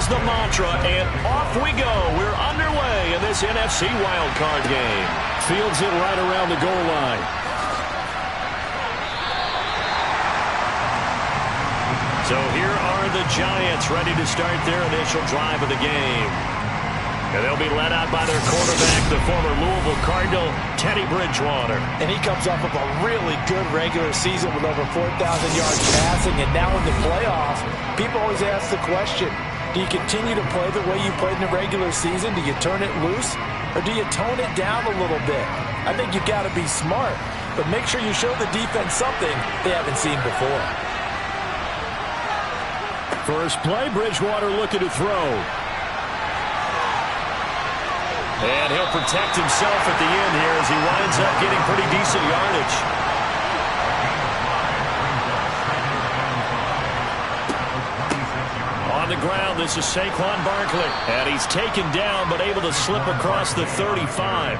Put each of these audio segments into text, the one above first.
is the mantra, and off we go. We're underway in this NFC wildcard game. Fields it right around the goal line. So here are the Giants ready to start their initial drive of the game. And they'll be led out by their quarterback, the former Louisville Cardinal, Teddy Bridgewater. And he comes off of a really good regular season with over 4,000 yards passing. And now in the playoffs, people always ask the question, do you continue to play the way you played in the regular season? Do you turn it loose? Or do you tone it down a little bit? I think you've got to be smart. But make sure you show the defense something they haven't seen before. First play, Bridgewater looking to throw. And he'll protect himself at the end here as he winds up getting pretty decent yardage. On the ground, this is Saquon Barkley. And he's taken down but able to slip across the 35.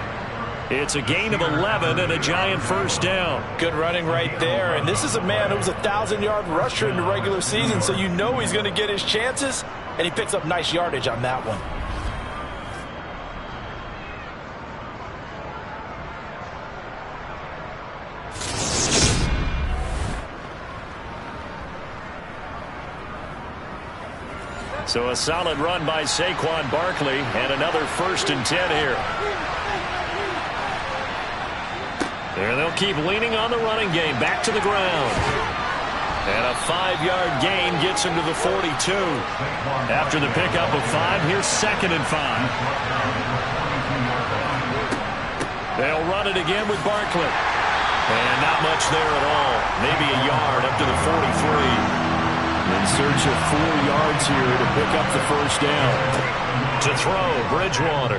It's a gain of 11 and a Giant first down. Good running right there. And this is a man who was a 1,000-yard rusher in the regular season, so you know he's going to get his chances. And he picks up nice yardage on that one. So a solid run by Saquon Barkley and another 1st and 10 here. And they'll keep leaning on the running game. Back to the ground. And a 5-yard gain gets him to the 42. After the pickup of 5, here's 2nd and 5. They'll run it again with Barkley. And not much there at all. Maybe a yard up to the 43. In search of 4 yards here to pick up the first down. To throw, Bridgewater.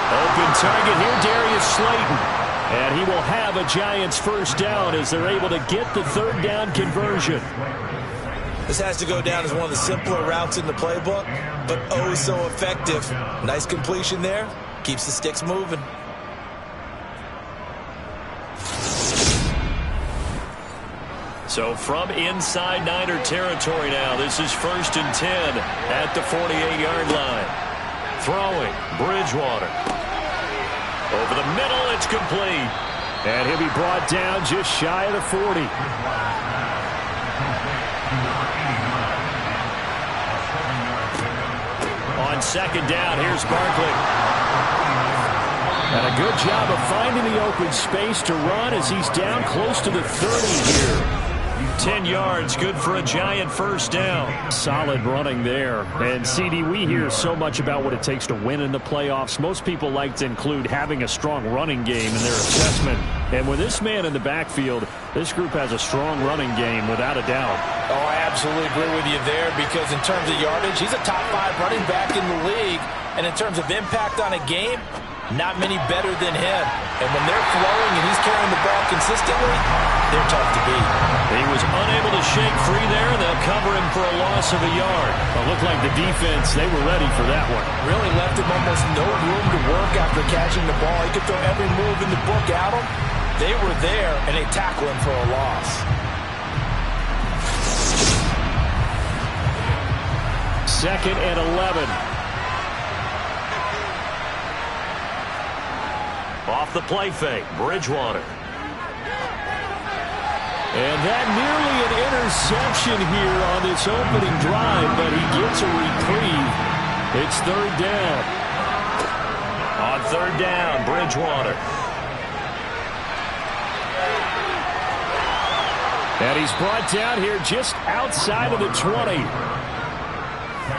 Open target here, Darius Slayton. And he will have a Giants first down as they're able to get the 3rd down conversion. This has to go down as one of the simpler routes in the playbook, but oh so effective. Nice completion there. Keeps the sticks moving. So from inside Niner territory now, this is 1st and 10 at the 48-yard line. Throwing, Bridgewater. Over the middle, it's complete. And he'll be brought down just shy of the 40. On 2nd down, here's Barkley. And a good job of finding the open space to run as he's down close to the 30 here. 10 yards, good for a Giant first down. Solid running there. And, CD, we hear so much about what it takes to win in the playoffs. Most people like to include having a strong running game in their assessment. And with this man in the backfield, this group has a strong running game without a doubt. Oh, I absolutely agree with you there because in terms of yardage, he's a top 5 running back in the league. And in terms of impact on a game, not many better than him. And when they're flowing and he's carrying the ball consistently, they're tough to beat. He was unable to shake free there. They'll cover him for a loss of a yard. It looked like the defense, they were ready for that one. Really left him almost no room to work after catching the ball. He could throw every move in the book at him. They were there, and they tackle him for a loss. Second and 11. Off the play fake, Bridgewater. And that nearly an interception here on this opening drive, but he gets a reprieve. It's 3rd down. On 3rd down, Bridgewater. And he's brought down here just outside of the 20.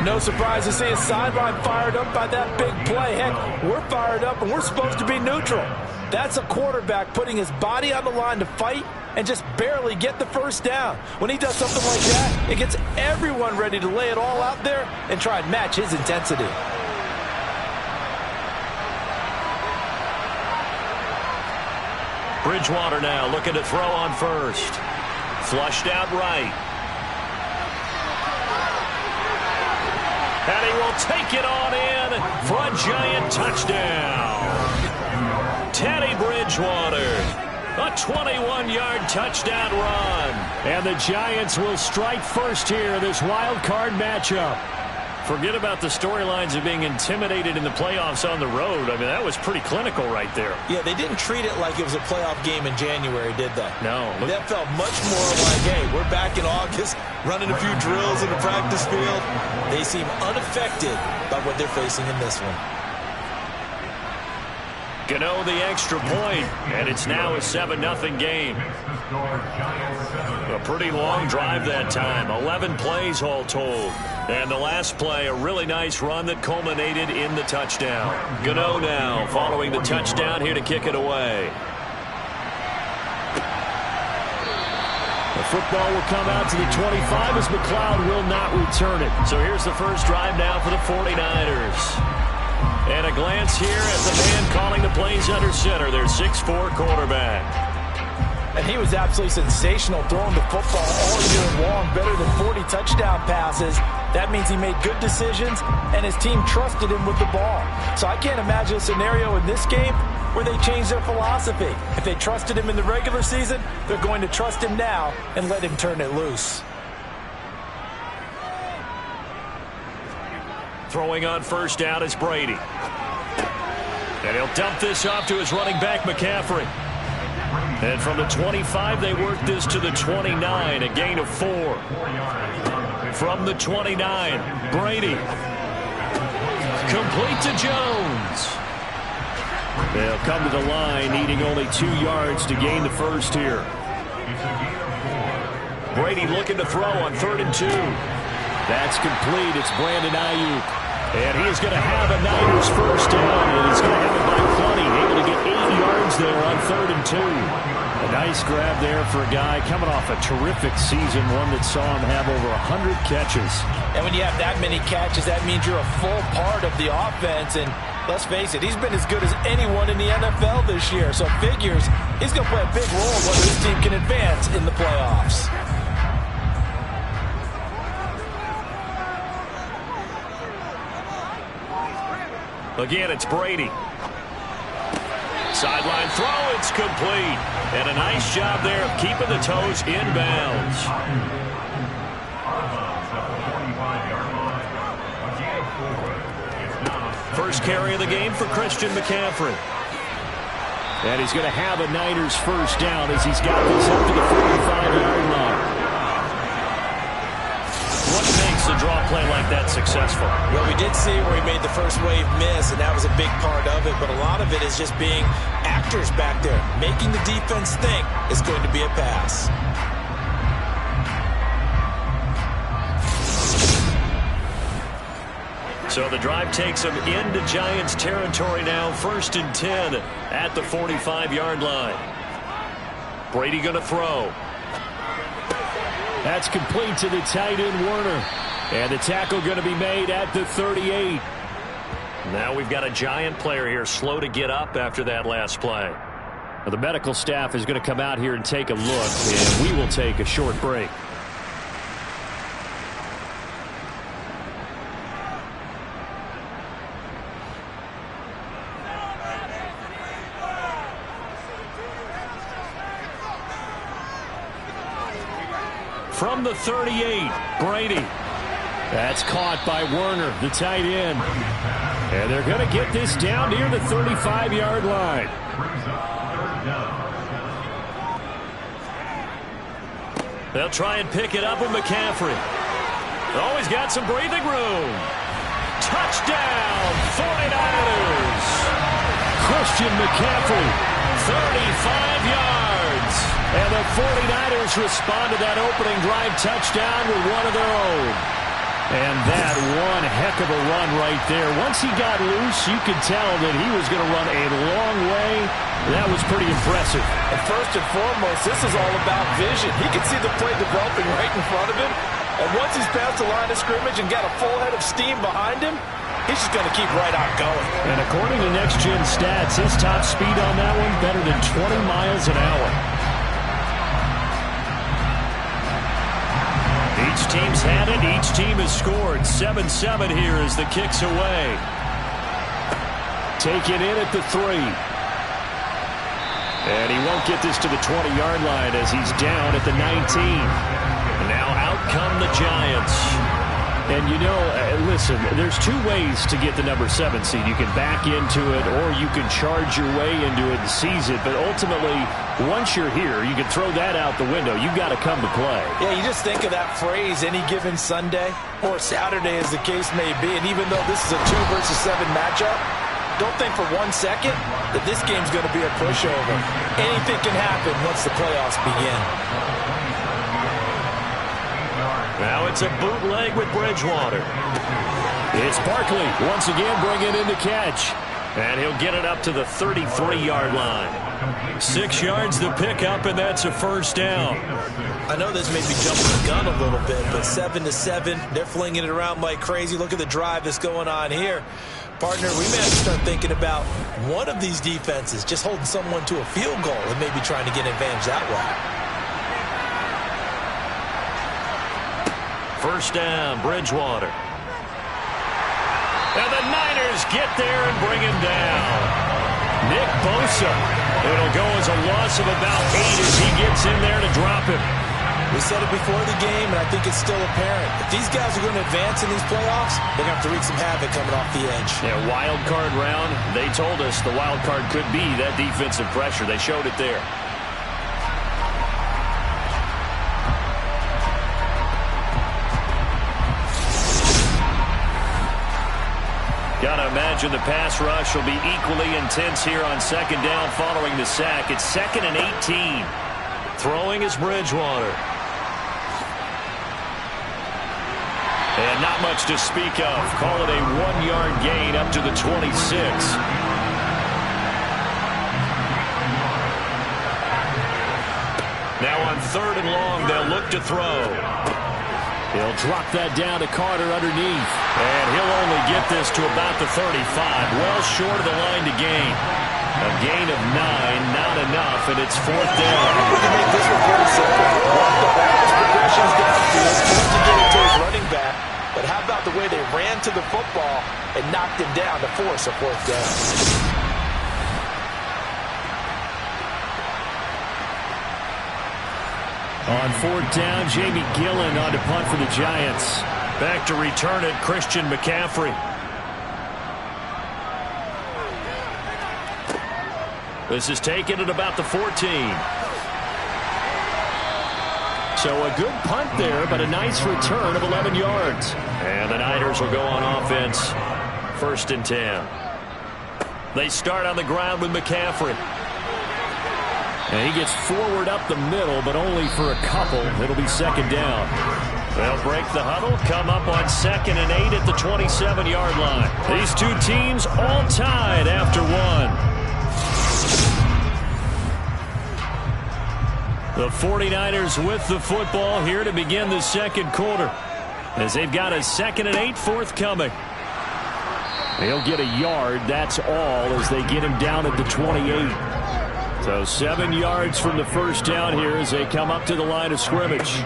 No surprise to see his sideline fired up by that big play. Heck, we're fired up and we're supposed to be neutral. That's a quarterback putting his body on the line to fight and just barely get the first down. When he does something like that, it gets everyone ready to lay it all out there and try and match his intensity. Bridgewater now looking to throw on first. Flushed out right. And he will take it on in for a Giant touchdown. Teddy Bridgewater. A 21-yard touchdown run. And the Giants will strike first here in this wild card matchup. Forget about the storylines of being intimidated in the playoffs on the road. I mean, that was pretty clinical right there. Yeah, they didn't treat it like it was a playoff game in January, did they? No. That felt much more like, hey, we're back in August, running a few drills in the practice field. They seem unaffected by what they're facing in this one. Gano the extra point, and it's now a 7-0 game. A pretty long drive that time, 11 plays all told. And the last play, a really nice run that culminated in the touchdown. Gano now following the touchdown here to kick it away. The football will come out to the 25 as McLeod will not return it. So here's the first drive now for the 49ers. And a glance here at the man calling the plays under center, their 6'4" quarterback. And he was absolutely sensational throwing the football all year long, better than 40 touchdown passes. That means he made good decisions, and his team trusted him with the ball. So I can't imagine a scenario in this game where they change their philosophy. If they trusted him in the regular season, they're going to trust him now and let him turn it loose. Throwing on first down is Brady. And he'll dump this off to his running back, McCaffrey. And from the 25, they work this to the 29, a gain of 4. From the 29, Brady. Complete to Jones. They'll come to the line, needing only 2 yards to gain the first here. Brady looking to throw on 3rd and 2. That's complete. It's Brandon Ayuk. And he is going to have a Niners first down, and he's going to have it by 20. Able to get 8 yards there on 3rd and 2. A nice grab there for a guy coming off a terrific season, one that saw him have over 100 catches. And when you have that many catches, that means you're a full part of the offense. And let's face it, he's been as good as anyone in the NFL this year. So figures he's going to play a big role in whether his team can advance in the playoffs. Again, it's Brady. Sideline throw, it's complete. And a nice job there of keeping the toes in bounds. First carry of the game for Christian McCaffrey. And he's going to have a Niners first down as he's got this up to the 45-yard line. What makes a draw play like that successful? Well, we did see where he made the first wave miss, and that was a big part of it. But a lot of it is just being actors back there, making the defense think it's going to be a pass. So the drive takes him into Giants territory now, 1st and 10 at the 45-yard line. Brady going to throw. That's complete to the tight end, Werner. And the tackle going to be made at the 38. Now we've got a Giant player here slow to get up after that last play. Well, the medical staff is going to come out here and take a look, and we will take a short break. From the 38, Brady. That's caught by Werner, the tight end. And they're going to get this down near the 35-yard line. They'll try and pick it up with McCaffrey. Always got some breathing room. Touchdown, 49ers. Christian McCaffrey. 35 yards. And the 49ers respond to that opening drive touchdown with one of their own. And that one heck of a run right there. Once he got loose, you could tell that he was going to run a long way. That was pretty impressive. And first and foremost, this is all about vision. He can see the play developing right in front of him. And once he's past the line of scrimmage and got a full head of steam behind him, he's just going to keep right out going. And according to Next Gen Stats, his top speed on that one better than 20 miles an hour. Each team's had it. Each team has scored. 7-7 here as the kick's away. Take it in at the 3. And he won't get this to the 20-yard line as he's down at the 19. Now out come the Giants. And, you know, listen, there's two ways to get the number 7 seed. You can back into it or you can charge your way into it and seize it. But ultimately, once you're here, you can throw that out the window. You've got to come to play. Yeah, you just think of that phrase, any given Sunday or Saturday as the case may be. And even though this is a 2 versus 7 matchup, don't think for 1 second that this game's going to be a pushover. Anything can happen once the playoffs begin. Now it's a bootleg with Bridgewater. It's Barkley once again bringing in the catch. And he'll get it up to the 33-yard line. 6 yards the pickup, and that's a first down. I know this may be jumping the gun a little bit, but 7-7, they're flinging it around like crazy. Look at the drive that's going on here. Partner, we may have to start thinking about one of these defenses just holding someone to a field goal and maybe trying to get an advantage that way. First down, Bridgewater. And the Niners get there and bring him down. Nick Bosa. It'll go as a loss of about 8 as he gets in there to drop him. We said it before the game, and I think it's still apparent. If these guys are going to advance in these playoffs, they're going to have to wreak some havoc coming off the edge. Yeah, wild card round. They told us the wild card could be that defensive pressure. They showed it there. Gotta imagine the pass rush will be equally intense here on second down following the sack. It's 2nd and 18. Throwing is Bridgewater. And not much to speak of. Call it a 1-yard gain up to the 26. Now on 3rd and long, they'll look to throw. He'll drop that down to Carter underneath. And he'll only get this to about the 35. Well short of the line to gain. A gain of 9, not enough, and it's 4th down. We can make this one pretty simple. Walk the ball's progressions downfield just to get it to his running back. But how about the way they ran to the football and knocked him down to force a 4th down? On 4th down, Jamie Gillen on to punt for the Giants. Back to return it, Christian McCaffrey. This is taken at about the 14. So a good punt there, but a nice return of 11 yards. And the Niners will go on offense. 1st and 10. They start on the ground with McCaffrey. And he gets forward up the middle, but only for a couple. It'll be 2nd down. They'll break the huddle, come up on 2nd and 8 at the 27-yard line. These two teams all tied after 1. The 49ers with the football here to begin the 2nd quarter. As they've got a 2nd and 8 forthcoming. He'll get a yard, that's all, as they get him down at the 28. So 7 yards from the first down here as they come up to the line of scrimmage.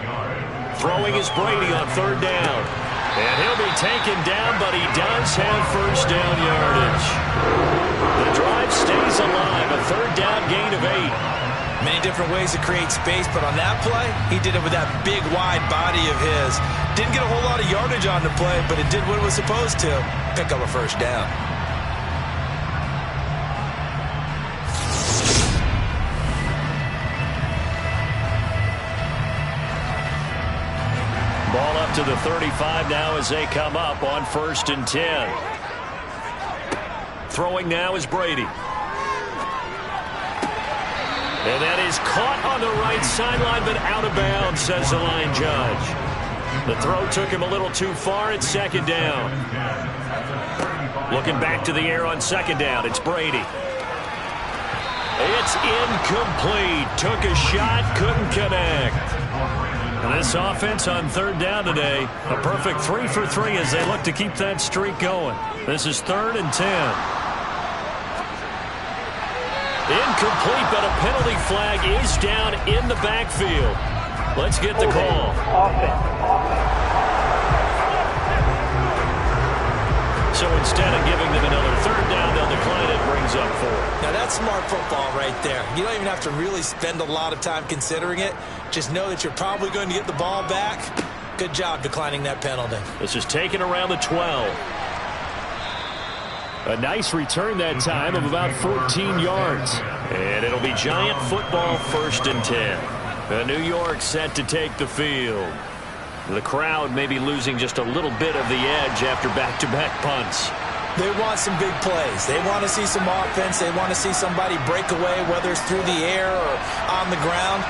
Throwing is Brady on 3rd down. And he'll be taken down, but he does have first down yardage. The drive stays alive, a 3rd down gain of 8. Many different ways to create space, but on that play, he did it with that big, wide body of his. Didn't get a whole lot of yardage on the play, but it did what it was supposed to. Pick up a first down. Ball up to the 35 now as they come up on 1st and 10. Throwing now is Brady. And that is caught on the right sideline, but out of bounds, says the line judge. The throw took him a little too far. It's 2nd down. Looking back to the air on 2nd down. It's Brady. It's incomplete. Took a shot, couldn't connect. And this offense on 3rd down today, a perfect 3 for 3 as they look to keep that streak going. This is 3rd and 10. Incomplete, but a penalty flag is down in the backfield. Let's get the call. So So instead of giving them another third down, they'll decline it, brings up 4. Now that's smart football right there. You don't even have to really spend a lot of time considering it. Just know that you're probably going to get the ball back. Good job declining that penalty. This is taken around the 12. A nice return that time of about 14 yards. And it'll be Giant football, 1st and 10. New York set to take the field. The crowd may be losing just a little bit of the edge after back-to-back punts. They want some big plays. They want to see some offense. They want to see somebody break away, whether it's through the air or on the ground.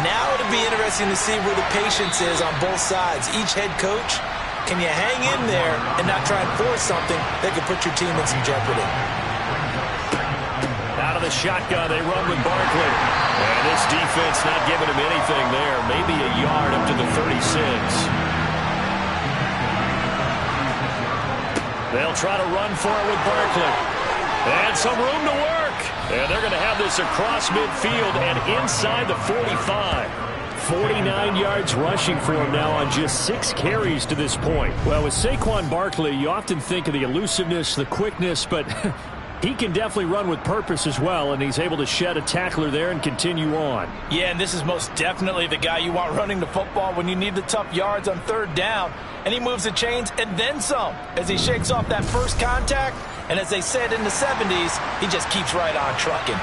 Now it'll be interesting to see where the patience is on both sides. Each head coach, can you hang in there and not try and force something that could put your team in some jeopardy? Out of the shotgun, they run with Barkley. And this defense not giving him anything there. Maybe a yard up to the 36. They'll try to run for it with Barkley. And some room to work. And they're going to have this across midfield and inside the 45. 49 yards rushing for him now on just 6 carries to this point. Well, with Saquon Barkley, you often think of the elusiveness, the quickness, but he can definitely run with purpose as well, and he's able to shed a tackler there and continue on. Yeah, and this is most definitely the guy you want running the football when you need the tough yards on 3rd down. And he moves the chains and then some as he shakes off that first contact. And as they said in the 70s, he just keeps right on trucking.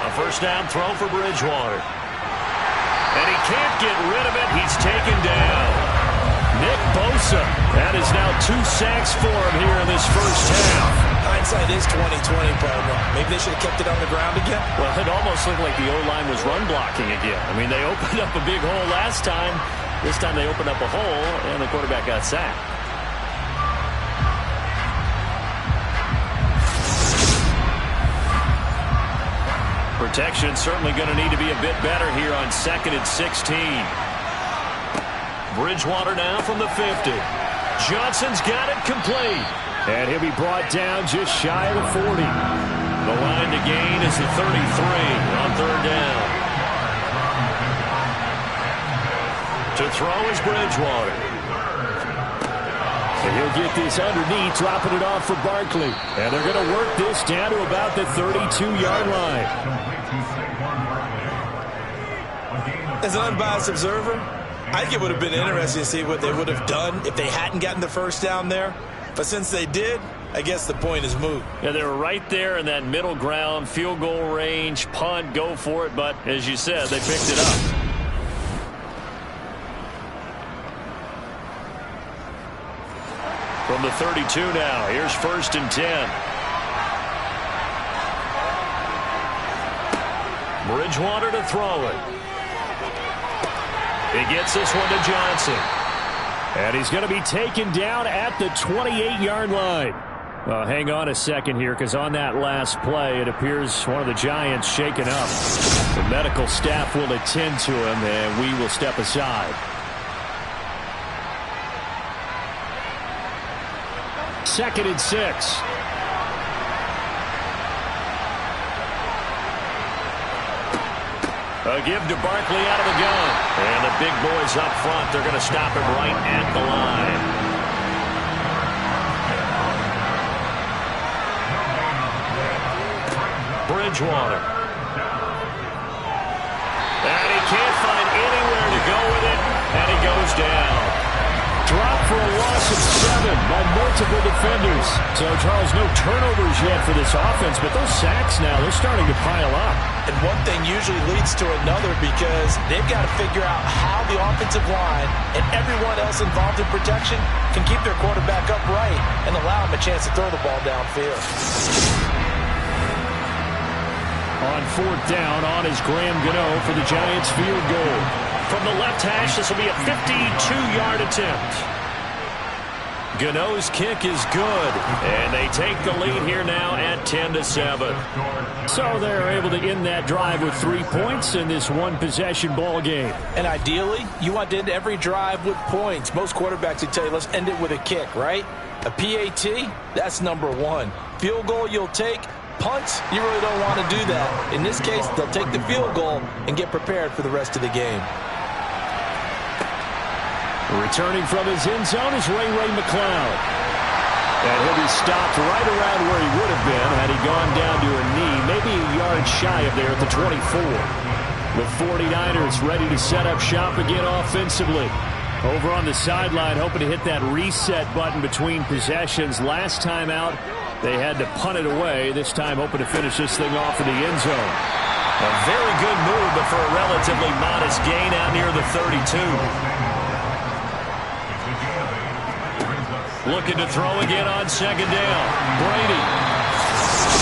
A 1st down throw for Bridgewater. And he can't get rid of it. He's taken down. Nick Bosa. That is now 2 sacks for him here in this first half. Hindsight is 20/20, partner. Maybe they should have kept it on the ground again. Well, it almost looked like the O-line was run blocking again. I mean, they opened up a big hole last time. This time they opened up a hole, and the quarterback got sacked. Protection certainly going to need to be a bit better here on 2nd and 16. Bridgewater now from the 50. Johnson's got it complete. And he'll be brought down just shy of the 40. The line to gain is the 33 on 3rd down. To throw is Bridgewater. And he'll get this underneath, dropping it off for Barkley. And they're going to work this down to about the 32-yard line. As an unbiased observer, I think it would have been interesting to see what they would have done if they hadn't gotten the 1st down there. But since they did, I guess the point is moot. Yeah, they were right there in that middle ground, field goal range, punt, go for it. But as you said, they picked it up. From the 32 now, here's 1st and 10. Bridgewater to throw it. He gets this one to Johnson. And he's going to be taken down at the 28-yard line. Well, hang on a second here, because on that last play, it appears one of the Giants shaken up. The medical staff will attend to him, and we will step aside. 2nd and 6. A give to Barkley out of the gun. And the big boys up front, they're going to stop him right at the line. Bridgewater. And he can't find anywhere to go with it. And he goes down. Dropped for a loss of 7 by multiple defenders. So, Charles, no turnovers yet for this offense, but those sacks now, they're starting to pile up. And one thing usually leads to another because they've got to figure out how the offensive line and everyone else involved in protection can keep their quarterback upright and allow him a chance to throw the ball downfield. On 4th down, on is Graham Gano for the Giants field goal. From the left hash, this will be a 52-yard attempt. Gano's kick is good, and they take the lead here now at 10-7. So they're able to end that drive with 3 points in this one-possession ball game. And ideally, you want to end every drive with points. Most quarterbacks would tell you, let's end it with a kick, right? A PAT, that's number 1. Field goal you'll take. Punts, you really don't want to do that. In this case, they'll take the field goal and get prepared for the rest of the game. Returning from his end zone is Ray McCloud. And he'll be stopped right around where he would have been had he gone down to a knee, maybe a yard shy of there at the 24. The 49ers ready to set up shop again offensively. Over on the sideline, hoping to hit that reset button between possessions. Last time out, they had to punt it away. This time, hoping to finish this thing off in the end zone. A very good move, but for a relatively modest gain out near the 32. Looking to throw again on second down. Brady.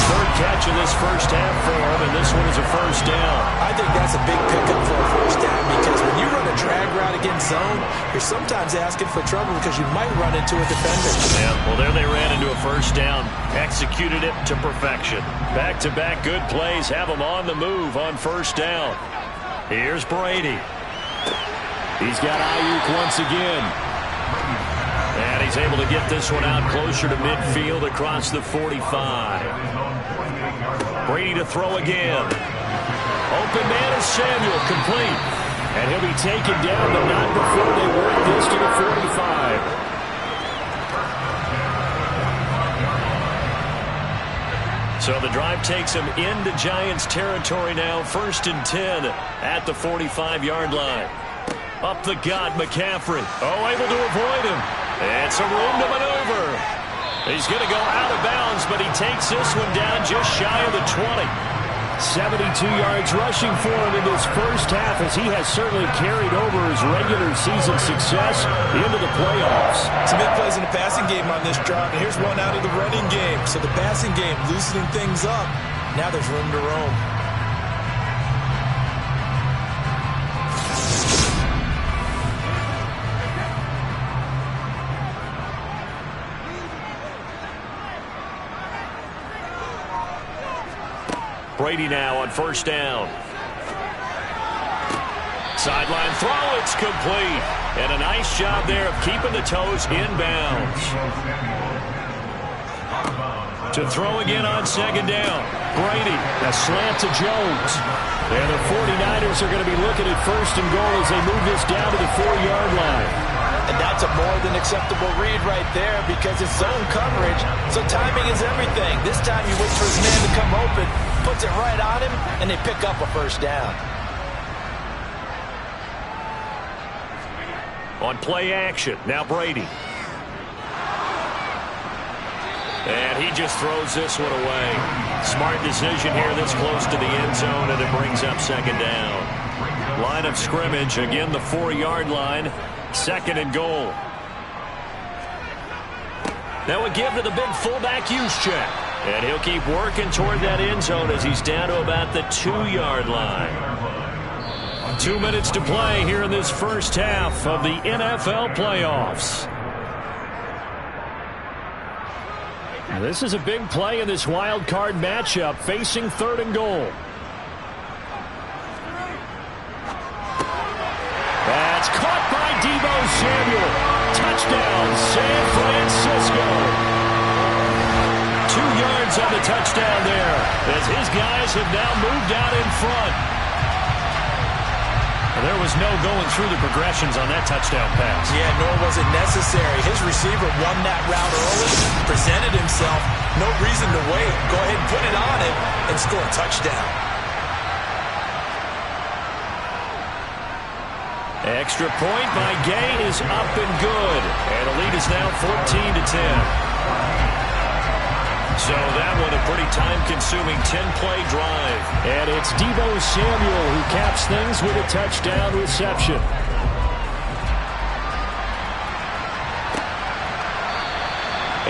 Third catch of this first half for him, and this one is a first down. I think that's a big pickup for a first down because when you run a drag route against zone, you're sometimes asking for trouble because you might run into a defender. Yeah, well, there they ran into a first down. Executed it to perfection. Back-to-back good plays have them on the move on first down. Here's Brady. He's got Ayuk once again. And he's able to get this one out closer to midfield across the 45. Brady to throw again. Open man is Samuel, complete. And he'll be taken down, but not before they work this to the 45. So the drive takes him into Giants territory now. 1st and 10 at the 45-yard line. Up the gut, McCaffrey. Oh, able to avoid him. It's a room to maneuver. He's going to go out of bounds, but he takes this one down just shy of the 20. 72 yards rushing for him in this first half, as he has certainly carried over his regular season success into the playoffs. Some big plays in the passing game on this drive, and here's one out of the running game. So the passing game loosening things up. Now there's room to roam. Brady now on first down. Sideline throw, it's complete. And a nice job there of keeping the toes inbounds. To throw again on second down. Brady, a slant to Jones. And the 49ers are going to be looking at first and goal as they move this down to the 4-yard line. And that's a more than acceptable read right there because it's zone coverage, so timing is everything. This time he waits for his man to come open, puts it right on him, and they pick up a first down. On play action, now Brady. And he just throws this one away. Smart decision here this close to the end zone, and it brings up second down. Line of scrimmage, again the 4-yard line. 2nd and goal. Now a give to the big fullback use check. And he'll keep working toward that end zone as he's down to about the 2-yard line. 2 minutes to play here in this first half of the NFL playoffs. This is a big play in this wild card matchup, facing 3rd and goal. That's caught by Deebo Samuel. Touchdown, San Francisco. 2 yards on the touchdown there as his guys have now moved out in front. There was no going through the progressions on that touchdown pass. Yeah, nor was it necessary. His receiver won that route early, presented himself. No reason to wait. Go ahead and put it on him and score a touchdown. Extra point by Gay is up and good. And the lead is now 14-10. So that one a pretty time-consuming 10-play drive. And it's Deebo Samuel who caps things with a touchdown reception.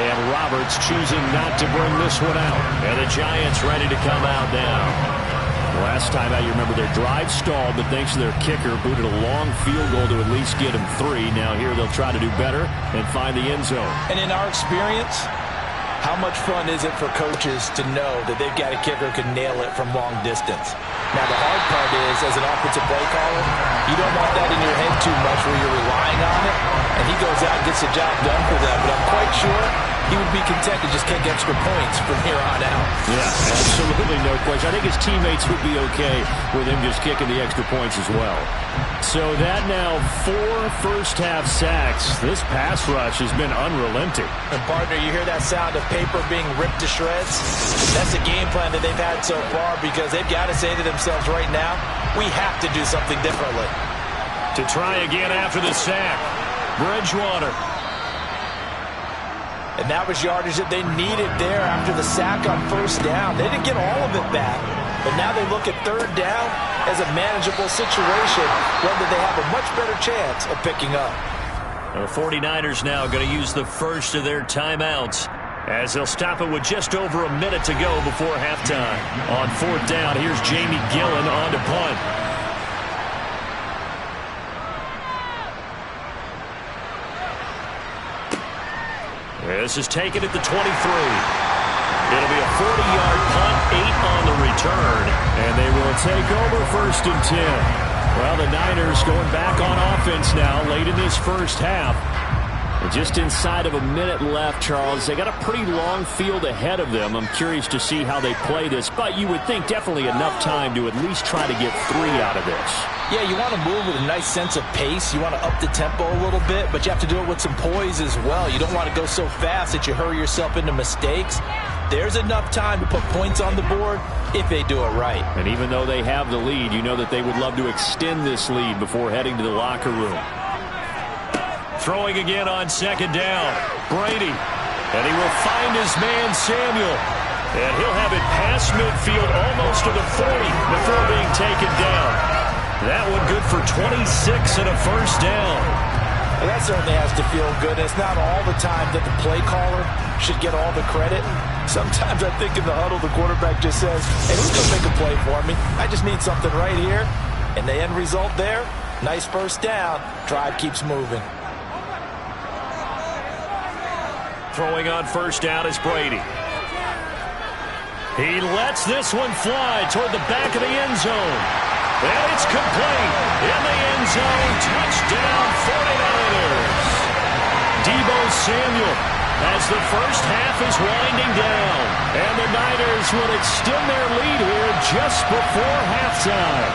And Roberts choosing not to bring this one out. And the Giants ready to come out now. Last time out, you remember their drive stalled, but thanks to their kicker, booted a long field goal to at least get him 3. Now here they'll try to do better and find the end zone. And in our experience, how much fun is it for coaches to know that they've got a kicker who can nail it from long distance? Now, the hard part is, as an offensive play caller, you don't want that in your head too much where you're relying on it, and he goes out and gets the job done for them. But I'm quite sure he would be content to just kick extra points from here on out. Yeah, absolutely no question. I think his teammates would be okay with him just kicking the extra points as well. So that now 4 first-half sacks. This pass rush has been unrelenting. And, partner, you hear that sound of paper being ripped to shreds? That's the game plan that they've had so far, because they've got to say to themselves right now, we have to do something differently. To try again after the sack, Bridgewater. And that was yardage that they needed there after the sack on first down. They didn't get all of it back, but now they look at third down as a manageable situation, whether they have a much better chance of picking up. The 49ers now going to use the first of their timeouts as they'll stop it with just over a minute to go before halftime. On fourth down, here's Jamie Gillen on to punt. This is taken at the 23. It'll be a 40-yard punt, 8 on the return, and they will take over first and 10. Well, the Niners going back on offense now late in this first half. And just inside of a minute left, Charles. They got a pretty long field ahead of them. I'm curious to see how they play this, but you would think definitely enough time to at least try to get 3 out of this. Yeah, you want to move with a nice sense of pace. You want to up the tempo a little bit, but you have to do it with some poise as well. You don't want to go so fast that you hurry yourself into mistakes. There's enough time to put points on the board if they do it right. And even though they have the lead, you know that they would love to extend this lead before heading to the locker room. Throwing again on second down, Brady. And he will find his man, Samuel. And he'll have it past midfield almost to the 40 before being taken down. That one good for 26 and a first down. Well, that certainly has to feel good. It's not all the time that the play caller should get all the credit. Sometimes I think in the huddle the quarterback just says, hey, who's going to make a play for me? I just need something right here. And the end result there, nice first down. Drive keeps moving. Throwing on first down is Brady. He lets this one fly toward the back of the end zone. And it's complete. In the end zone, touchdown 49ers. Deebo Samuel as the first half is winding down. And the Niners will extend their lead here just before halftime.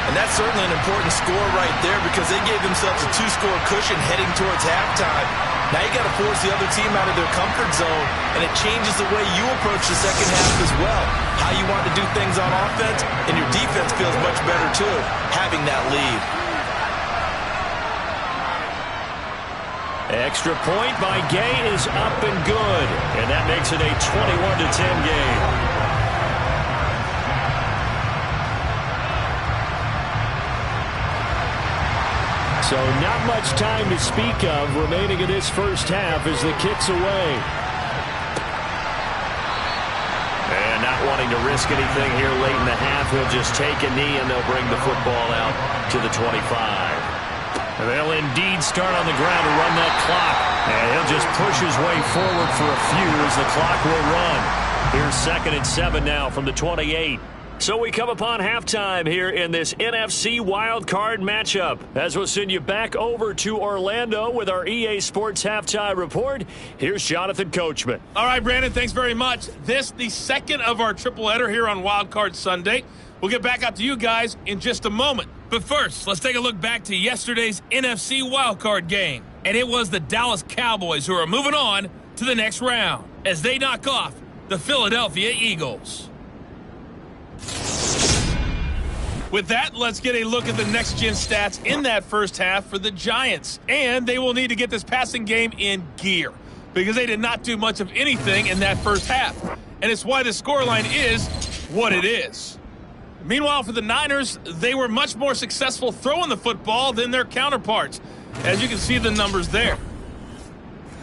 And that's certainly an important score right there, because they gave themselves a 2-score cushion heading towards halftime. Now you got to force the other team out of their comfort zone, and it changes the way you approach the second half as well. How you want to do things on offense, and your defense feels much better too, having that lead. Extra point by Gay is up and good, and that makes it a 21-10 game. So not much time to speak of remaining in this first half as the kick's away. And not wanting to risk anything here late in the half, he'll just take a knee and they'll bring the football out to the 25. They'll indeed start on the ground to run that clock. And he'll just push his way forward for a few as the clock will run. Here's 2nd and 7 now from the 28. So we come upon halftime here in this NFC wildcard matchup. As we'll send you back over to Orlando with our EA Sports Halftime Report, here's Jonathan Coachman. All right, Brandon, thanks very much. This, the second of our triple header here on Wildcard Sunday. We'll get back out to you guys in just a moment. But first, let's take a look back to yesterday's NFC wildcard game. And it was the Dallas Cowboys who are moving on to the next round as they knock off the Philadelphia Eagles. With that, let's get a look at the next-gen stats in that first half for the Giants. And they will need to get this passing game in gear because they did not do much of anything in that first half. And it's why the scoreline is what it is. Meanwhile, for the Niners, they were much more successful throwing the football than their counterparts, as you can see the numbers there.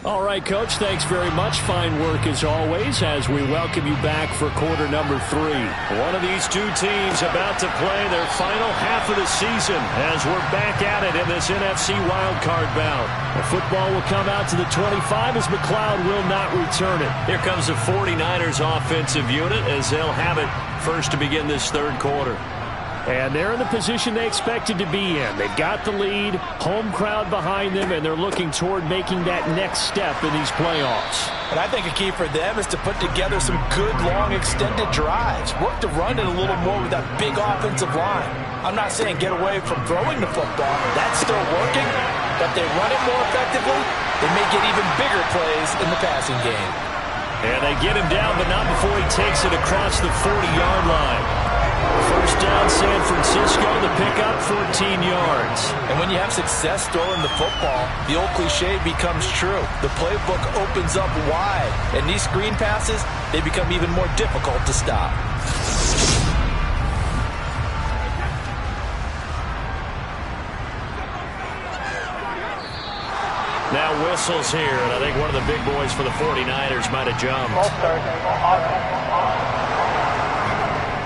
All right, Coach, thanks very much. Fine work as always as we welcome you back for quarter number 3. One of these two teams about to play their final half of the season as we're back at it in this NFC wildcard bout. The football will come out to the 25 as McLeod will not return it. Here comes the 49ers offensive unit as they'll have it first to begin this third quarter. And they're in the position they expected to be in. They've got the lead, home crowd behind them, and they're looking toward making that next step in these playoffs. And I think a key for them is to put together some good, long, extended drives. Work to run it a little more with that big offensive line. I'm not saying get away from throwing the football. That's still working. But they run it more effectively, they may get even bigger plays in the passing game. And they get him down, but not before he takes it across the 40-yard line. First down, San Francisco. The pickup, 14 yards. And when you have success throwing the football, the old cliche becomes true. The playbook opens up wide, and these screen passes, they become even more difficult to stop. Now whistles here, and I think one of the big boys for the 49ers might have jumped.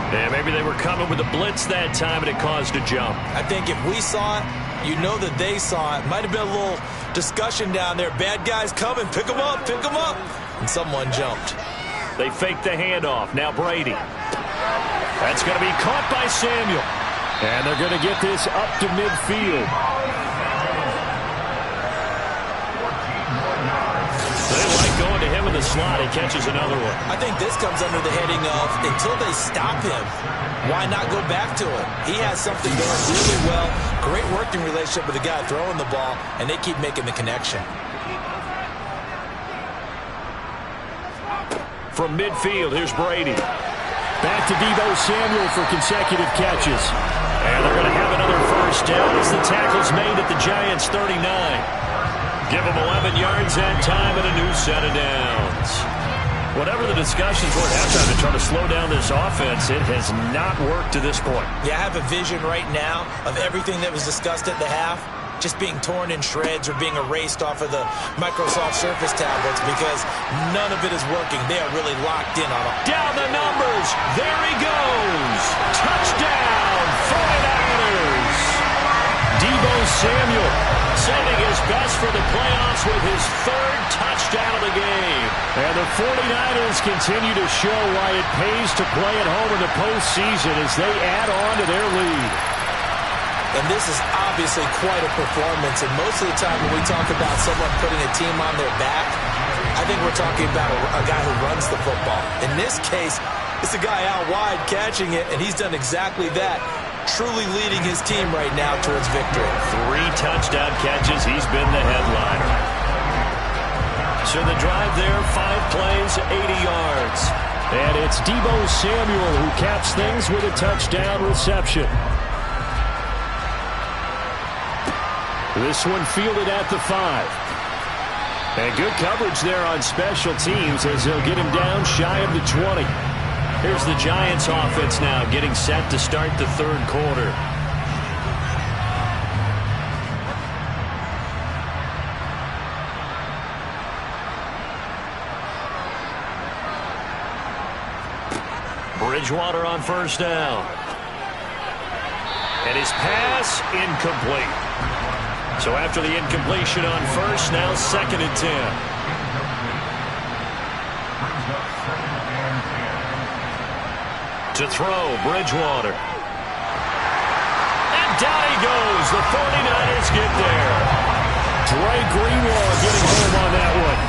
Yeah, maybe they were coming with a blitz that time, and it caused a jump. I think if we saw it, you know that they saw it. Might have been a little discussion down there. Bad guys coming, pick them up, pick them up. And someone jumped. They faked the handoff. Now Brady. That's going to be caught by Samuel. And they're going to get this up to midfield. They like going to him in the slot. He catches another one. I think this comes under the heading of until they stop him, why not go back to it? He has something going really well. Great working relationship with the guy throwing the ball, and they keep making the connection. From midfield, here's Brady. Back to Deebo Samuel for consecutive catches. And they're going to have another first down as the tackle's made at the Giants' 39. Give them 11 yards that time and a new set of downs. Whatever the discussions were at halftime to try to slow down this offense, it has not worked to this point. Yeah, I have a vision right now of everything that was discussed at the half just being torn in shreds or being erased off of the Microsoft Surface tablets because none of it is working. They are really locked in on it. Down the numbers. There he goes. Touchdown, 49ers. Deebo Samuel sending his best for the playoffs with his third touchdown of the game. And the 49ers continue to show why it pays to play at home in the postseason as they add on to their lead. And this is obviously quite a performance. And most of the time when we talk about someone putting a team on their back, I think we're talking about a guy who runs the football. In this case, it's a guy out wide catching it, and he's done exactly that. Truly leading his team right now towards victory. 3 touchdown catches. He's been the headliner. So the drive there, 5 plays, 80 yards. And it's Deebo Samuel who caps things with a touchdown reception. This one fielded at the 5. And good coverage there on special teams as they'll get him down shy of the 20. Here's the Giants offense now getting set to start the third quarter. Bridgewater on first down. And his pass incomplete. So after the incompletion on first, now 2nd and 10. To throw, Bridgewater. And down he goes. The 49ers get there. Dre Greenlaw getting home on that one.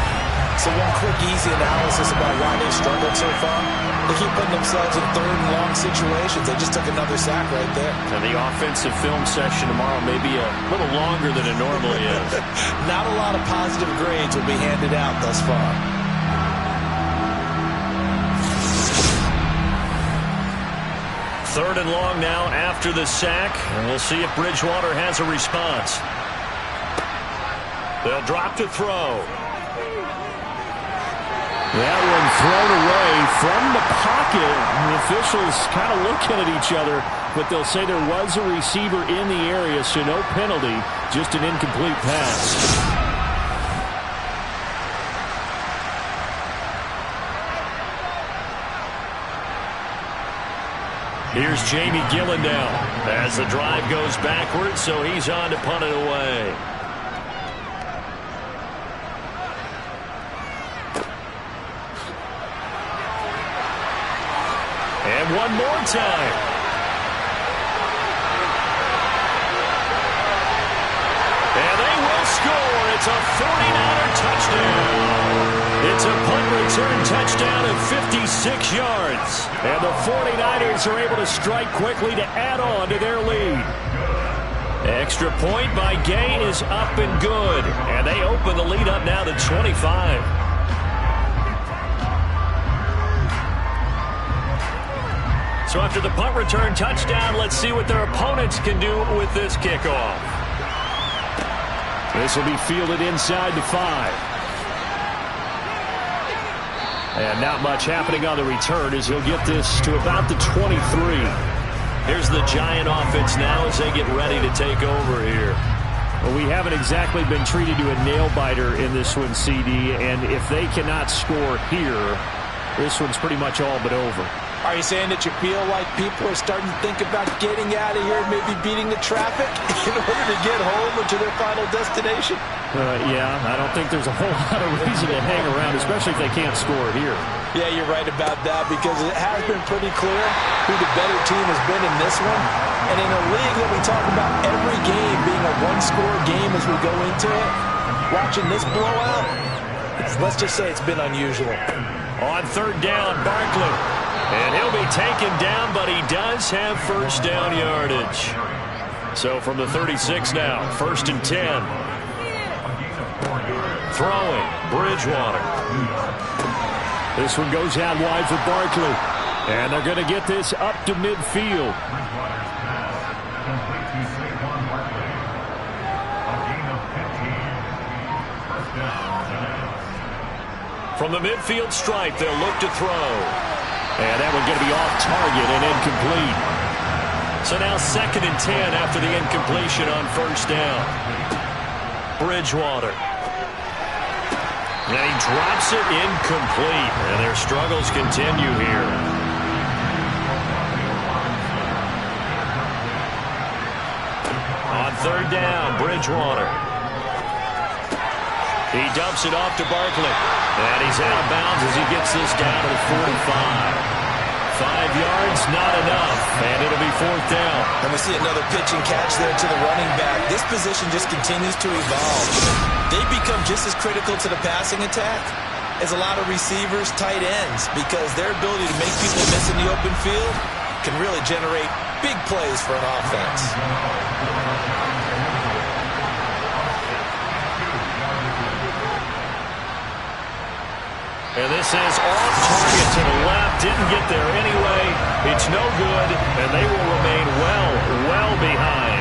So one quick, easy analysis about why they've struggled so far. They keep putting themselves in 3rd and long situations. They just took another sack right there. And the offensive film session tomorrow may be a little longer than it normally is. Not a lot of positive grades will be handed out thus far. Third and long now after the sack, and we'll see if Bridgewater has a response. They'll drop to throw. That one thrown away from the pocket. The officials kind of looking at each other, but they'll say there was a receiver in the area, so no penalty, just an incomplete pass. Here's Jamie Gillendow as the drive goes backwards, so he's on to punt it away. And one more time. It's a 49er touchdown. It's a punt return touchdown of 56 yards. And the 49ers are able to strike quickly to add on to their lead. Extra point by Gay is up and good. And they open the lead up now to 25. So after the punt return touchdown, let's see what their opponents can do with this kickoff. This will be fielded inside the 5. And not much happening on the return as he'll get this to about the 23. Here's the Giant offense now as they get ready to take over here. Well, we haven't exactly been treated to a nail-biter in this one, CD, and if they cannot score here, this one's pretty much all but over. Are you saying that you feel like people are starting to think about getting out of here, maybe beating the traffic in order to get home or to their final destination? Yeah, I don't think there's a whole lot of reason to hang around, especially if they can't score here. Yeah, you're right about that because it has been pretty clear who the better team has been in this one. And in a league that we talk about every game being a one-score game as we go into it, watching this blowout, let's just say it's been unusual. On third down, Barkley. And he'll be taken down, but he does have first down yardage. So from the 36 now, 1st and 10. Throwing, Bridgewater. This one goes out wide for Barkley. And they're going to get this up to midfield. From the midfield stripe, they'll look to throw. And that one's going to be off target and incomplete. So now 2nd and 10 after the incompletion on first down. Bridgewater. And he drops it incomplete. And their struggles continue here. On third down, Bridgewater. He dumps it off to Barkley. And he's out of bounds as he gets this down to the 45. 5 yards, not enough. And it'll be 4th down. And we see another pitch and catch there to the running back. This position just continues to evolve. They become just as critical to the passing attack as a lot of receivers, tight ends, because their ability to make people miss in the open field can really generate big plays for an offense. And this is off target to the left. Didn't get there anyway. It's no good, and they will remain well behind.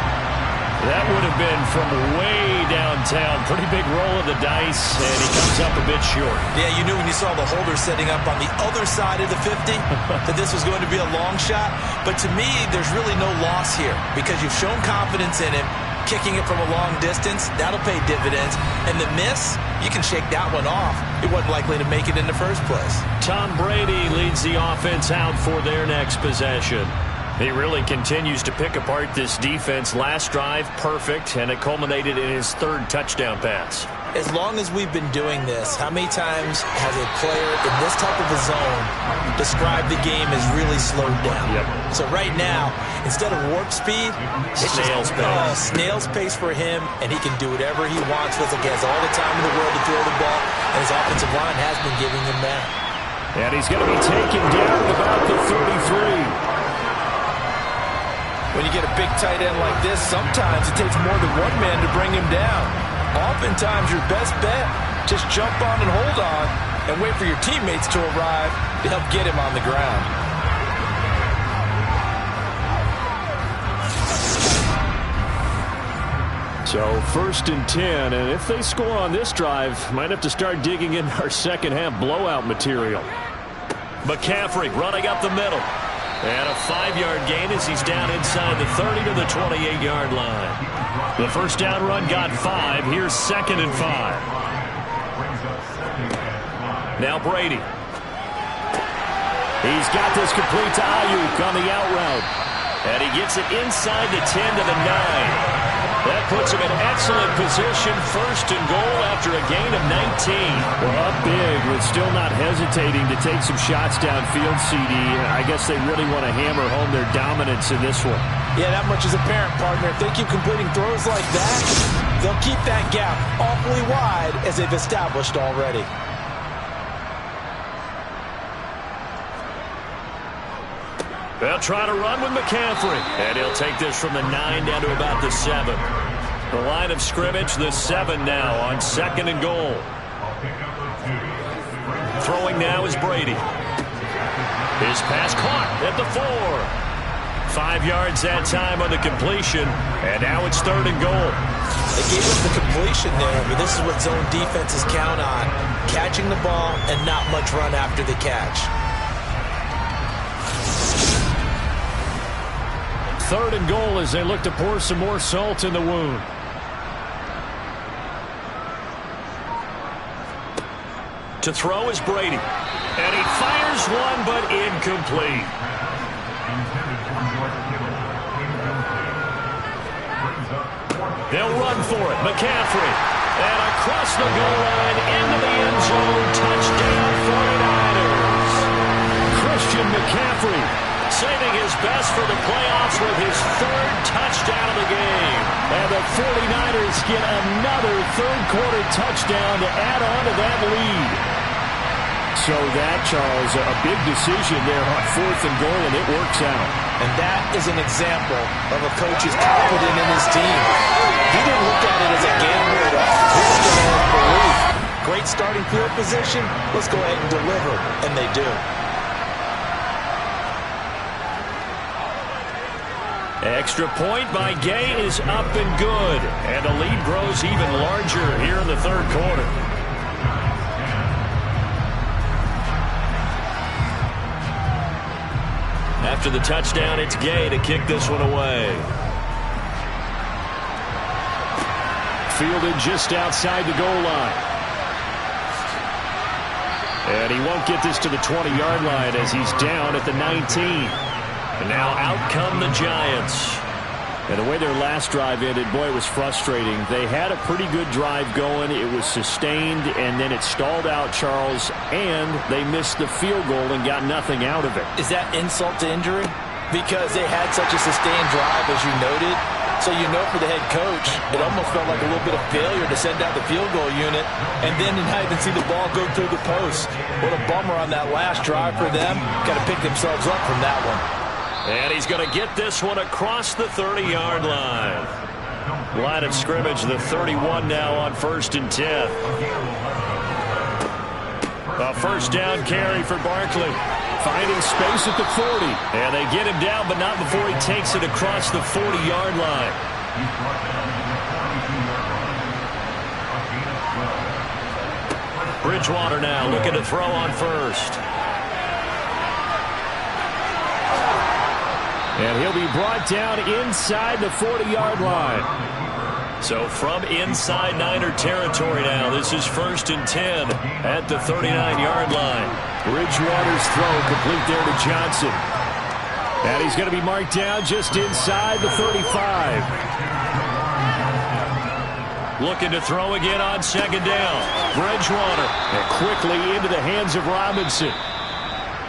That would have been from way downtown. Pretty big roll of the dice, and he comes up a bit short. Yeah, you knew when you saw the holder setting up on the other side of the 50 that this was going to be a long shot. But to me, there's really no loss here because you've shown confidence in him. Kicking it from a long distance, that'll pay dividends. And the miss, you can shake that one off. It wasn't likely to make it in the first place. Tom Brady leads the offense out for their next possession. He really continues to pick apart this defense. Last drive, perfect, and it culminated in his 3rd touchdown pass. As long as we've been doing this, how many times has a player in this type of a zone described the game as really slowed down? Yep. So right now, instead of warp speed, it's snail's pace. Snail's pace for him, and he can do whatever he wants with it. He has all the time in the world to throw the ball, and his offensive line has been giving him that. And he's going to be taken down at about the 33. When you get a big tight end like this, sometimes it takes more than one man to bring him down. Oftentimes, your best bet, just jump on and hold on and wait for your teammates to arrive to help get him on the ground. So 1st and 10, and if they score on this drive, might have to start digging in our second half blowout material. McCaffrey running up the middle. And a 5-yard gain as he's down inside the 30 to the 28-yard line. The first down run got 5. Here's 2nd and 5. Now Brady. He's got this complete to Ayuk on the out route. And he gets it inside the 10 to the 9. That puts him in excellent position. 1st and goal after a gain of 19. Well, up big with still not hesitating to take some shots downfield, CD. I guess they really want to hammer home their dominance in this one. Yeah, that much is apparent, partner. If they keep completing throws like that, they'll keep that gap awfully wide as they've established already. They'll try to run with McCaffrey. And he'll take this from the 9 down to about the 7. The line of scrimmage, the 7 now on 2nd and goal. Throwing now is Brady. His pass caught at the 4. 5 yards that time on the completion. And now it's 3rd and goal. They gave up the completion there, but this is what zone defenses count on. Catching the ball and not much run after the catch. 3rd and goal as they look to pour some more salt in the wound. To throw is Brady. And he fires one, but incomplete. They'll run for it. McCaffrey. And across the goal line into the end zone. Touchdown 49ers. Christian McCaffrey saving his best for the playoffs with his 3rd touchdown of the game. And the 49ers get another 3rd quarter touchdown to add on to that lead. So that, Charles, a big decision there on 4th and goal, and it works out. And that is an example of a coach who's confident in his team. He didn't look at it as a gamble at all. He looked at it as belief. Great starting field position. Let's go ahead and deliver. And they do. Extra point by Gay is up and good. And the lead grows even larger here in the 3rd quarter. After the touchdown, it's Gay to kick this one away. Fielded just outside the goal line. And he won't get this to the 20-yard line as he's down at the 19. And now out come the Giants. And the way their last drive ended, boy, it was frustrating. They had a pretty good drive going. It was sustained, and then it stalled out, Charles, and they missed the field goal and got nothing out of it. Is that insult to injury? Because they had such a sustained drive, as you noted. So you know for the head coach, it almost felt like a little bit of failure to send out the field goal unit, and then to not even see the ball go through the post. What a bummer on that last drive for them. Got to pick themselves up from that one. And he's going to get this one across the 30-yard line. Line of scrimmage, the 31 now on 1st and 10. A 1st down carry for Barkley. Finding space at the 40. And they get him down, but not before he takes it across the 40-yard line. Bridgewater now looking to throw on 1st. And he'll be brought down inside the 40-yard line. So from inside Niner territory now, this is 1st and 10 at the 39-yard line. Bridgewater's throw complete there to Johnson. And he's going to be marked down just inside the 35. Looking to throw again on 2nd down. Bridgewater. And quickly into the hands of Robinson.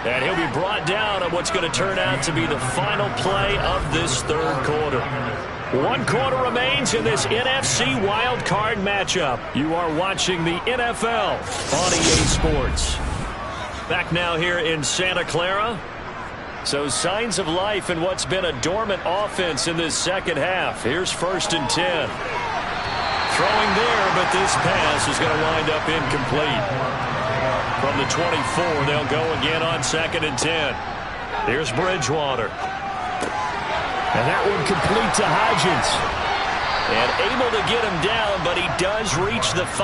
And he'll be brought down on what's going to turn out to be the final play of this 3rd quarter. 1 quarter remains in this NFC Wild Card matchup. You are watching the NFL on EA Sports. Back now here in Santa Clara. So signs of life in what's been a dormant offense in this 2nd half. Here's 1st and 10. Throwing there, but this pass is going to wind up incomplete. From the 24, they'll go again on 2nd and 10. Here's Bridgewater. And that one complete to Hodgins. And able to get him down, but he does reach the 5.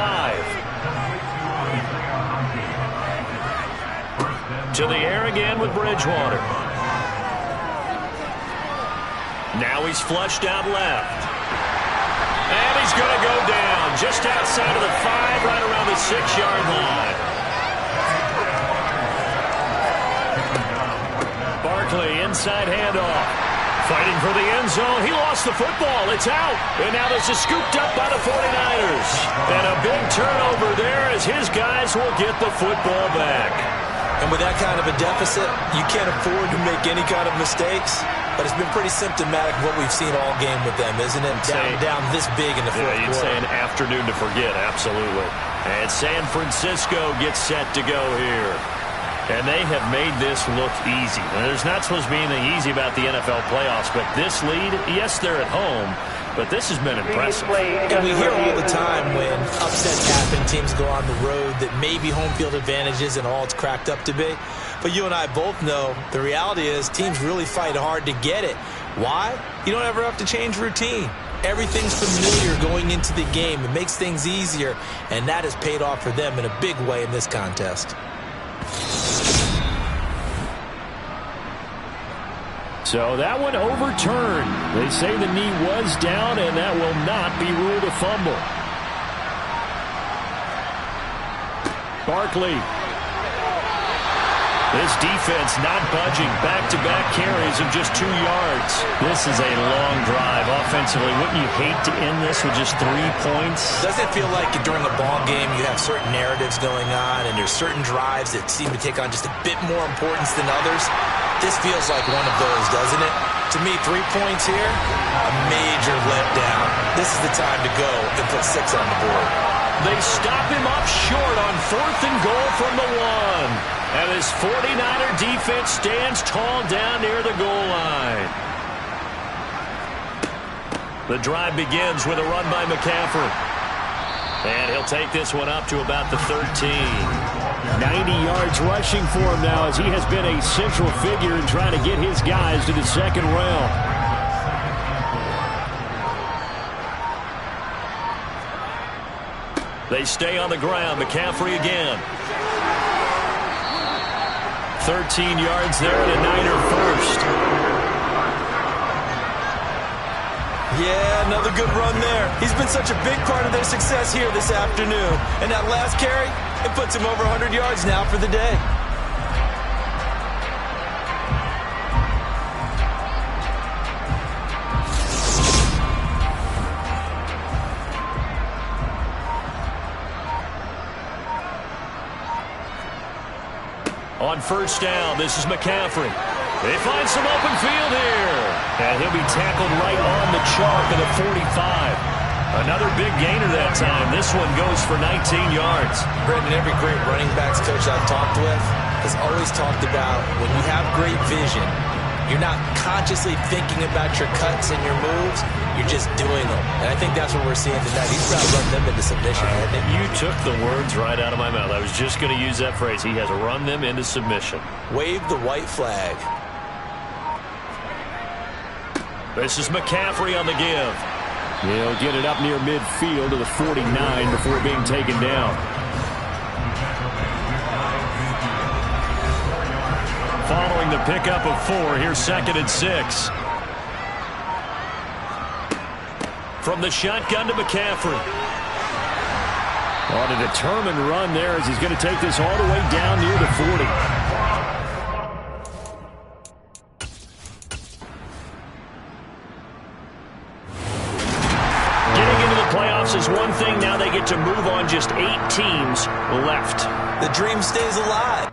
To the air again with Bridgewater. Now he's flushed out left. And he's going to go down just outside of the 5, right around the 6-yard line. Barkley, inside handoff. Fighting for the end zone. He lost the football. It's out. And now this is scooped up by the 49ers. And a big turnover there as his guys will get the football back. And with that kind of a deficit, you can't afford to make any kind of mistakes. but it's been pretty symptomatic of what we've seen all game with them, isn't it? Down this big in the fourth quarter. You'd say an afternoon to forget, absolutely. And San Francisco gets set to go here. And they have made this look easy. Now, there's not supposed to be anything easy about the NFL playoffs, but this lead, yes, they're at home, but this has been impressive. And we hear all the time when upsets happen, teams go on the road, that maybe home field advantage isn't all it's cracked up to be. But you and I both know the reality is teams really fight hard to get it. Why? You don't ever have to change routine. Everything's familiar going into the game. It makes things easier, and that has paid off for them in a big way in this contest. So that one overturned. They say the knee was down, and that will not be ruled a fumble. Barkley. This defense not budging. Back-to-back carries of just 2 yards. This is a long drive offensively. Wouldn't you hate to end this with just 3 points? Doesn't it feel like during a ball game you have certain narratives going on and there's certain drives that seem to take on just a bit more importance than others? This feels like one of those, doesn't it? To me, 3 points here, a major letdown. This is the time to go and put 6 on the board. They stop him up short on 4th and goal from the 1. And this 49er defense stands tall down near the goal line. The drive begins with a run by McCaffrey. And he'll take this one up to about the 13. 90 yards rushing for him now as he has been a central figure in trying to get his guys to the second round. They stay on the ground. McCaffrey again. 13 yards there and a Niner first. Yeah, another good run there. He's been such a big part of their success here this afternoon. And that last carry, it puts him over 100 yards now for the day. On first down, this is McCaffrey. They find some open field here. And he'll be tackled right on the chalk of the 45. Another big gainer that time. This one goes for 19 yards. Brendan, every great running backs coach I've talked with has always talked about when you have great vision, you're not consciously thinking about your cuts and your moves. You're just doing them. And I think that's what we're seeing tonight. He's about to run them into submission, hasn't he? You took the words right out of my mouth. I was just going to use that phrase. He has run them into submission. Wave the white flag. This is McCaffrey on the give. He'll get it up near midfield to the 49 before being taken down. Following the pickup of 4, here's 2nd and 6. From the shotgun to McCaffrey. On a determined run there as he's going to take this all the way down near the 40. Getting into the playoffs is one thing. Now they get to move on. Just 8 teams left. The dream stays alive.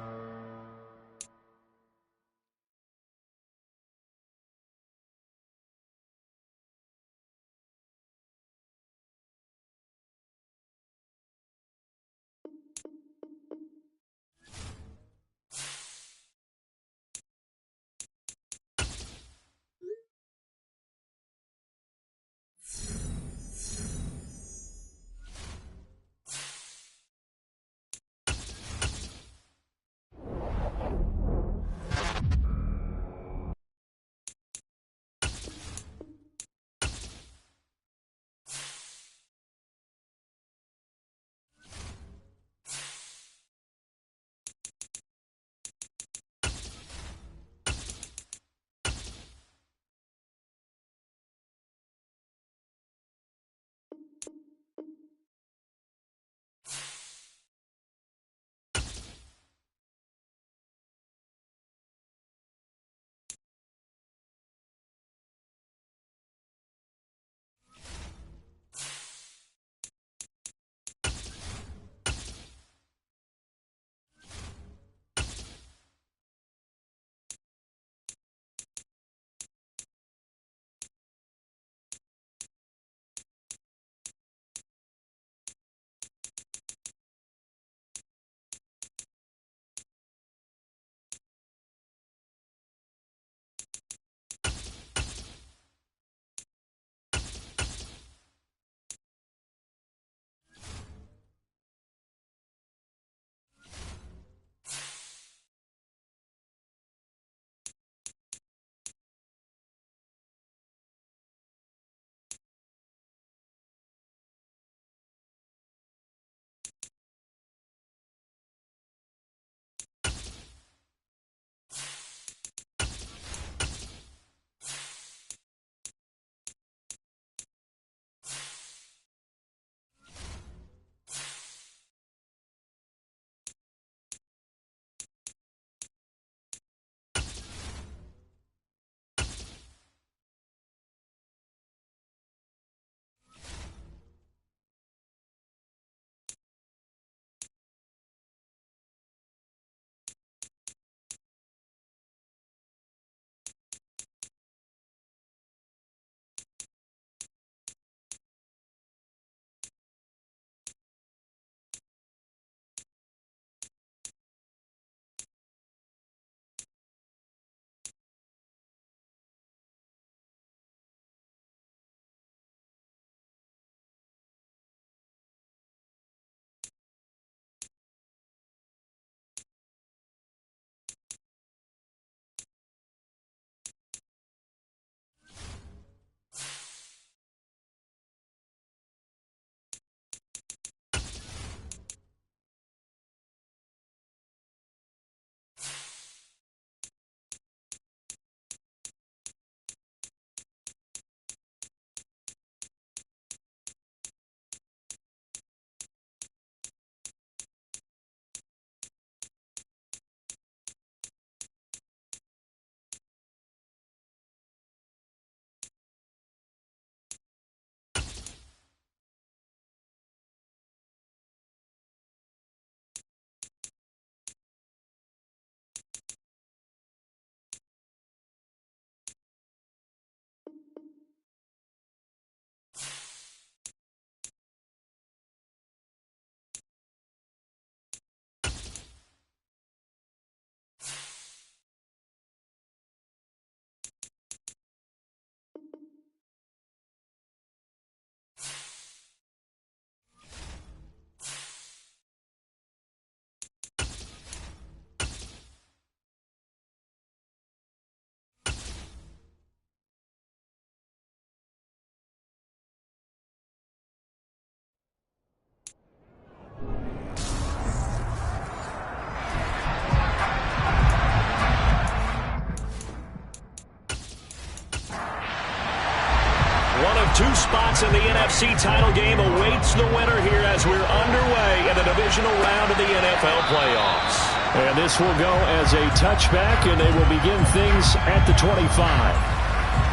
2 spots in the NFC title game awaits the winner here as we're underway in the divisional round of the NFL playoffs. And this will go as a touchback, and they will begin things at the 25.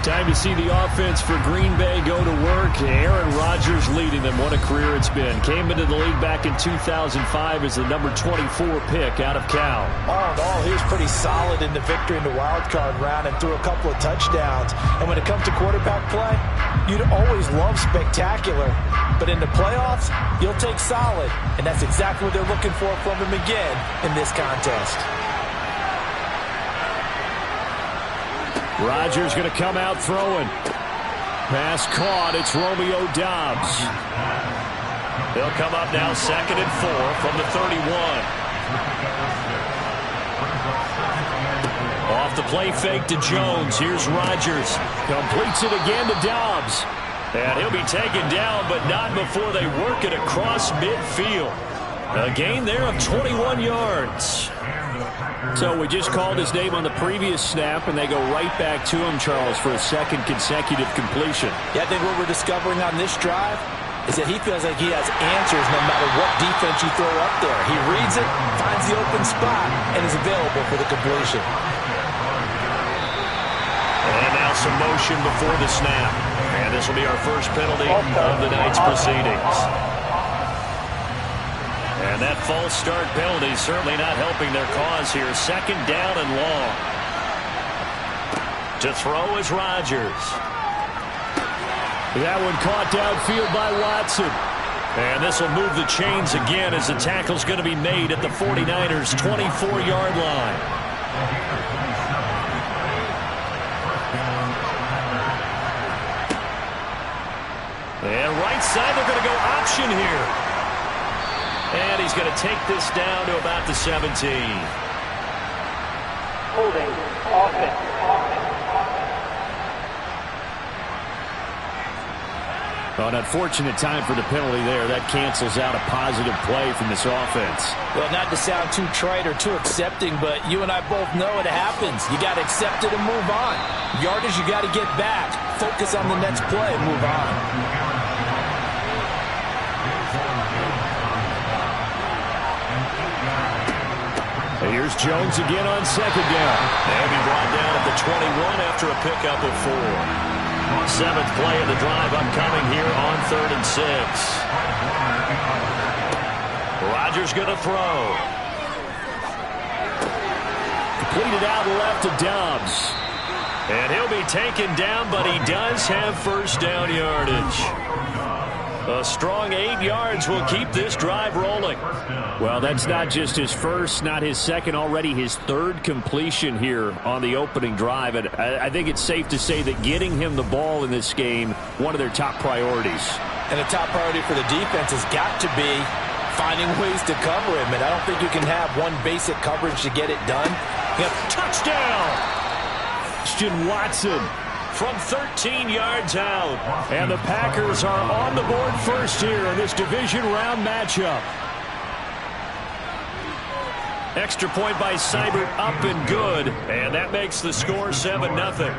Time to see the offense for Green Bay go to work. Aaron Rodgers leading them. What a career it's been. Came into the league back in 2005 as the number 24 pick out of Cal. All in all, he was pretty solid in the victory in the wild card round and threw a couple of touchdowns. And when it comes to quarterback play, you'd always love spectacular. But in the playoffs, you'll take solid. And that's exactly what they're looking for from him again in this contest. Rodgers going to come out throwing. Pass caught. It's Romeo Doubs. They'll come up now 2nd and 4 from the 31. Off the play fake to Jones. Here's Rodgers. Completes it again to Doubs. And he'll be taken down, but not before they work it across midfield. A gain there of 21 yards. So we just called his name on the previous snap, and they go right back to him, Charles, for a 2nd consecutive completion. Yeah, I think what we're discovering on this drive is that he feels like he has answers no matter what defense you throw up there. He reads it, finds the open spot, and is available for the completion. And now some motion before the snap. And this will be our first penalty of the night's proceedings. And that false start penalty certainly not helping their cause here. 2nd down and long. To throw is Rodgers. That one caught downfield by Watson. And this will move the chains again as the tackle's going to be made at the 49ers' 24-yard line. And right side, they're going to go option here. And he's going to take this down to about the 17. Holding offense. An unfortunate time for the penalty there. That cancels out a positive play from this offense. Well, not to sound too trite or too accepting, but you and I both know it happens. You got to accept it and move on. Yardage, you got to get back. Focus on the next play and move on. Here's Jones again on 2nd down. They'll be brought down at the 21 after a pickup of 4. 7th play of the drive upcoming here on 3rd and 6. Rodgers going to throw. Completed out left to Doubs. And he'll be taken down, but he does have first down yardage. A strong 8 yards will keep this drive rolling. Well, that's not just his first, not his second, already his 3rd completion here on the opening drive. And I think it's safe to say that getting him the ball in this game, one of their top priorities. And the top priority for the defense has got to be finding ways to cover him. And I don't think you can have one basic coverage to get it done. Touchdown! Christian Watson from 13 yards out. And the Packers are on the board first here in this division round matchup. Extra point by Seibert, up and good. And that makes the score 7-0.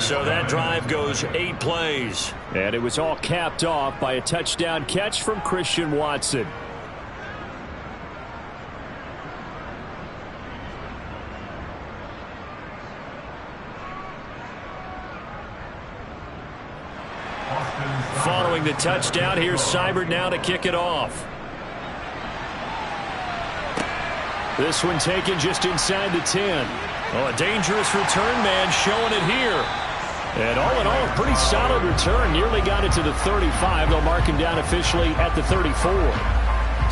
So that drive goes 8 plays. And it was all capped off by a touchdown catch from Christian Watson. Following the touchdown, here's Seibert now to kick it off. This one taken just inside the 10. Oh, a dangerous return man showing it here. And all in all, a pretty solid return. Nearly got it to the 35. They'll mark him down officially at the 34.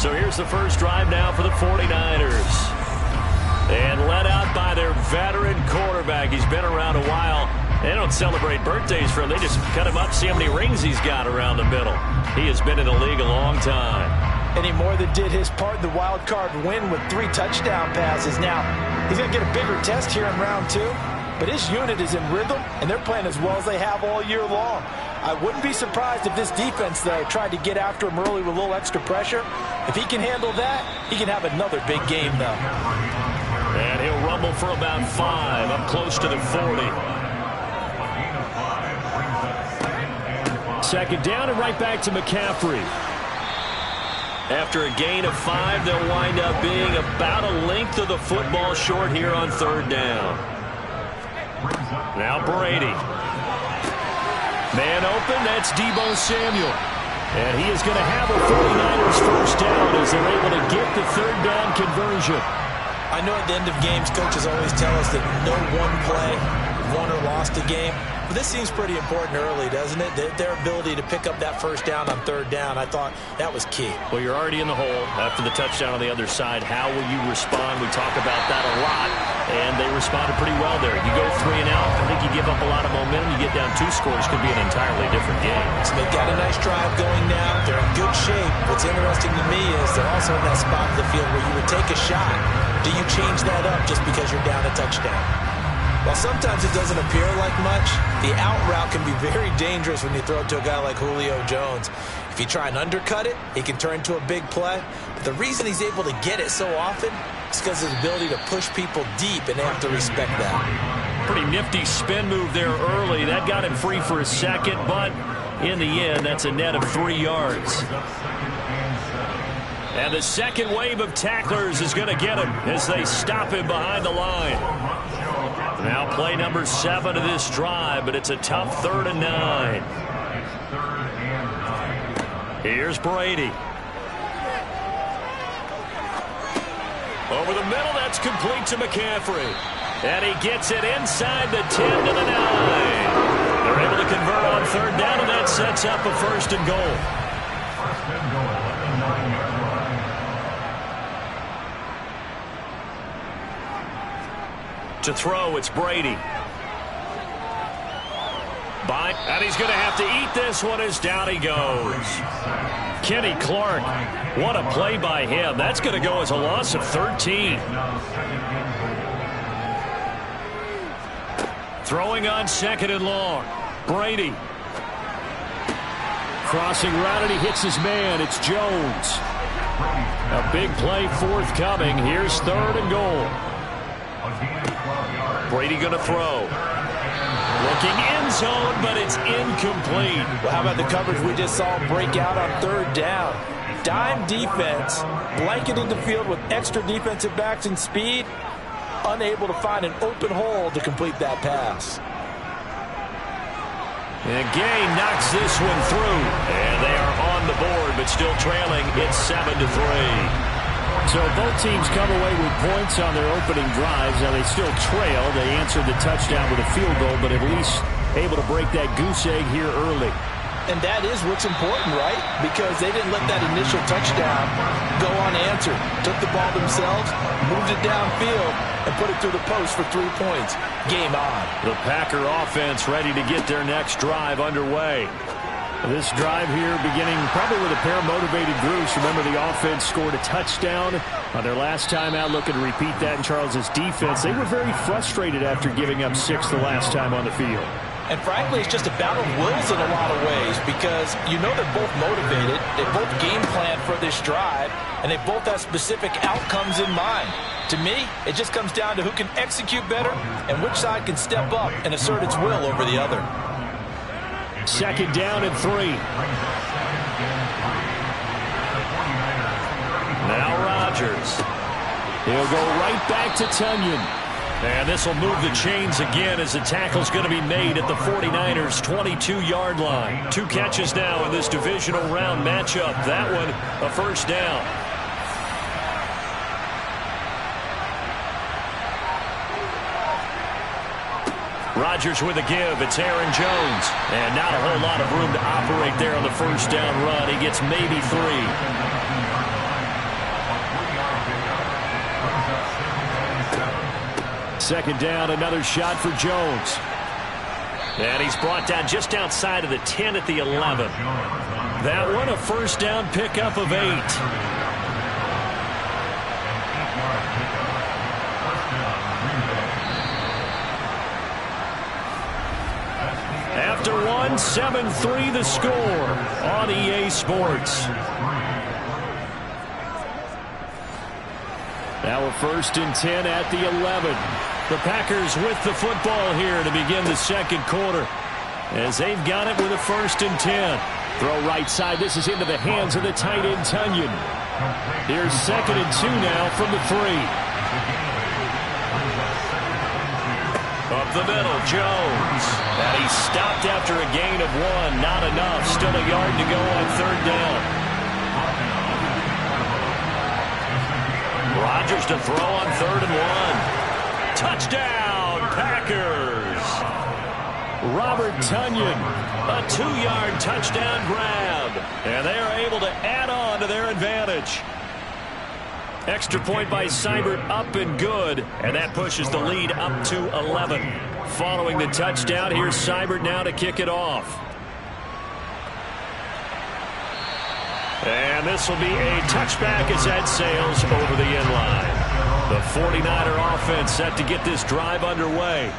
So here's the first drive now for the 49ers. And led out by their veteran quarterback. He's been around a while. They don't celebrate birthdays for him. They just cut him up, see how many rings he's got around the middle. He has been in the league a long time. And he more than did his part in the wild card win with 3 touchdown passes. Now, he's going to get a bigger test here in round 2. But his unit is in rhythm, and they're playing as well as they have all year long. I wouldn't be surprised if this defense, though, tried to get after him early with a little extra pressure. If he can handle that, he can have another big game, though. And he'll rumble for about 5, up close to the 40. second down and right back to McCaffrey. After a gain of 5, they'll wind up being about a length of the football short here on third down. Now Brady. Man open, that's Deebo Samuel. And he is going to have a 49ers first down as they're able to get the third down conversion. I know at the end of games, coaches always tell us that no one play won or lost a game. But this seems pretty important early, doesn't it? Their ability to pick up that first down on third down, I thought that was key. Well, you're already in the hole after the touchdown on the other side. How will you respond? We talk about that a lot, and they responded pretty well there. You go 3 and out, I think you give up a lot of momentum. You get down 2 scores, could be an entirely different game. So they've got a nice drive going now. They're in good shape. What's interesting to me is they're also in that spot of the field where you would take a shot. Do you change that up just because you're down a touchdown? While sometimes it doesn't appear like much, the out route can be very dangerous when you throw it to a guy like Julio Jones. If you try and undercut it, he can turn into a big play. But the reason he's able to get it so often is because of his ability to push people deep, and they have to respect that. Pretty nifty spin move there early. That got him free for a second, but in the end, that's a net of 3 yards. And the second wave of tacklers is going to get him as they stop him behind the line. Now play number 7 of this drive, but it's a tough 3rd and 9. Here's Brady. Over the middle, that's complete to McCaffrey. And he gets it inside the 10 to the 9. They're able to convert on 3rd down, and that sets up a 1st and goal. To throw, it's Brady. And he's going to have to eat this one as down he goes. Kenny Clark, what a play by him. That's going to go as a loss of 13. Throwing on 2nd and long. Brady. Crossing route, and he hits his man. It's Jones. A big play forthcoming. Here's 3rd and goal. Brady going to throw. Looking end zone, but it's incomplete. Well, how about the coverage we just saw break out on 3rd down? Dime defense, blanketing the field with extra defensive backs and speed, unable to find an open hole to complete that pass. And Gay knocks this one through. And they are on the board, but still trailing. It's 7-3. So both teams come away with points on their opening drives. Now they still trail. They answered the touchdown with a field goal, but at least able to break that goose egg here early. And that is what's important, right? Because they didn't let that initial touchdown go unanswered. Took the ball themselves, moved it downfield, and put it through the post for 3 points. Game on. The Packer offense ready to get their next drive underway. This drive here beginning probably with a pair of motivated groups. Remember, the offense scored a touchdown on their last time out, looking to repeat that in Charles's defense. They were very frustrated after giving up 6 the last time on the field. And frankly, it's just a battle of wills in a lot of ways because you know they're both motivated. They both game plan for this drive, and they both have specific outcomes in mind. To me, it just comes down to who can execute better and which side can step up and assert its will over the other. 2nd down and 3. Now Rodgers. He'll go right back to Tunyon. And this will move the chains again as the tackle's going to be made at the 49ers' 22-yard line. 2 catches now in this divisional round matchup. That one, a 1st down. Rodgers with a give. It's Aaron Jones. And not a whole lot of room to operate there on the 1st down run. He gets maybe 3. 2nd down, another shot for Jones. And he's brought down just outside of the 10 at the 11. That one, a 1st down pickup of 8. After 1, 7-3 the score on EA Sports. Now a 1st and 10 at the 11. The Packers with the football here to begin the 2nd quarter. as they've got it with a 1st and 10. Throw right side. This is into the hands of the tight end, Tunyon. Here's 2nd and 2 now from the 3. Up the middle, Jones. And he's stopped after a gain of 1. Not enough. Still a yard to go on 3rd down. Rodgers to throw on 3rd and 1. Touchdown, Packers. Robert Tunyon, a 2-yard touchdown grab. And they are able to add on to their advantage. Extra point by Seibert, up and good. And that pushes the lead up to 11. Following the touchdown, here's Seibert now to kick it off. And this will be a touchback as that sails over the end line. The 49er offense set to get this drive underway.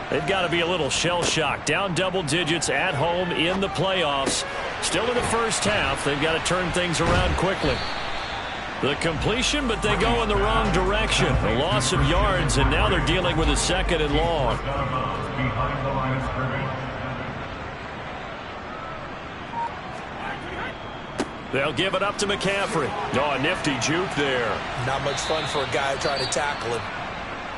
They've got to be a little shell-shocked. Down double digits at home in the playoffs. Still in the first half. They've got to turn things around quickly. The completion, but they go in the wrong direction. A loss of yards, and now they're dealing with a 2nd and long. They'll give it up to McCaffrey. Oh, a nifty juke there. Not much fun for a guy trying to tackle him.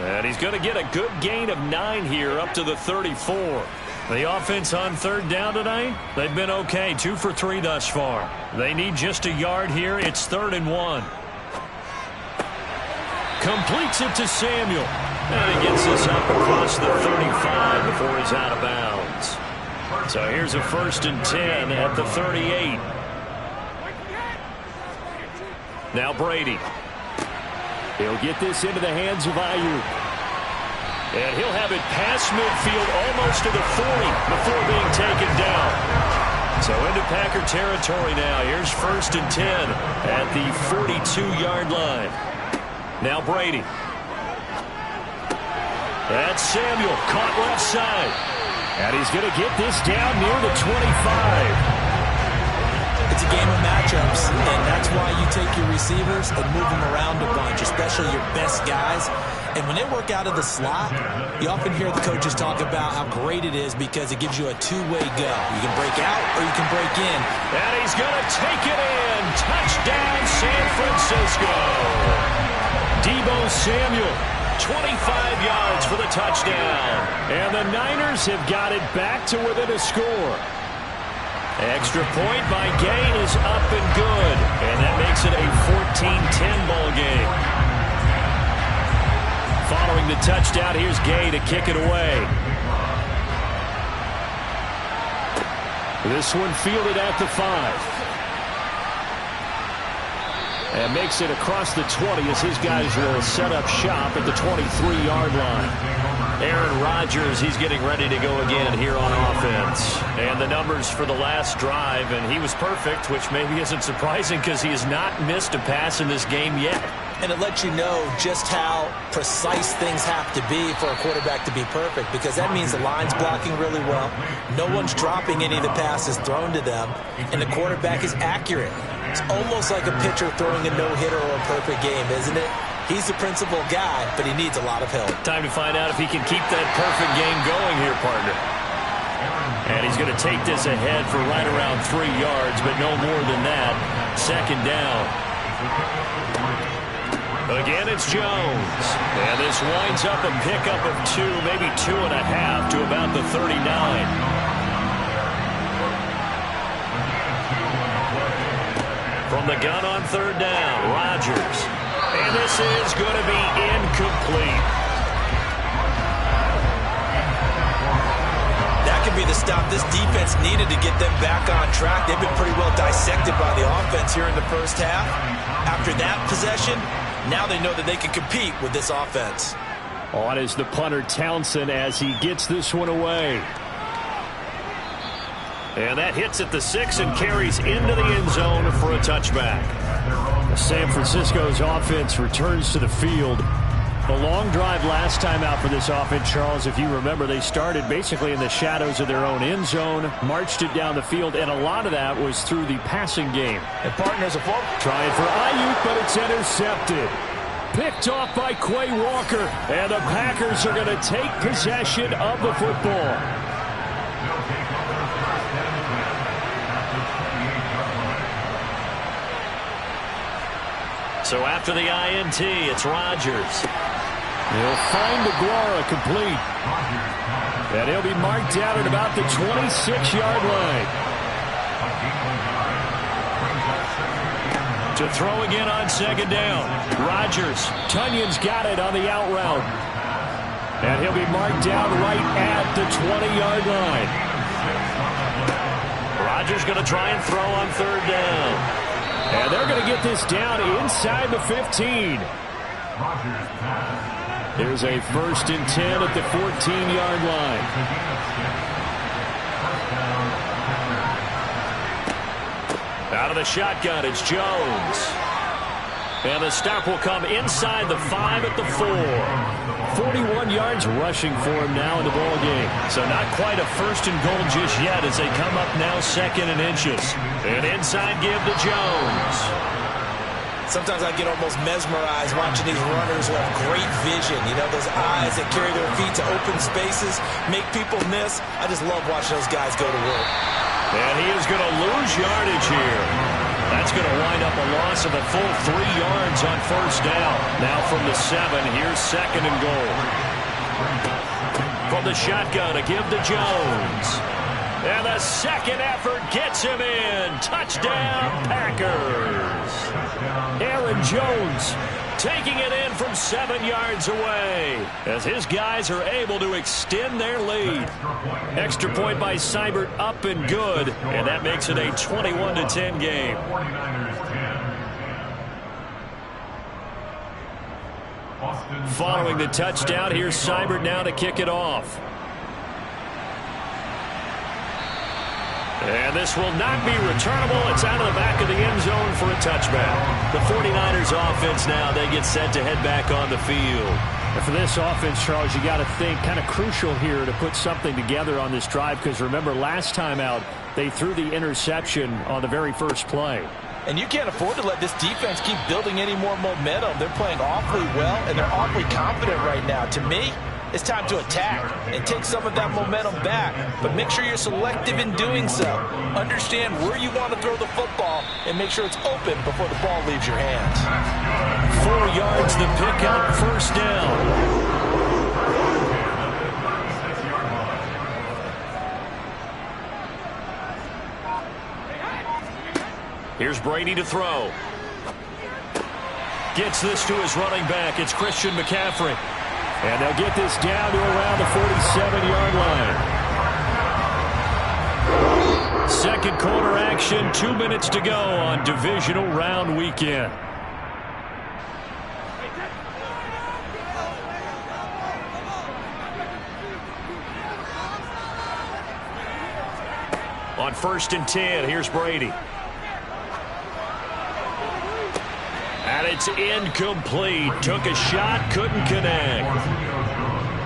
And he's going to get a good gain of 9 here up to the 34. The offense on 3rd down tonight, they've been okay. 2 for 3 thus far. They need just a yard here. It's 3rd and 1. Completes it to Samuel. And he gets this up across the 35 before he's out of bounds. So here's a 1st and 10 at the 38. Now Brady. He'll get this into the hands of Ayuk. And he'll have it past midfield almost to the 40 before being taken down. So into Packer territory now. Here's 1st and 10 at the 42-yard line. Now Brady. That's Samuel caught left side. And he's going to get this down near the 25. It's a game of matchups, and that's why you take your receivers and move them around a bunch, especially your best guys. And when they work out of the slot, you often hear the coaches talk about how great it is because it gives you a two-way go. You can break out or you can break in. And he's going to take it in. Touchdown, San Francisco. Deebo Samuel, 25 yards for the touchdown. And the Niners have got it back to within a score. Extra point by Gay is up and good. And that makes it a 14-10 ball game. Following the touchdown, here's Gay to kick it away. This one fielded at the 5. And makes it across the 20 as his guys will set up shop at the 23-yard line. Aaron Rodgers, he's getting ready to go again here on offense. And the numbers for the last drive, and he was perfect, which maybe isn't surprising because he has not missed a pass in this game yet. And it lets you know just how precise things have to be for a quarterback to be perfect, because that means the line's blocking really well. No one's dropping any of the passes thrown to them, and the quarterback is accurate. It's almost like a pitcher throwing a no-hitter or a perfect game, isn't it? He's the principal guy, but he needs a lot of help. Time to find out if he can keep that perfect game going here, partner. And he's going to take this ahead for right around 3 yards, but no more than that. 2nd down. Again, it's Jones. And this winds up a pickup of 2, maybe 2.5 to about the 39. From the gun on 3rd down, Rodgers. And this is going to be incomplete. That could be the stop this defense needed to get them back on track. They've been pretty well dissected by the offense here in the first half. After that possession, now they know that they can compete with this offense. On is the punter Townsend as he gets this one away. And that hits at the 6 and carries into the end zone for a touchback. San Francisco's offense returns to the field. The long drive last time out for this offense, Charles, if you remember, they started basically in the shadows of their own end zone, marched it down the field, and a lot of that was through the passing game. And partners are trying for Ayuk, but it's intercepted. Picked off by Quay Walker, and the Packers are going to take possession of the football. So after the INT, it's Rodgers. He'll find Aguara complete. And he'll be marked down at about the 26-yard line. To throw again on second down. Rodgers. Tunyon's got it on the out route. And he'll be marked down right at the 20-yard line. Rodgers going to try and throw on third down. And they're going to get this down inside the 15. There's a 1st and 10 at the 14-yard line. Out of the shotgun, it's Jones. And the stop will come inside the 5 at the 4. 41 yards rushing for him now in the ball game. So not quite a 1st and goal just yet as they come up now 2nd and inches. And inside give to Jones. Sometimes I get almost mesmerized watching these runners who have great vision. You know, those eyes that carry their feet to open spaces, make people miss. I just love watching those guys go to work. And he is going to lose yardage here. That's going to wind up a loss of a full 3 yards on 1st down. Now from the 7, here's 2nd and goal. From the shotgun, a give to Jones. And the second effort gets him in. Touchdown, Packers. Aaron Jones taking it in from 7 yards away as his guys are able to extend their lead. Extra point by Seibert up and good, and that makes it a 21-10 game. Following the touchdown, here's Seibert now to kick it off. And this will not be returnable. It's out of the back of the end zone for a touchback. The 49ers offense now, they get set to head back on the field. And for this offense, Charles, you got to think kind of crucial here to put something together on this drive, because remember last time out they threw the interception on the very first play. And you can't afford to let this defense keep building any more momentum. They're playing awfully well, and they're awfully confident right now. To me, it's time to attack and take some of that momentum back, but make sure you're selective in doing so. Understand where you want to throw the football and make sure it's open before the ball leaves your hands. 4 yards the pickup, 1st down. Here's Brady to throw. Gets this to his running back. It's Christian McCaffrey. And they'll get this down to around the 47-yard line. Second quarter action, 2 minutes to go on divisional round weekend. On 1st and 10, here's Brady. And it's incomplete. Took a shot, couldn't connect.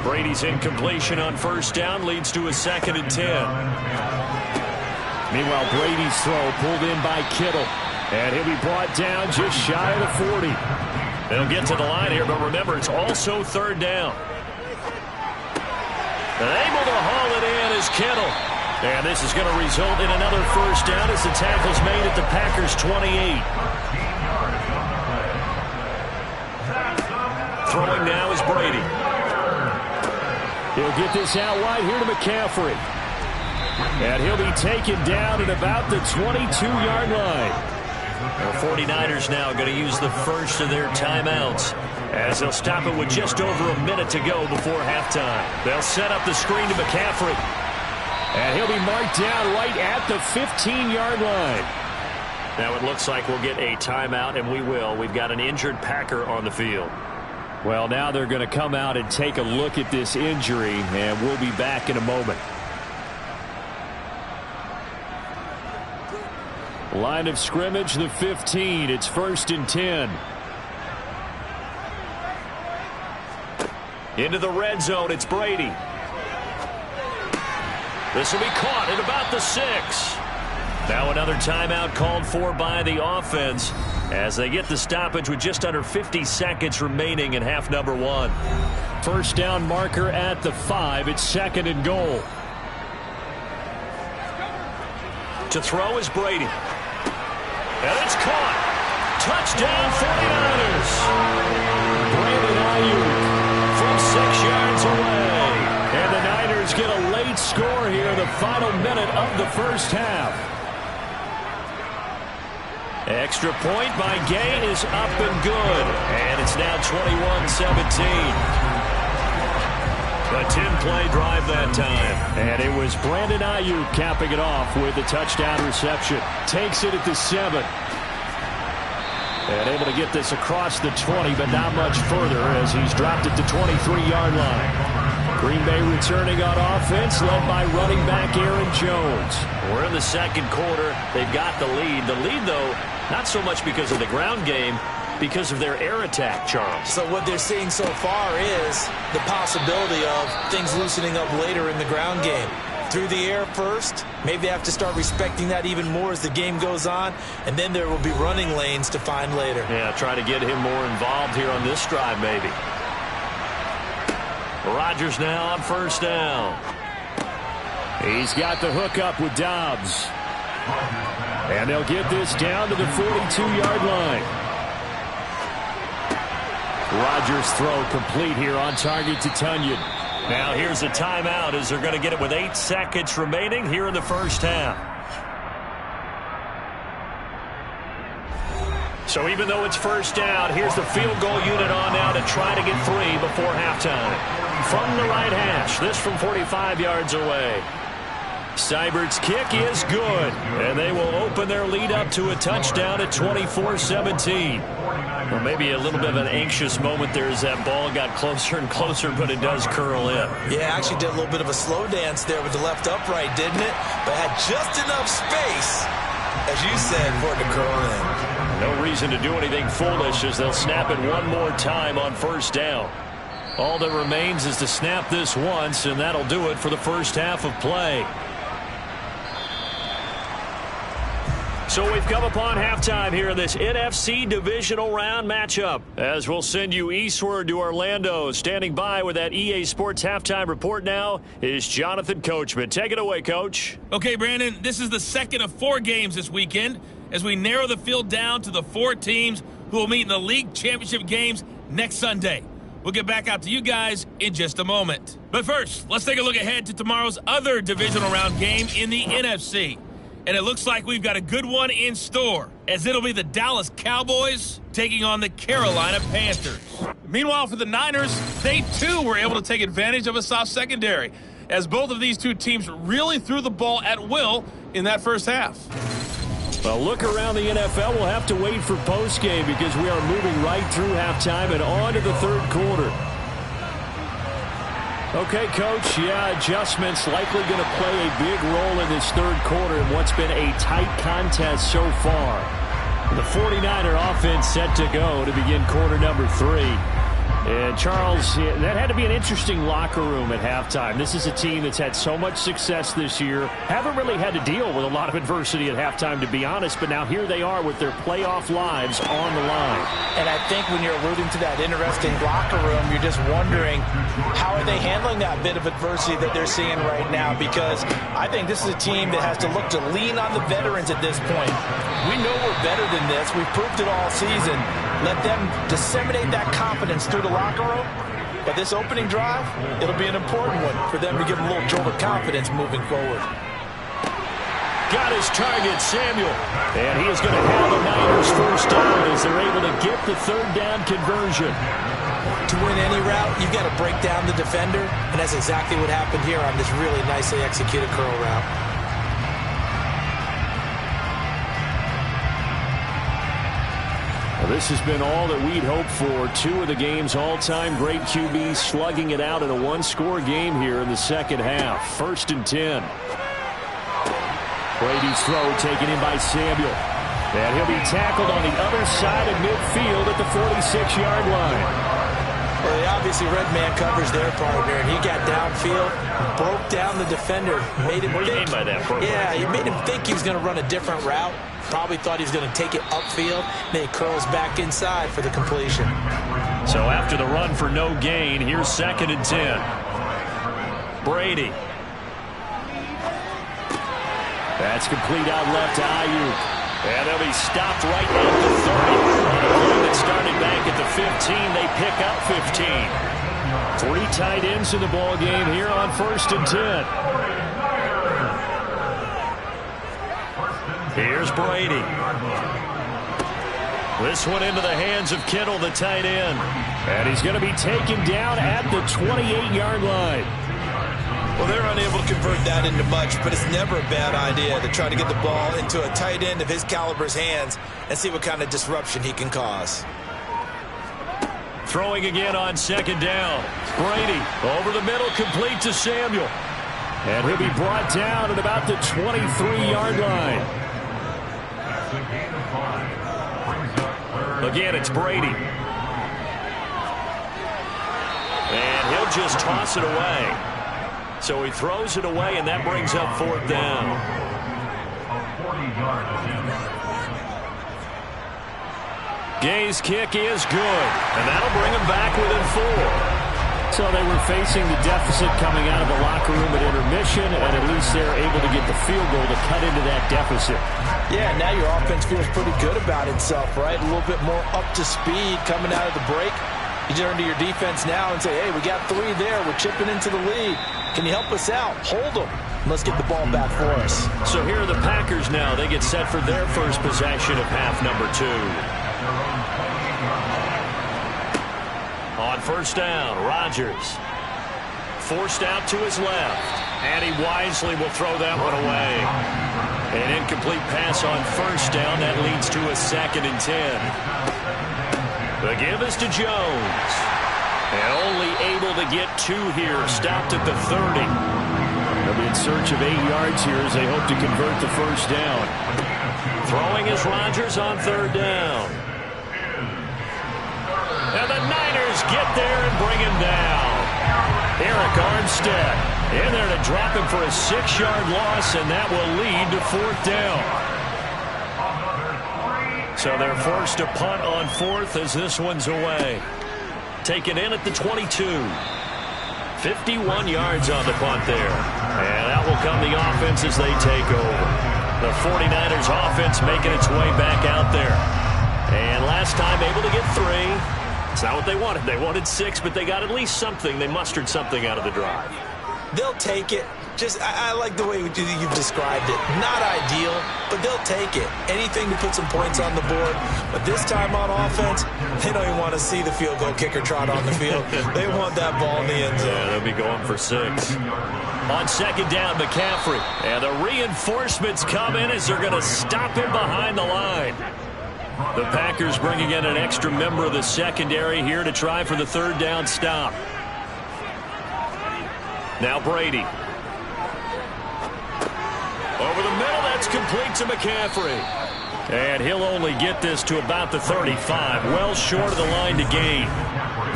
Brady's incompletion on 1st down leads to a 2nd and 10. Meanwhile, Brady's throw pulled in by Kittle. And he'll be brought down just shy of the 40. They'll get to the line here, but remember, it's also 3rd down. Able to haul it in is Kittle. And this is going to result in another 1st down as the tackle's made at the Packers' 28. Throwing now is Brady. He'll get this out wide here to McCaffrey. And he'll be taken down at about the 22-yard line. The 49ers now going to use the first of their timeouts as they'll stop it with just over a minute to go before halftime. They'll set up the screen to McCaffrey. And he'll be marked down right at the 15-yard line. Now it looks like we'll get a timeout, and we will. We've got an injured Packer on the field. Well, now they're going to come out and take a look at this injury, and we'll be back in a moment. Line of scrimmage, the 15. It's 1st and 10. Into the red zone, it's Brady. This will be caught at about the 6. Now another timeout called for by the offense as they get the stoppage with just under 50 seconds remaining in half number 1. 1st down marker at the 5. It's 2nd and goal. To throw is Brady. And it's caught. Touchdown 49ers. final minute of the first half. Extra point by Gay is up and good. And it's now 21-17. A 10-play drive that time. And it was Brandon Ayuk capping it off with a touchdown reception. Takes it at the 7. And able to get this across the 20, but not much further as he's dropped it to 23-yard line. Green Bay returning on offense, led by running back Aaron Jones. We're in the second quarter. They've got the lead. The lead, though, not so much because of the ground game, because of their air attack, Charles. So what they're seeing so far is the possibility of things loosening up later in the ground game. Through the air first, maybe they have to start respecting that even more as the game goes on, and then there will be running lanes to find later. Yeah, try to get him more involved here on this drive, maybe. Rodgers now on first down. He's got the hook up with Dobbs. And they'll get this down to the 42-yard line. Rodgers' throw complete here on target to Tunyon. Now here's a timeout as they're going to get it with 8 seconds remaining here in the first half. So even though it's first down, here's the field goal unit on now to try to get 3 before halftime. From the right hash, this from 45 yards away. Seibert's kick is good, and they will open their lead up to a touchdown at 24-17. Well, maybe a little bit of an anxious moment there as that ball got closer and closer, but it does curl in. Yeah, actually did a little bit of a slow dance there with the left upright, didn't it? But had just enough space, as you said, for it to curl in. No reason to do anything foolish as they'll snap it one more time on first down. All that remains is to snap this once, and that'll do it for the first half of play. So we've come upon halftime here in this NFC divisional round matchup. As we'll send you eastward to Orlando. Standing by with that EA Sports halftime report now is Jonathan Coachman. Take it away, Coach. Okay, Brandon, this is the second of 4 games this weekend as we narrow the field down to the 4 teams who will meet in the league championship games next Sunday. We'll get back out to you guys in just a moment. But first, let's take a look ahead to tomorrow's other divisional round game in the NFC. And it looks like we've got a good one in store, as it'll be the Dallas Cowboys taking on the Carolina Panthers. Meanwhile, for the Niners, they too were able to take advantage of a soft secondary, as both of these two teams really threw the ball at will in that first half. Well, look around the NFL. We'll have to wait for postgame because we are moving right through halftime and on to the third quarter. Okay, Coach, adjustments likely going to play a big role in this third quarter in what's been a tight contest so far. The 49er offense set to go to begin quarter number 3. And, Charles, that had to be an interesting locker room at halftime. This is a team that's had so much success this year. Haven't really had to deal with a lot of adversity at halftime, to be honest. But now here they are with their playoff lives on the line. And I think when you're alluding to that interesting locker room, you're just wondering how are they handling that bit of adversity that they're seeing right now? Because I think this is a team that has to look to lean on the veterans at this point. We know we're better than this. We've proved it all season. Let them disseminate that confidence through the locker room. But this opening drive, it'll be an important one for them to give them a little jolt of confidence moving forward. Got his target, Samuel. And he is going to have the Niners first down as they're able to get the third down conversion. To win any route, you've got to break down the defender, and that's exactly what happened here on this really nicely executed curl route. Well, this has been all that we'd hoped for. 2 of the game's all-time great QBs slugging it out in a one-score game here in the second half. 1st and 10. Brady's throw taken in by Samuel. And he'll be tackled on the other side of midfield at the 46-yard line. Well, they obviously read man coverage their partner, and he got downfield, broke down the defender, made him What do you think. mean by that, Bro? Yeah, he made him think he was going to run a different route. Probably thought he was going to take it upfield. Then he curls back inside for the completion. So after the run for no gain, here's 2nd and 10. Brady. That's complete out left to Ayuk. And they'll be stopped right at the 30. On a play that started back at the 15, they pick up 15. 3 tight ends in the ball game here on 1st and 10. Here's Brady. This one into the hands of Kittle, the tight end. And he's going to be taken down at the 28-yard line. Well, they're unable to convert that into much, but it's never a bad idea to try to get the ball into a tight end of his caliber's hands and see what kind of disruption he can cause. Throwing again on second down. Brady over the middle, complete to Samuel. And he'll be brought down at about the 23-yard line. Again, it's Brady. And he'll just toss it away. So he throws it away, and that brings up fourth down. Gay's kick is good, and that'll bring him back within 4. So they were facing the deficit coming out of the locker room at intermission, and at least they're able to get the field goal to cut into that deficit. Yeah, now your offense feels pretty good about itself, right? A little bit more up to speed coming out of the break. You turn to your defense now and say, hey, we got 3 there. We're chipping into the lead. Can you help us out? Hold them. Let's get the ball back for us. So here are the Packers now. They get set for their first possession of half number 2. On first down, Rodgers. Forced out to his left. And he wisely will throw that one away. An incomplete pass on first down. That leads to a 2nd and 10. The give is to Jones. And only able to get 2 here. Stopped at the 30. They'll be in search of 8 yards here as they hope to convert the first down. Throwing is Rodgers on third down. And the Niners get there and bring him down. Eric Armstead in there to drop him for a 6-yard loss, and that will lead to fourth down. So they're forced to punt on fourth as this one's away. Taken in at the 22. 51 yards on the punt there. And out will come the offense as they take over. The 49ers offense making its way back out there. And last time able to get 3. It's not what they wanted. They wanted 6, but they got at least something. They mustered something out of the drive. They'll take it. I like the way you've described it. Not ideal, but they'll take it. Anything to put some points on the board. But this time on offense, they don't even want to see the field goal kicker trot on the field. They want that ball in the end zone. Yeah, they'll be going for 6. On second down, McCaffrey. And the reinforcements come in as they're going to stop him behind the line. The Packers bringing in an extra member of the secondary here to try for the third down stop. Now Brady. Over the middle, that's complete to McCaffrey. And he'll only get this to about the 35, well short of the line to gain.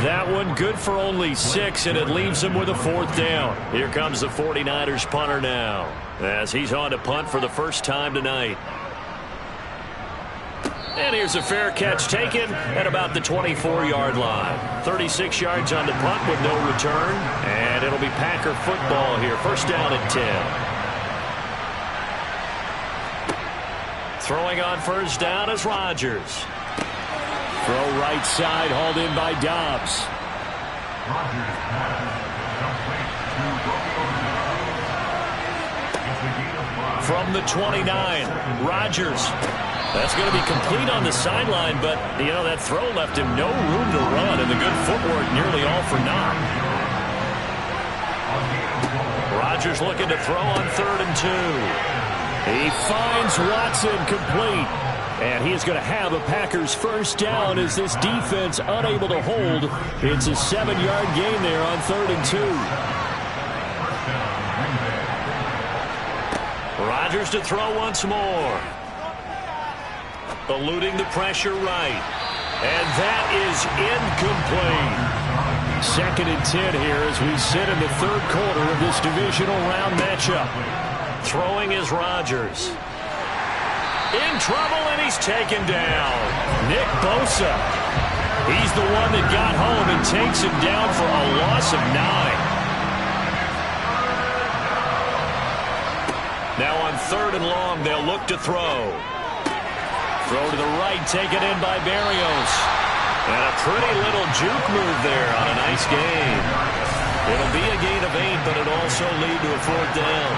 That one good for only 6, and it leaves him with a fourth down. Here comes the 49ers punter now, as he's on to punt for the first time tonight. And here's a fair catch taken at about the 24-yard line. 36 yards on the punt with no return. And it'll be Packer football here. First down and 10. Throwing on first down is Rodgers. Throw right side, hauled in by Dobbs. From the 29, Rodgers. That's going to be complete on the sideline, but, you know, that throw left him no room to run, and the good footwork nearly all for naught. Rodgers looking to throw on 3rd and 2. He finds Watson complete. And he is going to have a Packers first down as this defense unable to hold. It's a 7-yard gain there on 3rd and 2. Rodgers to throw once more. Eluding the pressure right. And that is incomplete. 2nd and 10 here as we sit in the 3rd quarter of this divisional round matchup. Throwing is Rodgers. In trouble, and he's taken down. Nick Bosa. He's the one that got home and takes him down for a loss of 9. Now on 3rd and long, they'll look to throw. Throw to the right, taken in by Berrios. And a pretty little juke move there on a nice gain. It'll be a gain of 8, but it'll also lead to a fourth down.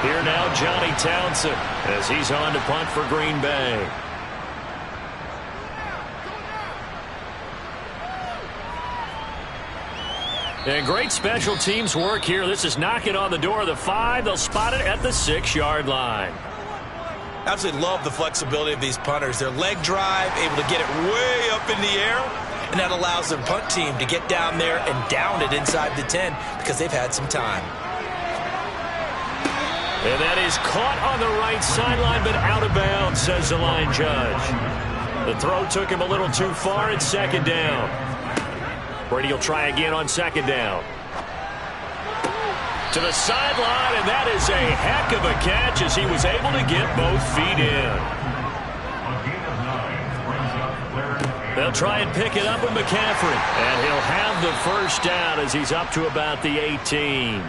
Here now, Johnny Townsend, as he's on to punt for Green Bay. And great special teams work here. This is knocking on the door of the 5. They'll spot it at the 6-yard line. Absolutely love the flexibility of these punters. Their leg drive, able to get it way up in the air, and that allows their punt team to get down there and down it inside the 10 because they've had some time. And that is caught on the right sideline, but out of bounds, says the line judge. The throw took him a little too far. It's 2nd down. Brady will try again on 2nd down. To the sideline, and that is a heck of a catch as he was able to get both feet in. They'll try and pick it up with McCaffrey, and he'll have the 1st down as he's up to about the 18.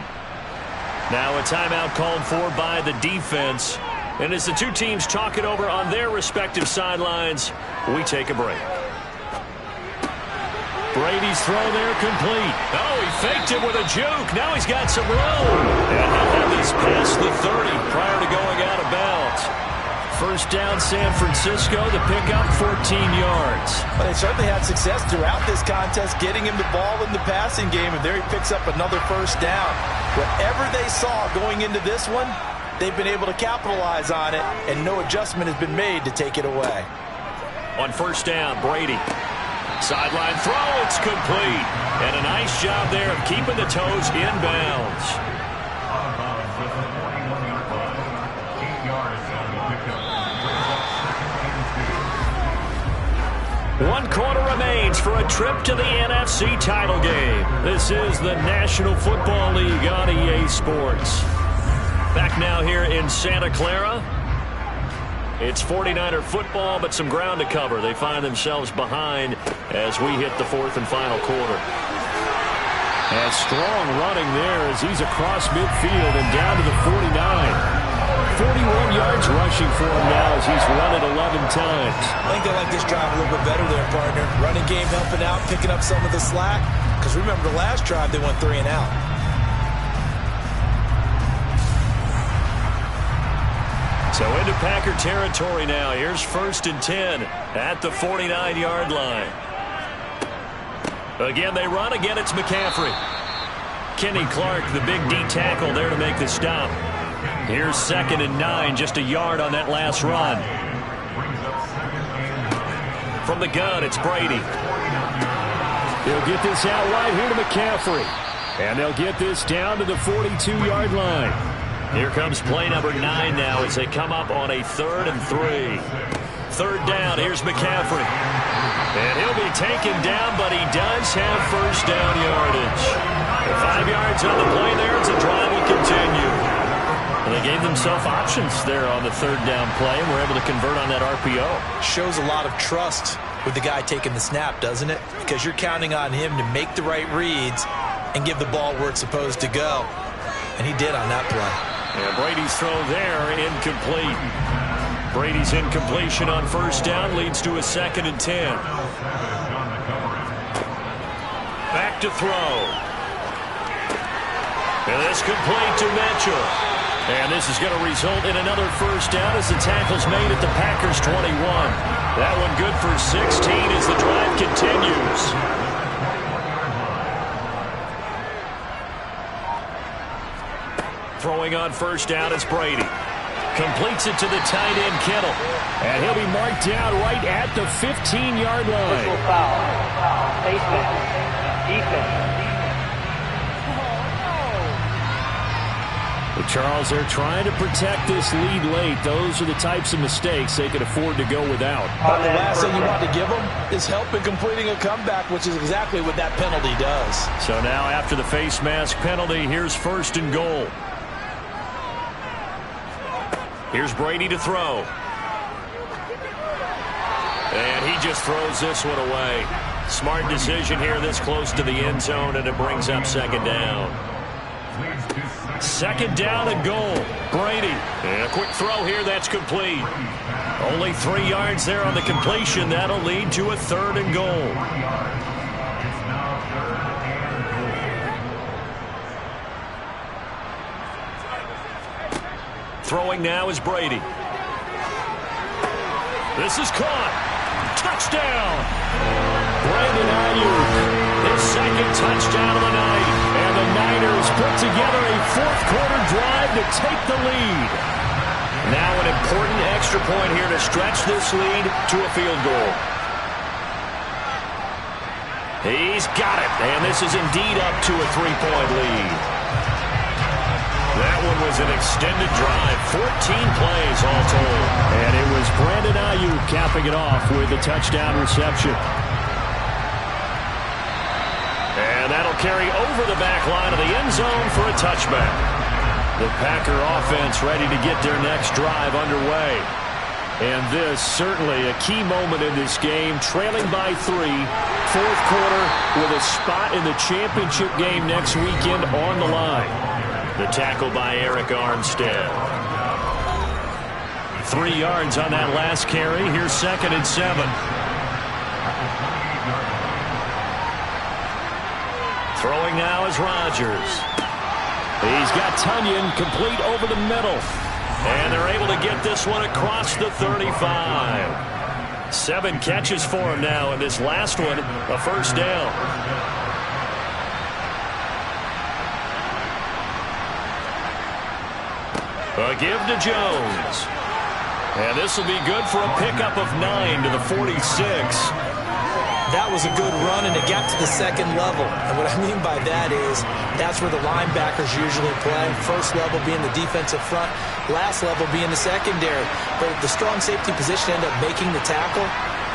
Now a timeout called for by the defense. And as the two teams talk it over on their respective sidelines, we take a break. Brady's throw there complete. Oh, he faked it with a juke. Now he's got some room. And he'll have this past the 30 prior to going out of bounds. 1st down, San Francisco. The pickup, 14 yards. Well, they certainly had success throughout this contest getting him the ball in the passing game, and there he picks up another 1st down. Whatever they saw going into this one, they've been able to capitalize on it, and no adjustment has been made to take it away. On 1st down, Brady. Sideline throw, it's complete. And a nice job there of keeping the toes in bounds. One quarter remains for a trip to the NFC title game. This is the National Football League on EA Sports. Back now here in Santa Clara. It's 49er football, but some ground to cover. They find themselves behind as we hit the 4th and final quarter. And strong running there as he's across midfield and down to the 49. 41 yards rushing for him now as he's run it 11 times. I think they like this drive a little bit better there, partner. Running game helping out, picking up some of the slack. Because remember the last drive, they went 3 and out. So into Packer territory now. Here's 1st and 10 at the 49-yard line. Again, they run. Again, it's McCaffrey. Kenny Clark, the big D tackle there to make the stop. Here's 2nd and 9, just a yard on that last run. From the gun, it's Brady. He'll get this out right here to McCaffrey. And they'll get this down to the 42-yard line. Here comes play number 9 now as they come up on a 3rd and 3. 3rd down, here's McCaffrey. And he'll be taken down, but he does have 1st down yardage. 5 yards on the play there as the drive will continue. And they gave themselves options there on the 3rd down play and were able to convert on that RPO. Shows a lot of trust with the guy taking the snap, doesn't it? Because you're counting on him to make the right reads and give the ball where it's supposed to go. And he did on that play. And Brady's throw there, incomplete. Brady's incompletion on 1st down leads to a 2nd and 10. Back to throw. And this complete to Mitchell. And this is going to result in another 1st down as the tackle's made at the Packers' 21. That one good for 16 as the drive continues. Throwing on 1st down, it's Brady. Completes it to the tight end, Kittle. And he'll be marked down right at the 15-yard line. Personal foul. Face mask. Defense. But Charles, they're trying to protect this lead late. Those are the types of mistakes they can afford to go without. The last thing you want to give them is help in completing a comeback, which is exactly what that penalty does. So now after the face mask penalty, here's 1st and goal. Here's Brady to throw. And he just throws this one away. Smart decision here this close to the end zone, and it brings up 2nd down. 2nd down and goal. Brady. And a quick throw here, that's complete. Only 3 yards there on the completion. That'll lead to a 3rd and goal. Throwing now is Brady. This is caught. Touchdown. Brandon Ayuk, his second touchdown of the night. And the Niners put together a fourth-quarter drive to take the lead. Now an important extra point here to stretch this lead to a field goal. He's got it, and this is indeed up to a three-point lead. That one was an extended drive, 14 plays all told. And it was Brandon Ayuk capping it off with a touchdown reception. And that'll carry over the back line of the end zone for a touchback. The Packer offense ready to get their next drive underway. And this certainly a key moment in this game, trailing by 3, fourth quarter with a spot in the championship game next weekend on the line. The tackle by Eric Armstead. 3 yards on that last carry. Here's 2nd and 7. Throwing now is Rodgers. He's got Tunyon complete over the middle. And they're able to get this one across the 35. 7 catches for him now, and this last one, a first down. A give to Jones. And this will be good for a pickup of 9 to the 46. That was a good run, and it got to the second level. And what I mean by that is that's where the linebackers usually play. First level being the defensive front, last level being the secondary. But the strong safety position ended up making the tackle.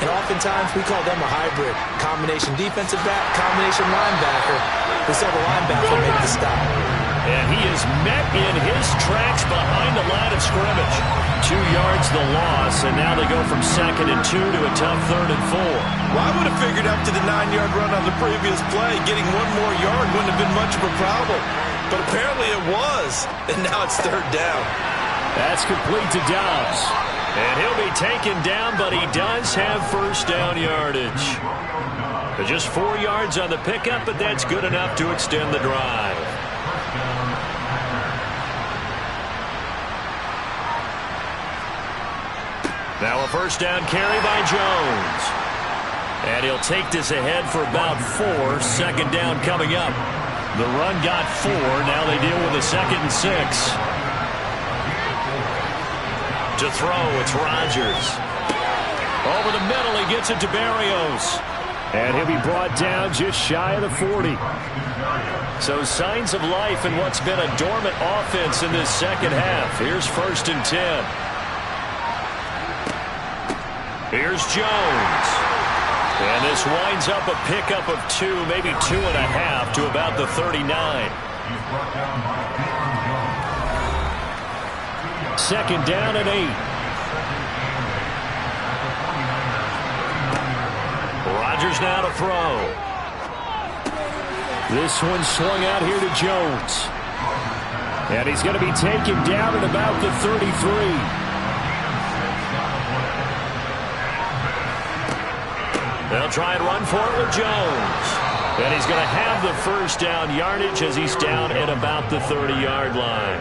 And oftentimes we call them a hybrid. Combination defensive back, combination linebacker. We saw the linebacker make the stop. And he is met in his tracks behind the line of scrimmage. 2 yards the loss, and now they go from 2nd and 2 to a tough 3rd and 4. Well, I would have figured after the 9-yard run on the previous play, getting 1 more yard wouldn't have been much of a problem. But apparently it was, and now it's 3rd down. That's complete to Dobbs. And he'll be taken down, but he does have first down yardage. Just 4 yards on the pickup, but that's good enough to extend the drive. Now a first down carry by Jones. And he'll take this ahead for about 4. 2nd down coming up. The run got 4. Now they deal with a 2nd and 6. To throw, it's Rodgers. Over the middle, he gets it to Berrios. And he'll be brought down just shy of the 40. So signs of life in what's been a dormant offense in this second half. Here's 1st and 10. Here's Jones. And this winds up a pickup of 2, maybe 2.5 to about the 39. 2nd down and 8. Rodgers now to throw. This one swung out here to Jones. And he's going to be taken down at about the 33. They'll try and run for it with Jones. And he's going to have the first down yardage as he's down at about the 30-yard line.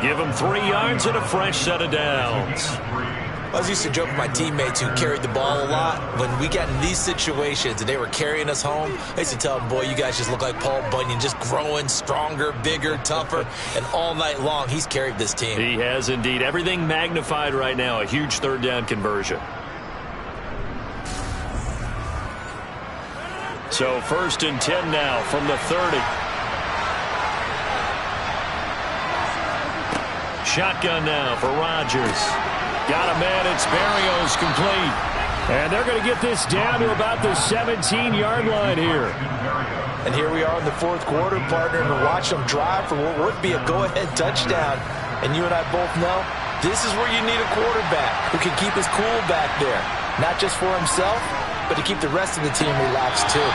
Give him 3 yards and a fresh set of downs. I was used to joke with my teammates who carried the ball a lot. When we got in these situations and they were carrying us home, I used to tell them, boy, you guys just look like Paul Bunyan, just growing stronger, bigger, tougher. And all night long, he's carried this team. He has indeed. Everything magnified right now. A huge 3rd down conversion. So 1st and 10 now from the 30. Shotgun now for Rodgers. Got a man. It's Berrios complete. And they're going to get this down to about the 17-yard line here. And here we are in the 4th quarter, partner, and watch them drive for what would be a go-ahead touchdown. And you and I both know this is where you need a quarterback who can keep his cool back there. Not just for himself, but to keep the rest of the team relaxed too.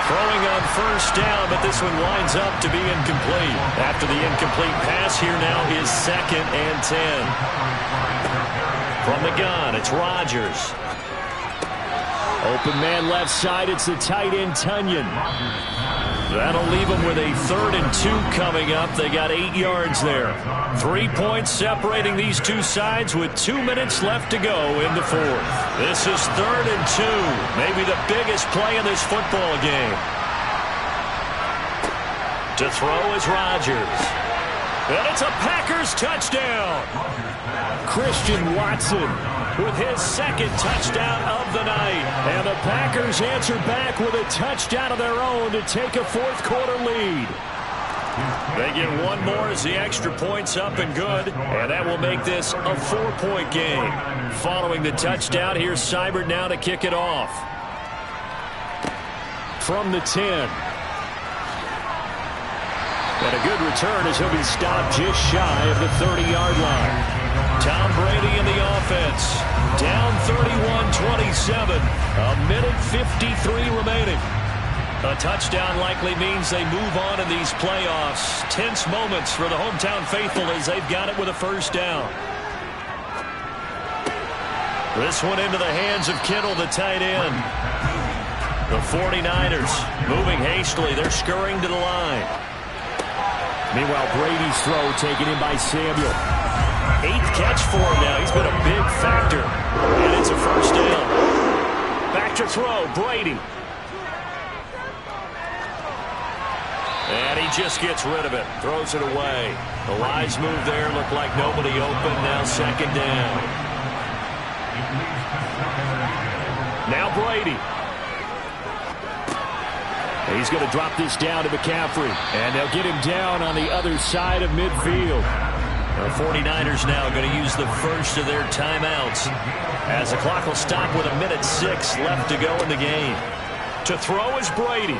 Throwing on first down, but this one winds up to be incomplete. After the incomplete pass, here now is 2nd and 10. From the gun, it's Rodgers. Open man left side, it's the tight end Tunyon. That'll leave them with a 3rd and 2 coming up. They got 8 yards there. 3 points separating these two sides with 2 minutes left to go in the 4th. This is 3rd and 2. Maybe the biggest play in this football game. To throw is Rodgers. And it's a Packers touchdown. Christian Watson with his 2nd touchdown of the night. And the Packers answer back with a touchdown of their own to take a 4th quarter lead. They get one more as the extra point's up and good. And that will make this a 4-point game. Following the touchdown, here's Seibert now to kick it off. From the 10. And a good return as he'll be stopped just shy of the 30-yard line. Tom Brady in the offense. Down 31-27. A minute 53 remaining. A touchdown likely means they move on in these playoffs. Tense moments for the hometown faithful as they've got it with a 1st down. This one into the hands of Kittle, the tight end. The 49ers moving hastily. They're scurrying to the line. Meanwhile, Brady's throw taken in by Samuel. 8th catch for him now. He's been a big factor. And it's a 1st down. Back to throw, Brady. And he just gets rid of it. Throws it away. The lines move there. Look like nobody open. Now 2nd down. Now Brady. He's going to drop this down to McCaffrey. And they'll get him down on the other side of midfield. The 49ers now going to use the first of their timeouts as the clock will stop with a minute 6 left to go in the game. To throw is Brady.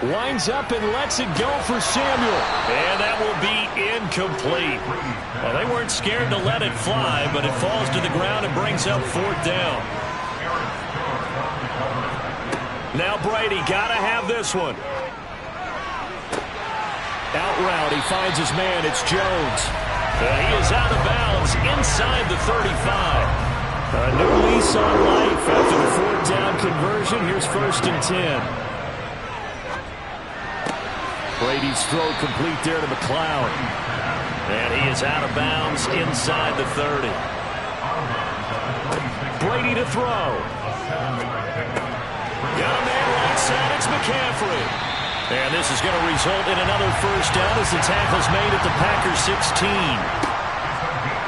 Winds up and lets it go for Samuel. And that will be incomplete. Well, they weren't scared to let it fly, but it falls to the ground and brings up 4th down. Now Brady got to have this one. Out route, he finds his man. It's Jones. He is out of bounds inside the 35. A new lease on life after the 4th down conversion. Here's 1st and 10. Brady's throw complete there to McLeod. And he is out of bounds inside the 30. Brady to throw. Got a man right side. It's McCaffrey. And this is going to result in another 1st down as the tackle's made at the Packers 16.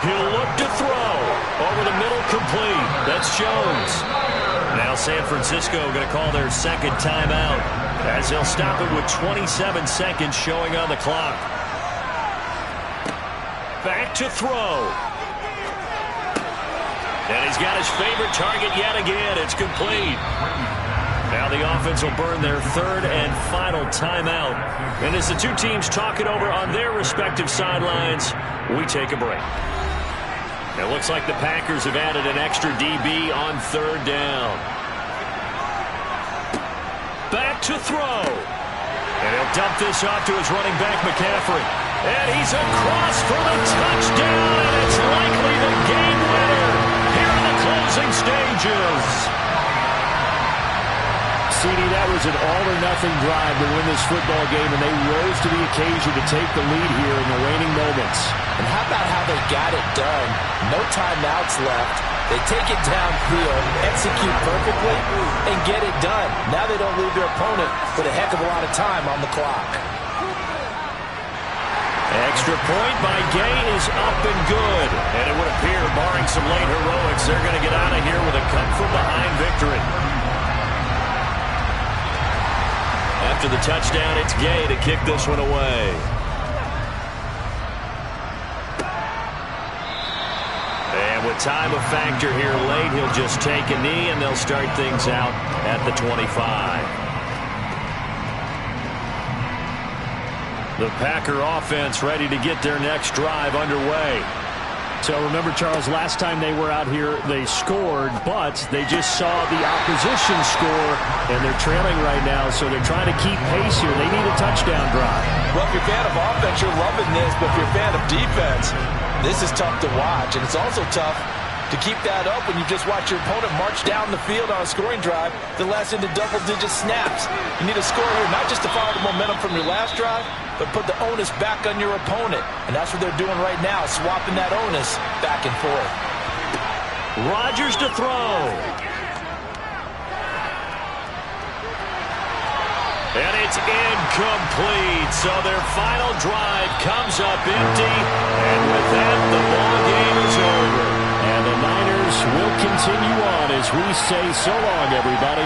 He'll look to throw. Over the middle, complete. That's Jones. Now San Francisco going to call their 2nd timeout as they'll stop it with 27 seconds showing on the clock. Back to throw. And he's got his favorite target yet again. It's complete. Now the offense will burn their 3rd and final timeout. And as the two teams talk it over on their respective sidelines, we take a break. It looks like the Packers have added an extra DB on 3rd down. Back to throw. And he'll dump this off to his running back, McCaffrey. And he's across for the touchdown, and it's likely the game winner here in the closing stages. CD, that was an all-or-nothing drive to win this football game, and they rose to the occasion to take the lead here in the waning moments. And how about how they got it done? No timeouts left. They take it downfield, execute perfectly, and get it done. Now they don't leave their opponent with a heck of a lot of time on the clock. Extra point by Gay is up and good. And it would appear, barring some late heroics, they're going to get out of here with a come-from-behind victory. After the touchdown, it's Gay to kick this one away. And with time a factor here late, he'll just take a knee, and they'll start things out at the 25. The Packer offense ready to get their next drive underway. So remember, Charles, last time they were out here, they scored, but they just saw the opposition score, and they're trailing right now, so they're trying to keep pace here. They need a touchdown drive. Well, if you're a fan of offense, you're loving this, but if you're a fan of defense, this is tough to watch, and it's also tough To keep that up when you just watch your opponent march down the field on a scoring drive that lasts into double-digit snaps. You need a score here, not just to follow the momentum from your last drive, but put the onus back on your opponent. And that's what they're doing right now, swapping that onus back and forth. Rodgers to throw. And it's incomplete. So their final drive comes up empty. And with that, the ball game is over. And the Niners will continue on as we say so long, everybody.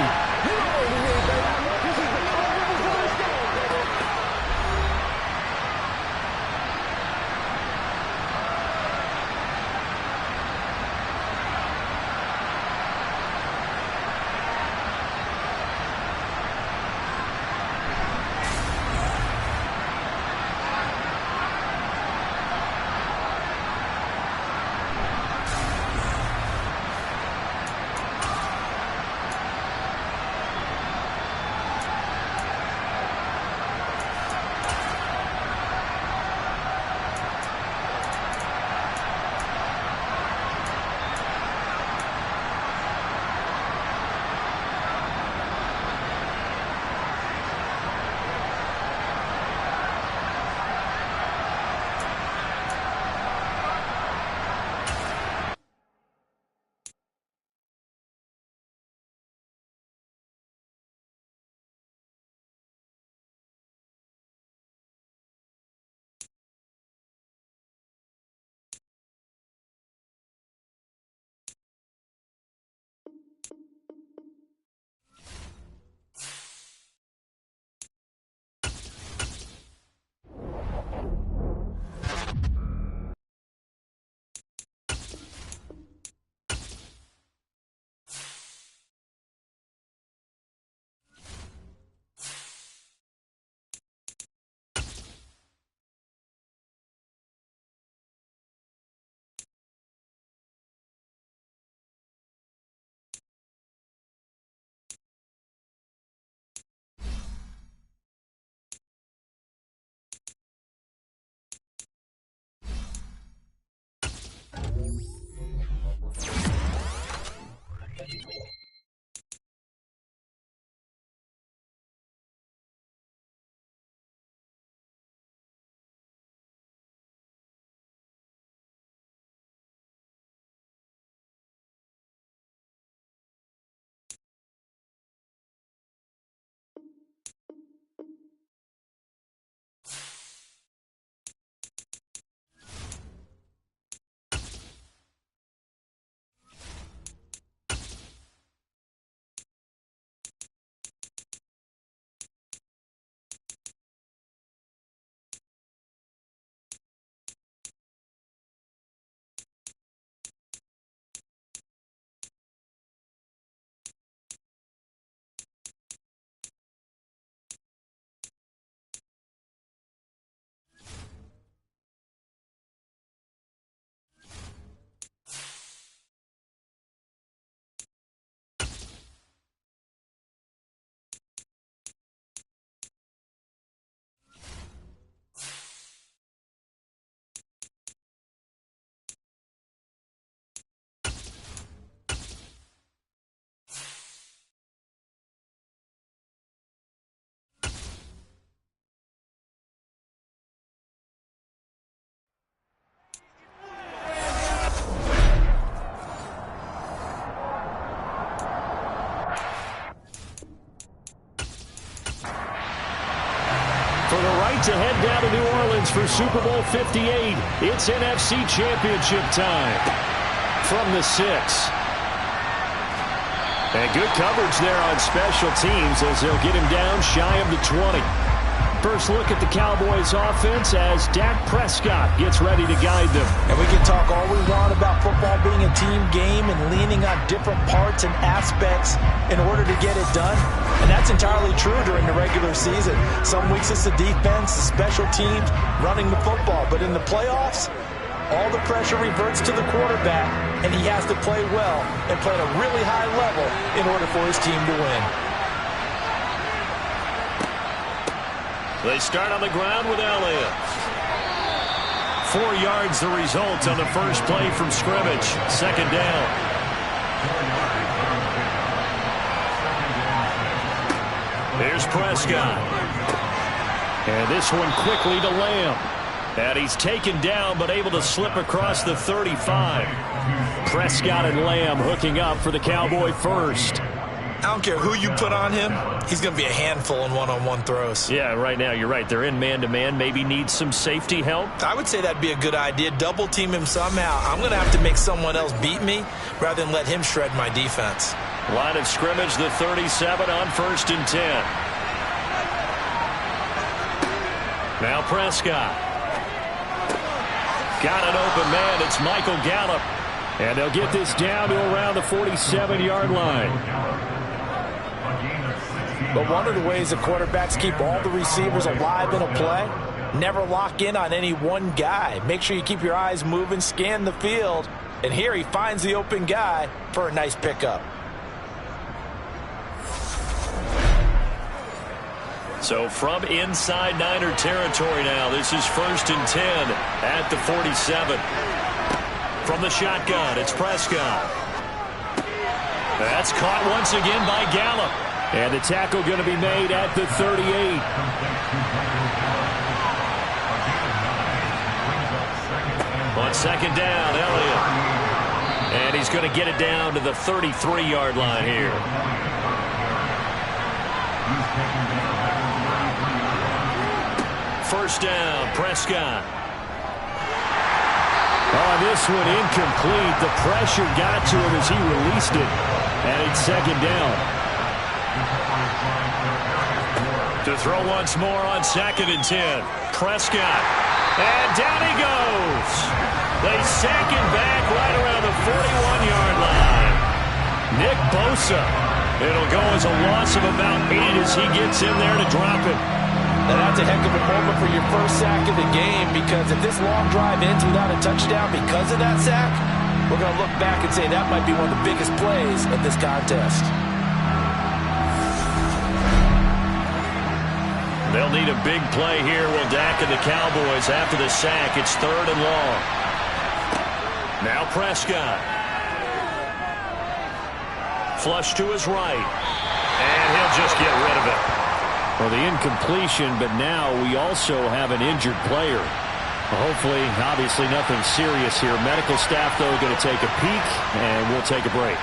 For the right to head down to New Orleans for Super Bowl 58, it's NFC Championship time from the 6. And good coverage there on special teams as they'll get him down shy of the 20. First look at the Cowboys offense as Dak Prescott gets ready to guide them. And we can talk all we want about football being a team game and leaning on different parts and aspects in order to get it done. And that's entirely true during the regular season. Some weeks it's the defense, the special teams, running the football. But in the playoffs, all the pressure reverts to the quarterback, and he has to play well and play at a really high level in order for his team to win. They start on the ground with Elliott. 4 yards the result on the first play from scrimmage. Second down. Here's Prescott. And this one quickly to Lamb. And he's taken down but able to slip across the 35. Prescott and Lamb hooking up for the Cowboy first. I don't care who you put on him. He's going to be a handful in one-on-one throws. Yeah, right now you're right. They're in man-to-man. Maybe need some safety help. I would say that'd be a good idea. Double team him somehow. I'm going to have to make someone else beat me rather than let him shred my defense. Line of scrimmage, the 37 on 1st and 10. Now Prescott. Got an open man. It's Michael Gallup. And they'll get this down to around the 47-yard line. But one of the ways the quarterbacks keep all the receivers alive in a play, never lock in on any one guy. Make sure you keep your eyes moving, scan the field. And here he finds the open guy for a nice pickup. So from inside Niner territory now, this is 1st and 10 at the 47. From the shotgun, it's Prescott. That's caught once again by Gallup. And the tackle going to be made at the 38. On second down, Elliott. And he's going to get it down to the 33-yard line here. First down, Prescott. Oh, this one incomplete. The pressure got to him as he released it. And it's second down. To throw once more on 2nd and 10. Prescott. And down he goes. They sack him back right around the 41-yard line. Nick Bosa. It'll go as a loss of about 8 as he gets in there to drop it. Now that's a heck of a moment for your first sack of the game, because if this long drive ends without a touchdown because of that sack, we're going to look back and say that might be one of the biggest plays of this contest. They'll need a big play here. Will Dak and the Cowboys after the sack. It's 3rd and long. Now Prescott. Flush to his right. And he'll just get rid of it. Well, the incompletion, but now we also have an injured player. Hopefully, obviously nothing serious here. Medical staff, though, going to take a peek, and we'll take a break.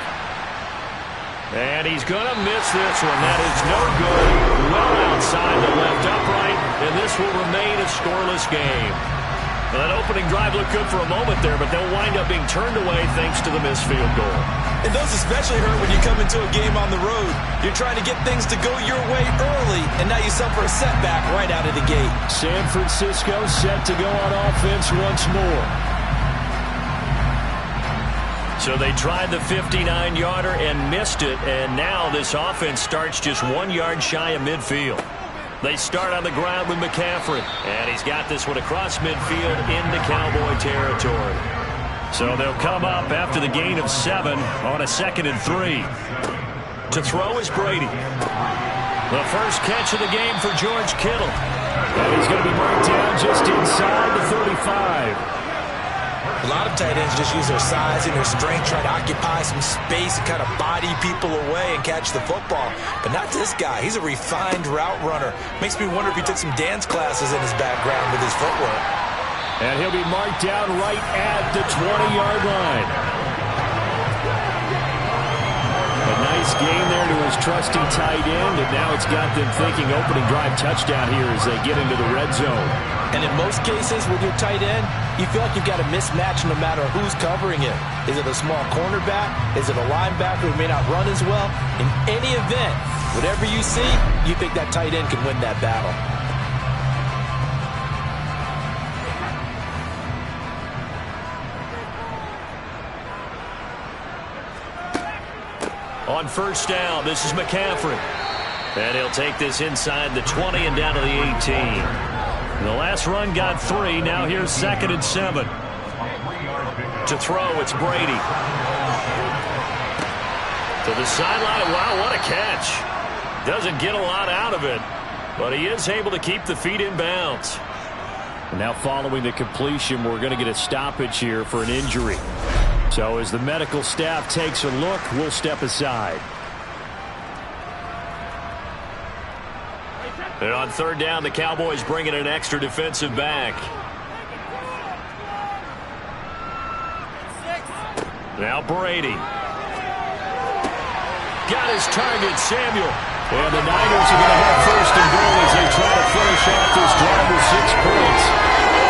And he's going to miss this one. That is no good. Well outside the left upright, and this will remain a scoreless game. Well, that opening drive looked good for a moment there, but they'll wind up being turned away thanks to the missed field goal. And those especially hurt when you come into a game on the road. You're trying to get things to go your way early, and now you suffer a setback right out of the gate. San Francisco set to go on offense once more. So they tried the 59-yarder and missed it, and now this offense starts just 1 yard shy of midfield. They start on the ground with McCaffrey, and he's got this one across midfield into Cowboy territory. So they'll come up after the gain of 7 on a 2nd and 3. To throw is Brady. The first catch of the game for George Kittle. And he's going to be marked down just inside the 35. A lot of tight ends just use their size and their strength, try to occupy some space and kind of body people away and catch the football. But not this guy. He's a refined route runner. Makes me wonder if he took some dance classes in his background with his footwork. And he'll be marked down right at the 20-yard line. A nice gain there to his trusty tight end, and now it's got them thinking opening drive touchdown here as they get into the red zone. And in most cases with your tight end, you feel like you've got a mismatch no matter who's covering it. Is it a small cornerback? Is it a linebacker who may not run as well? In any event, whatever you see, you think that tight end can win that battle. On first down, this is McCaffrey. And he'll take this inside the 20 and down to the 18. And the last run got 3. Now here's 2nd and 7. To throw, it's Brady. To the sideline. Wow, what a catch. Doesn't get a lot out of it, but he is able to keep the feet in bounds. And now following the completion, we're going to get a stoppage here for an injury. So as the medical staff takes a look, we'll step aside. And on third down, the Cowboys bring in an extra defensive back. Now Brady. Got his target, Samuel. And the Niners are going to have first and goal as they try to finish off this drive with 6 points.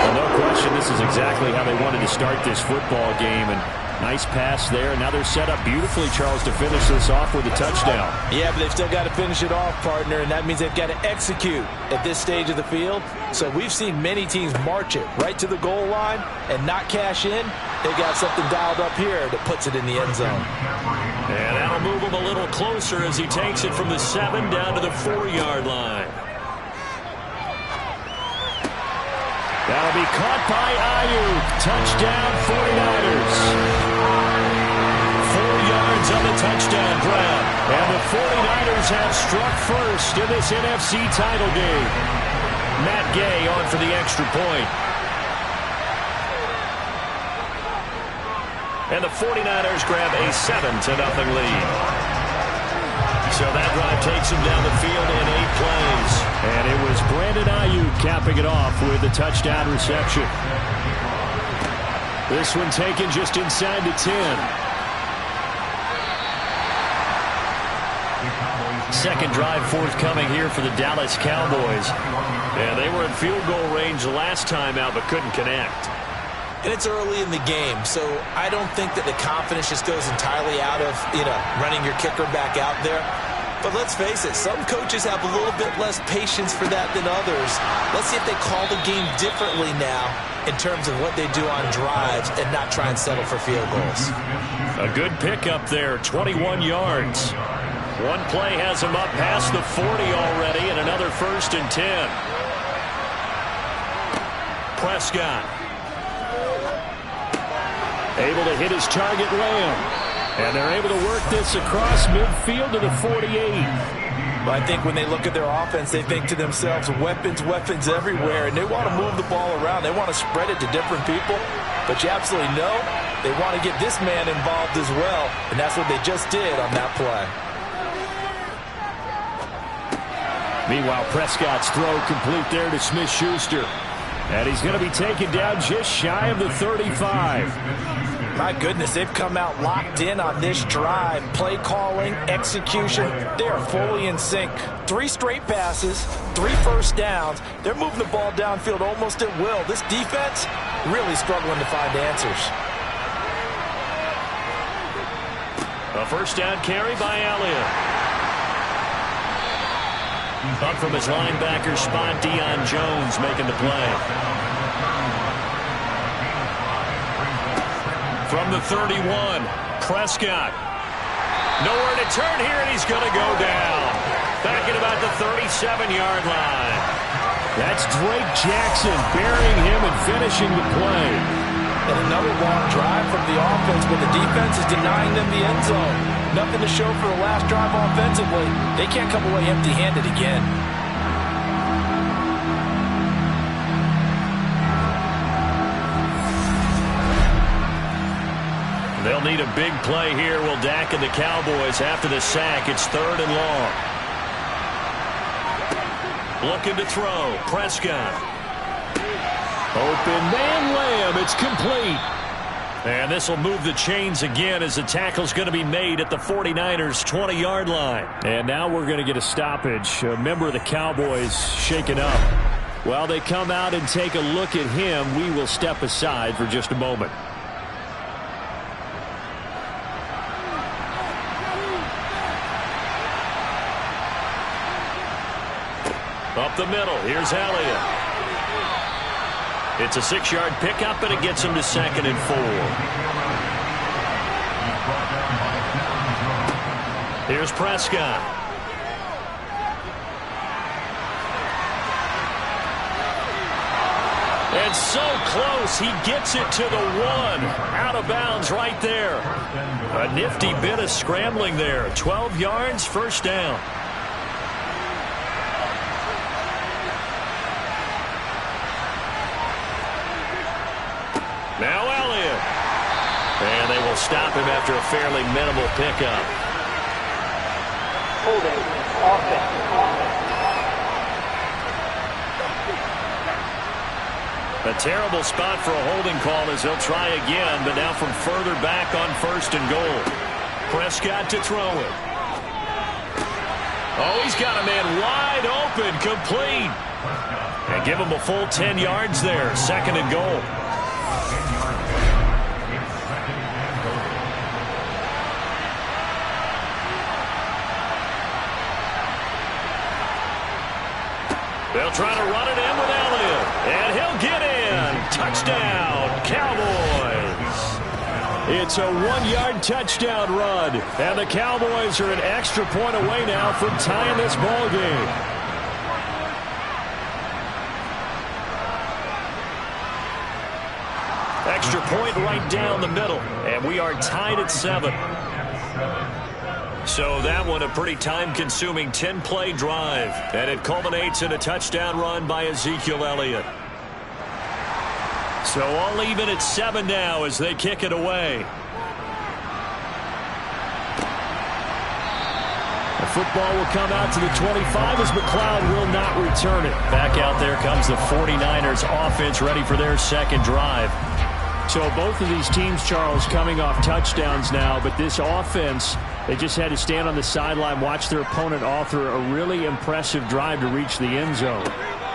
Well, no question, this is exactly how they wanted to start this football game. And nice pass there. Now they're set up beautifully, Charles, to finish this off with a touchdown. Yeah, but they've still got to finish it off, partner, and that means they've got to execute at this stage of the field. So we've seen many teams march it right to the goal line and not cash in. They got something dialed up here that puts it in the end zone. And that'll move him a little closer as he takes it from the 7 down to the 4-yard line. That'll be caught by Ayuk. Touchdown 49ers. 4 yards on the touchdown grab. And the 49ers have struck first in this NFC title game. Matt Gay on for the extra point. And the 49ers grab a 7-0 lead. So that drive takes him down the field in 8 plays. And it was Brandon Ayuk capping it off with a touchdown reception. This one taken just inside the 10. Second drive forthcoming here for the Dallas Cowboys. Yeah, they were in field goal range the last time out but couldn't connect. And it's early in the game, so I don't think that the confidence just goes entirely out of, running your kicker back out there. But let's face it, some coaches have a little bit less patience for that than others. Let's see if they call the game differently now in terms of what they do on drives and not try and settle for field goals. A good pickup there, 21 yards. One play has him up past the 40 already, and another 1st and 10. Prescott. Able to hit his target, Lamb. And they're able to work this across midfield to the 48. But I think when they look at their offense, they think to themselves, weapons, weapons everywhere. And they want to move the ball around. They want to spread it to different people. But you absolutely know they want to get this man involved as well. And that's what they just did on that play. Meanwhile, Prescott's throw complete there to Smith-Schuster. And he's going to be taken down just shy of the 35. My goodness, they've come out locked in on this drive. Play calling, execution, they are fully in sync. 3 straight passes, 3 first downs. They're moving the ball downfield almost at will. This defense really struggling to find answers. A first down carry by Elliott. Up from his linebacker spot, Deion Jones making the play. From the 31, Prescott. Nowhere to turn here, and he's going to go down. Back at about the 37-yard line. That's Drake Jackson burying him and finishing the play. And another long drive from the offense, but the defense is denying them the end zone. Nothing to show for the last drive offensively. They can't come away empty-handed again. They'll need a big play here. Will Dak and the Cowboys after the sack. It's 3rd and long. Looking to throw. Prescott. Open man, Lamb. It's complete. And this will move the chains again as the tackle's going to be made at the 49ers' 20-yard line. And now we're going to get a stoppage. A member of the Cowboys shaken up. While they come out and take a look at him, we will step aside for just a moment. Up the middle, here's Elliott. It's a 6-yard pickup, and it gets him to 2nd and 4. Here's Prescott. And so close, he gets it to the 1. Out of bounds right there. A nifty bit of scrambling there. 12 yards, first down. Now Elliott. And they will stop him after a fairly minimal pickup. Holding. Offense. A terrible spot for a holding call as they'll try again, but now from further back on 1st and goal. Prescott to throw it. Oh, he's got a man wide open, complete. And give him a full 10 yards there, 2nd and goal. They'll try to run it in with Elliott, and he'll get in. Touchdown, Cowboys. It's a 1-yard touchdown run, and the Cowboys are an extra point away now from tying this ball game. Extra point right down the middle, and we are tied at 7. So that one a pretty time-consuming 10-play drive, and it culminates in a touchdown run by Ezekiel Elliott. So all even at 7 now as they kick it away. The football will come out to the 25 as McLeod will not return it. Back out there comes the 49ers offense ready for their 2nd drive. So both of these teams, Charles, coming off touchdowns now, but this offense, they just had to stand on the sideline, watch their opponent author a really impressive drive to reach the end zone.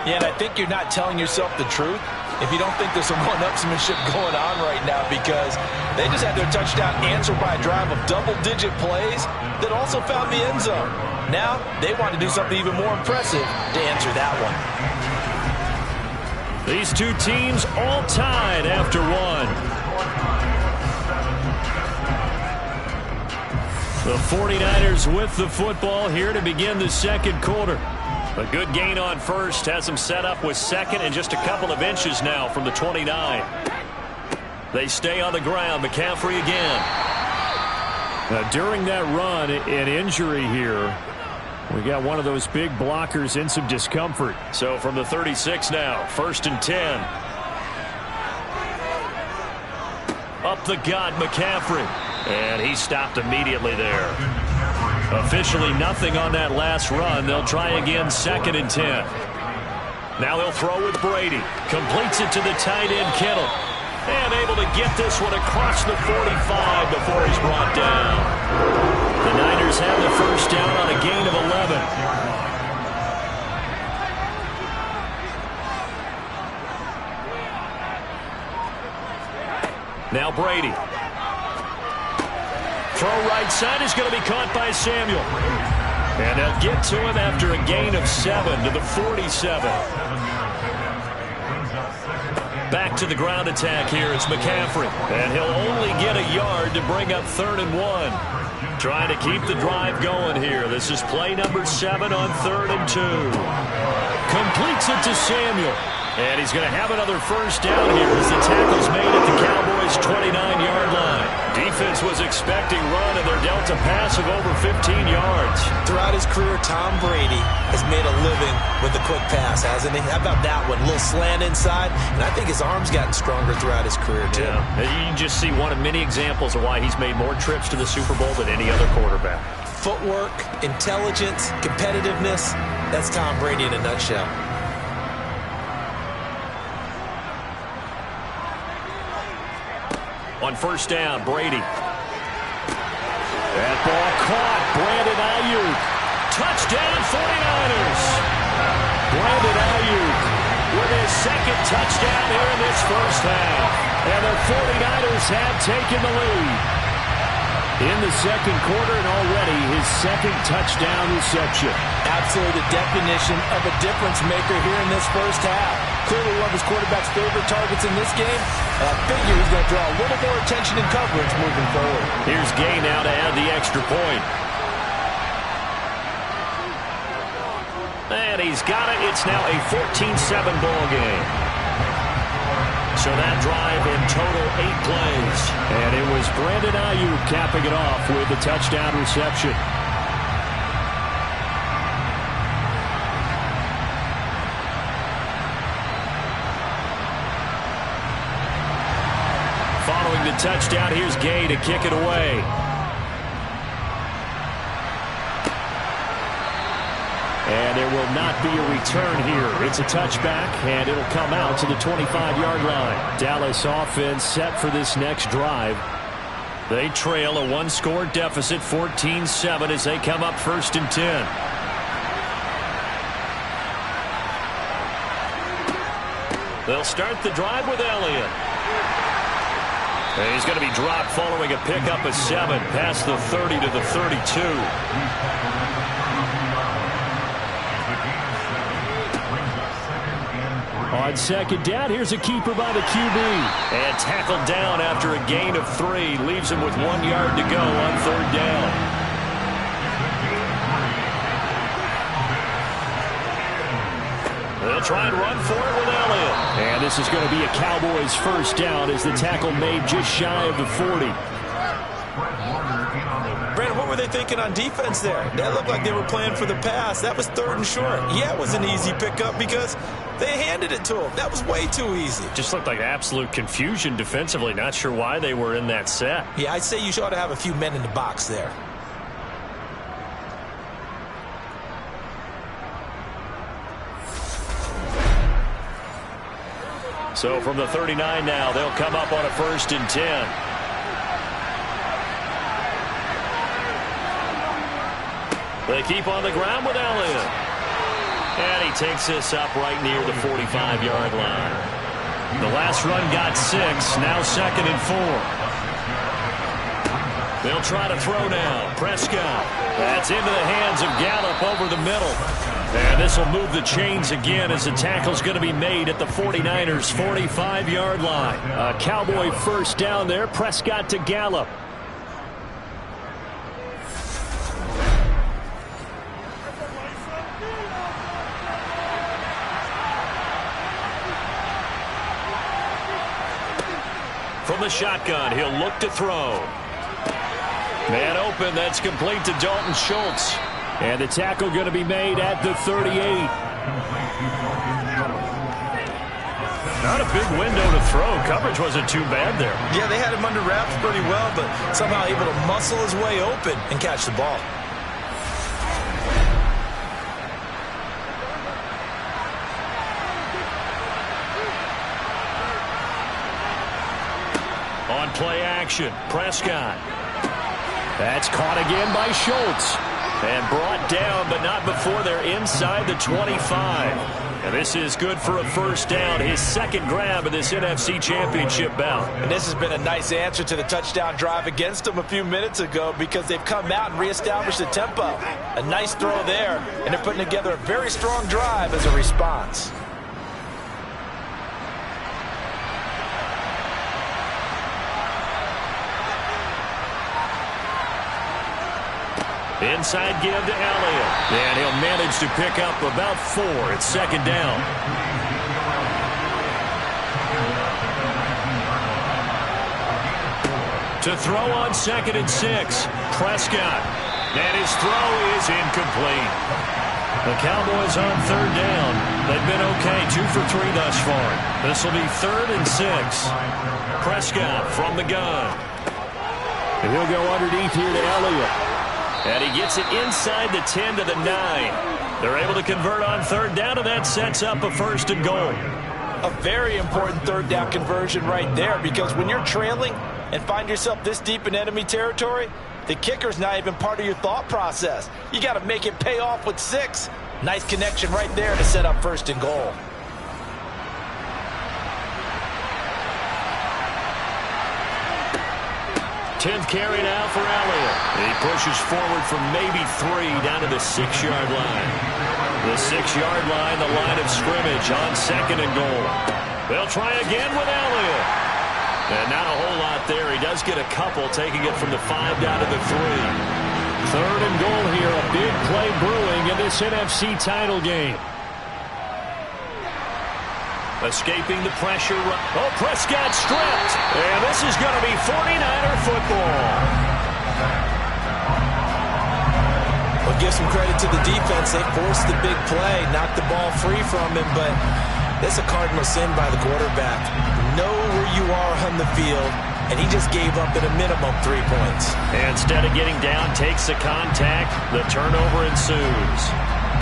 Yeah, and I think you're not telling yourself the truth if you don't think there's some one-upsmanship going on right now, because they just had their touchdown answered by a drive of double-digit plays that also found the end zone. Now they want to do something even more impressive to answer that one. These two teams all tied after 1. The 49ers with the football here to begin the 2nd quarter. A good gain on 1st has them set up with 2nd and just a couple of inches now from the 29. They stay on the ground. McCaffrey again. Now, during that run, an injury here. We got one of those big blockers in some discomfort. So from the 36 now, 1st and 10. Up the gut, McCaffrey. And he stopped immediately there. Officially nothing on that last run. They'll try again, 2nd and 10. Now they'll throw with Brady. Completes it to the tight end, Kittle. And able to get this one across the 45 before he's brought down. The Niners have the 1st down on a gain of 11. Now Brady. Throw right side is going to be caught by Samuel. And they'll get to him after a gain of 7 to the 47. Back to the ground attack here. It's McCaffrey. And he'll only get a yard to bring up 3rd and 1. Trying to keep the drive going here. This is play number 7 on 3rd and 2. Completes it to Samuel. And he's going to have another 1st down here as the tackle's made at the Cowboys' 29-yard line. Defense was expecting run, and they're dealt a pass of over 15 yards. Throughout his career, Tom Brady has made a living with the quick pass, hasn't he? How about that one? A little slant inside, and I think his arm's gotten stronger throughout his career, too. Yeah. You can just see one of many examples of why he's made more trips to the Super Bowl than any other quarterback. Footwork, intelligence, competitiveness, that's Tom Brady in a nutshell. On 1st down, Brady. That ball caught. Brandon Ayuk. Touchdown, 49ers. Brandon Ayuk with his 2nd touchdown here in this 1st half. And the 49ers have taken the lead. In the 2nd quarter, and already his 2nd touchdown reception. Absolutely the definition of a difference maker here in this 1st half. Clearly one of his quarterback's favorite targets in this game. I figure he's going to draw a little more attention and coverage moving forward. Here's Gay now to add the extra point. And he's got it. It's now a 14-7 ball game. So that drive in total 8 plays. And it was Brandon Ayuk capping it off with the touchdown reception. the touchdown. Here's Gay to kick it away. And there will not be a return here. It's a touchback, and it'll come out to the 25-yard line. Dallas offense set for this next drive. They trail a one-score deficit, 14-7, as they come up 1st and 10. They'll start the drive with Elliott. And he's going to be dropped following a pickup of 7 past the 30 to the 32. On 2nd down, here's a keeper by the QB. And tackled down after a gain of 3. Leaves him with 1 yard to go on 3rd down. They'll try and run for it with Elliott. And this is going to be a Cowboys 1st down as the tackle made just shy of the 40. Brandon, what were they thinking on defense there? That looked like they were playing for the pass. That was 3rd and short. Yeah, it was an easy pickup because they handed it to him. That was way too easy. Just looked like absolute confusion defensively. Not sure why they were in that set. Yeah, I'd say you ought to have a few men in the box there. So from the 39 now, they'll come up on a 1st and 10. They keep on the ground with Elliott. And he takes this up right near the 45-yard line. The last run got 6. Now 2nd and 4. They'll try to throw now. Prescott. That's into the hands of Gallup over the middle. And this will move the chains again as the tackle's going to be made at the 49ers' 45-yard line. A Cowboy 1st down there. Prescott to Gallup. From the shotgun, he'll look to throw. Man open, that's complete to Dalton Schultz. And the tackle going to be made at the 38. Not a big window to throw. Coverage wasn't too bad there. Yeah, they had him under wraps pretty well, but somehow able to muscle his way open and catch the ball. On play action, Prescott. That's caught again by Schultz. And brought down, but not before they're inside the 25. And this is good for a 1st down. His 2nd grab of this NFC Championship bout. And this has been a nice answer to the touchdown drive against them a few minutes ago because they've come out and reestablished the tempo. A nice throw there, and they're putting together a very strong drive as a response. Inside give to Elliott. And he'll manage to pick up about 4. It's 2nd down. To throw on 2nd and 6. Prescott. And his throw is incomplete. The Cowboys on 3rd down. They've been okay, 2 for 3 thus far. This will be 3rd and 6. Prescott from the gun. And he'll go underneath here to Elliott. And he gets it inside the 10 to the 9. They're able to convert on 3rd down, and that sets up a 1st and goal. A very important 3rd down conversion right there, because when you're trailing and find yourself this deep in enemy territory, the kicker's not even part of your thought process. You got to make it pay off with 6. Nice connection right there to set up 1st and goal. Tenth carry now for Elliott. He pushes forward from maybe 3 down to the 6-yard line. The 6-yard line, the line of scrimmage on 2nd and goal. They'll try again with Elliott. And not a whole lot there. He does get a couple, taking it from the 5 down to the 3. 3rd and goal here. A big play brewing in this NFC title game. Escaping the pressure. Oh, Prescott stripped. And this is going to be 49er football. Well, give some credit to the defense. They forced the big play, knocked the ball free from him, but that's a cardinal sin by the quarterback. Know where you are on the field, and he just gave up at a minimum 3 points. Instead of getting down, takes the contact. The turnover ensues.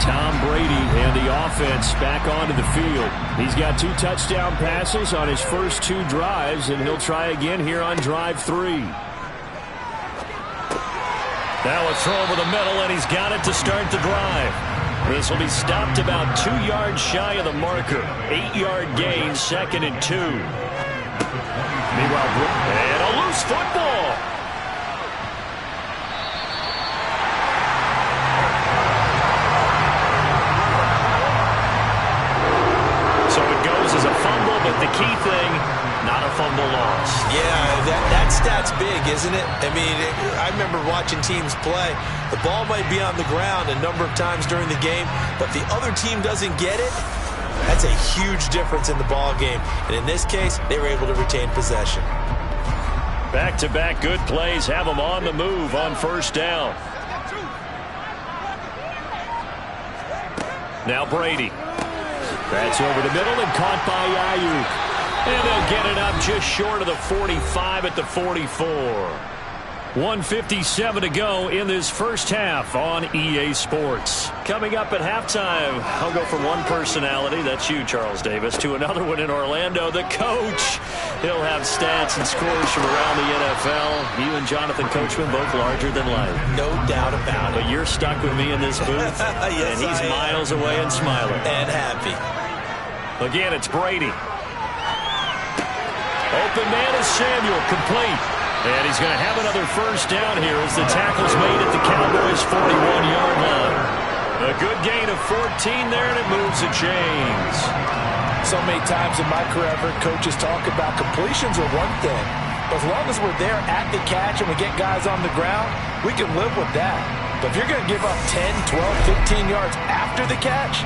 Tom Brady and the offense back onto the field. He's got 2 touchdown passes on his first 2 drives, and he'll try again here on drive 3. Now a throw over the middle, and he's got it to start the drive. This will be stopped about 2 yards shy of the marker. 8-yard gain, 2nd and 2. Meanwhile, and a loose football. So it goes as a fumble, but the key thing, not a fumble loss. Yeah, that stat's big, isn't it? I mean, I remember watching teams play. The ball might be on the ground a number of times during the game, but if the other team doesn't get it, that's a huge difference in the ball game. And in this case, they were able to retain possession. Back-to-back good plays have them on the move on first down. Now Brady. That's over the middle and caught by Ayuk. And they'll get it up just short of the 45 at the 44. 1:57 to go in this first half on EA Sports. Coming up at halftime, I'll go from one personality, that's you, Charles Davis, to another one in Orlando, the coach. He'll have stats and scores from around the NFL. You and Jonathan Coachman both larger than life. No doubt about it. But you're stuck with me in this booth, Yes, and he's miles away and smiling. And happy. Again, it's Brady. Open man is Samuel, complete. And he's going to have another first down here as the tackle's made at the Cowboys' 41-yard line. A good gain of 14 there, and it moves the chains. So many times in my career, I've heard coaches talk about completions are one thing. But as long as we're there at the catch and we get guys on the ground, we can live with that. But if you're going to give up 10, 12, 15 yards after the catch,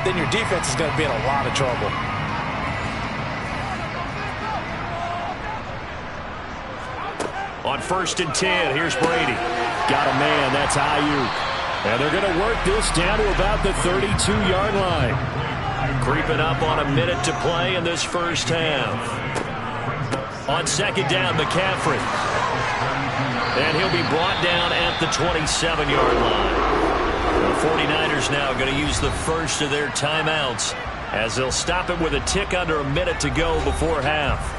then your defense is going to be in a lot of trouble. On 1st and 10, here's Brady. Got a man, that's Ayuk. And they're going to work this down to about the 32-yard line. Creeping up on a minute to play in this first half. On 2nd down, McCaffrey. And he'll be brought down at the 27-yard line. The 49ers now going to use the first of their timeouts as they'll stop it with a tick under a minute to go before half.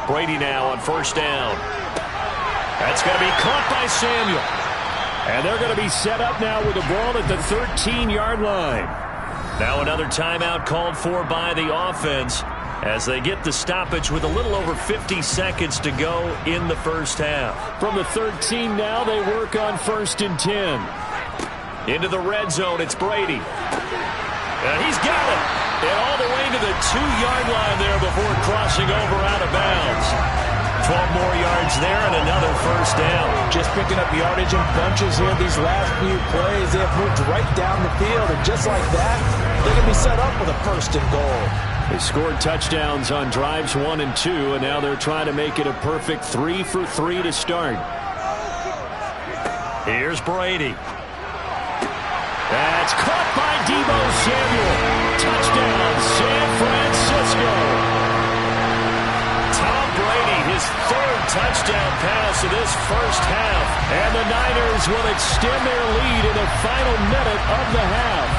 Brady now on 1st down. That's going to be caught by Samuel. And they're going to be set up now with the ball at the 13-yard line. Now another timeout called for by the offense as they get the stoppage with a little over 50 seconds to go in the first half. From the 13 now, they work on 1st and 10. Into the red zone, it's Brady. And he's got it. And all the way to the 2-yard line there before crossing over out of bounds. 12 more yards there and another first down. Just picking up yardage in bunches here these last few plays. They have moved right down the field, and just like that, they can be set up with a 1st and goal. They scored touchdowns on drives 1 and 2, and now they're trying to make it a perfect 3 for 3 to start. Here's Brady. That's caught by Deebo Samuel. Touchdown, San Francisco. Tom Brady, his 3rd touchdown pass of this first half. And the Niners will extend their lead in the final minute of the half.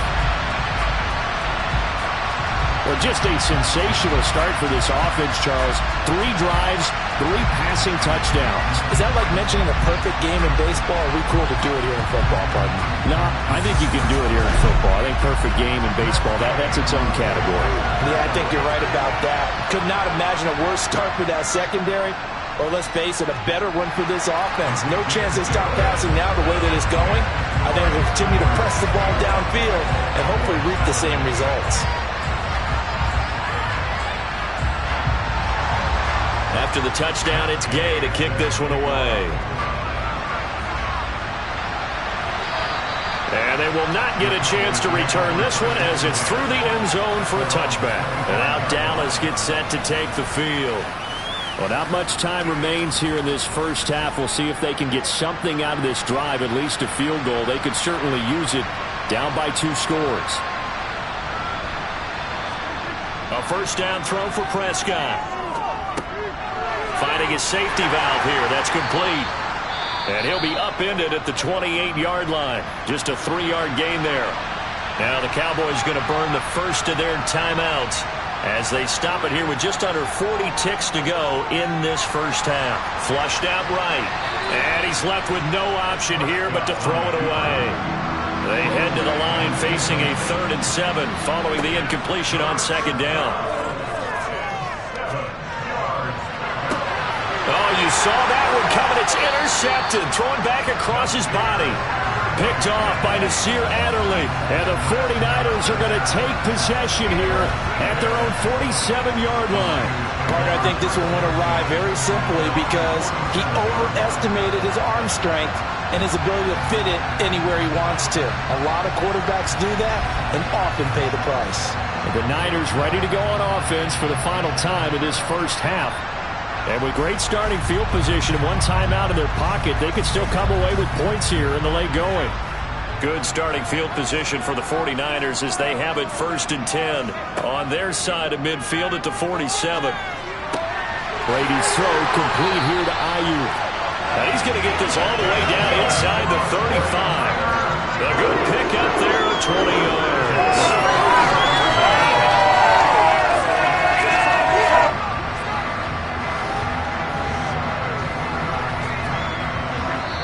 Well, just a sensational start for this offense, Charles. 3 drives, 3 passing touchdowns. Is that like mentioning a perfect game in baseball? Or are we cool to do it here in football, pardon? No, I think you can do it here in football. I think perfect game in baseball, that's its own category. Yeah, I think you're right about that. Could not imagine a worse start for that secondary. Or let's face it, a better one for this offense. No chance they stop passing now the way that it's going. I think they'll continue to press the ball downfield and hopefully reap the same results. After the touchdown, it's Gay to kick this one away. And they will not get a chance to return this one as it's through the end zone for a touchback. And now Dallas gets set to take the field. Well, not much time remains here in this first half. We'll see if they can get something out of this drive, at least a field goal. They could certainly use it down by 2 scores. A first down throw for Prescott. Finding his safety valve here. That's complete. And he'll be upended at the 28-yard line. Just a 3-yard gain there. Now the Cowboys going to burn the first of their timeouts as they stop it here with just under 40 ticks to go in this first half. Flushed out right. And he's left with no option here but to throw it away. They head to the line facing a 3rd and 7 following the incompletion on 2nd down. Oh, you saw that one coming. It's intercepted. Thrown back across his body. Picked off by Nasir Adderley. And the 49ers are going to take possession here at their own 47-yard line. Carter, I think this one went awry very simply because he overestimated his arm strength and his ability to fit it anywhere he wants to. A lot of quarterbacks do that and often pay the price. The Niners ready to go on offense for the final time in this first half. And with great starting field position and one timeout in their pocket, they could still come away with points here in the late going. Good starting field position for the 49ers as they have it 1st and 10 on their side of midfield at the 47. Brady's throw complete here to Ayuk. And he's going to get this all the way down inside the 35. A good pick up there of 20 yards.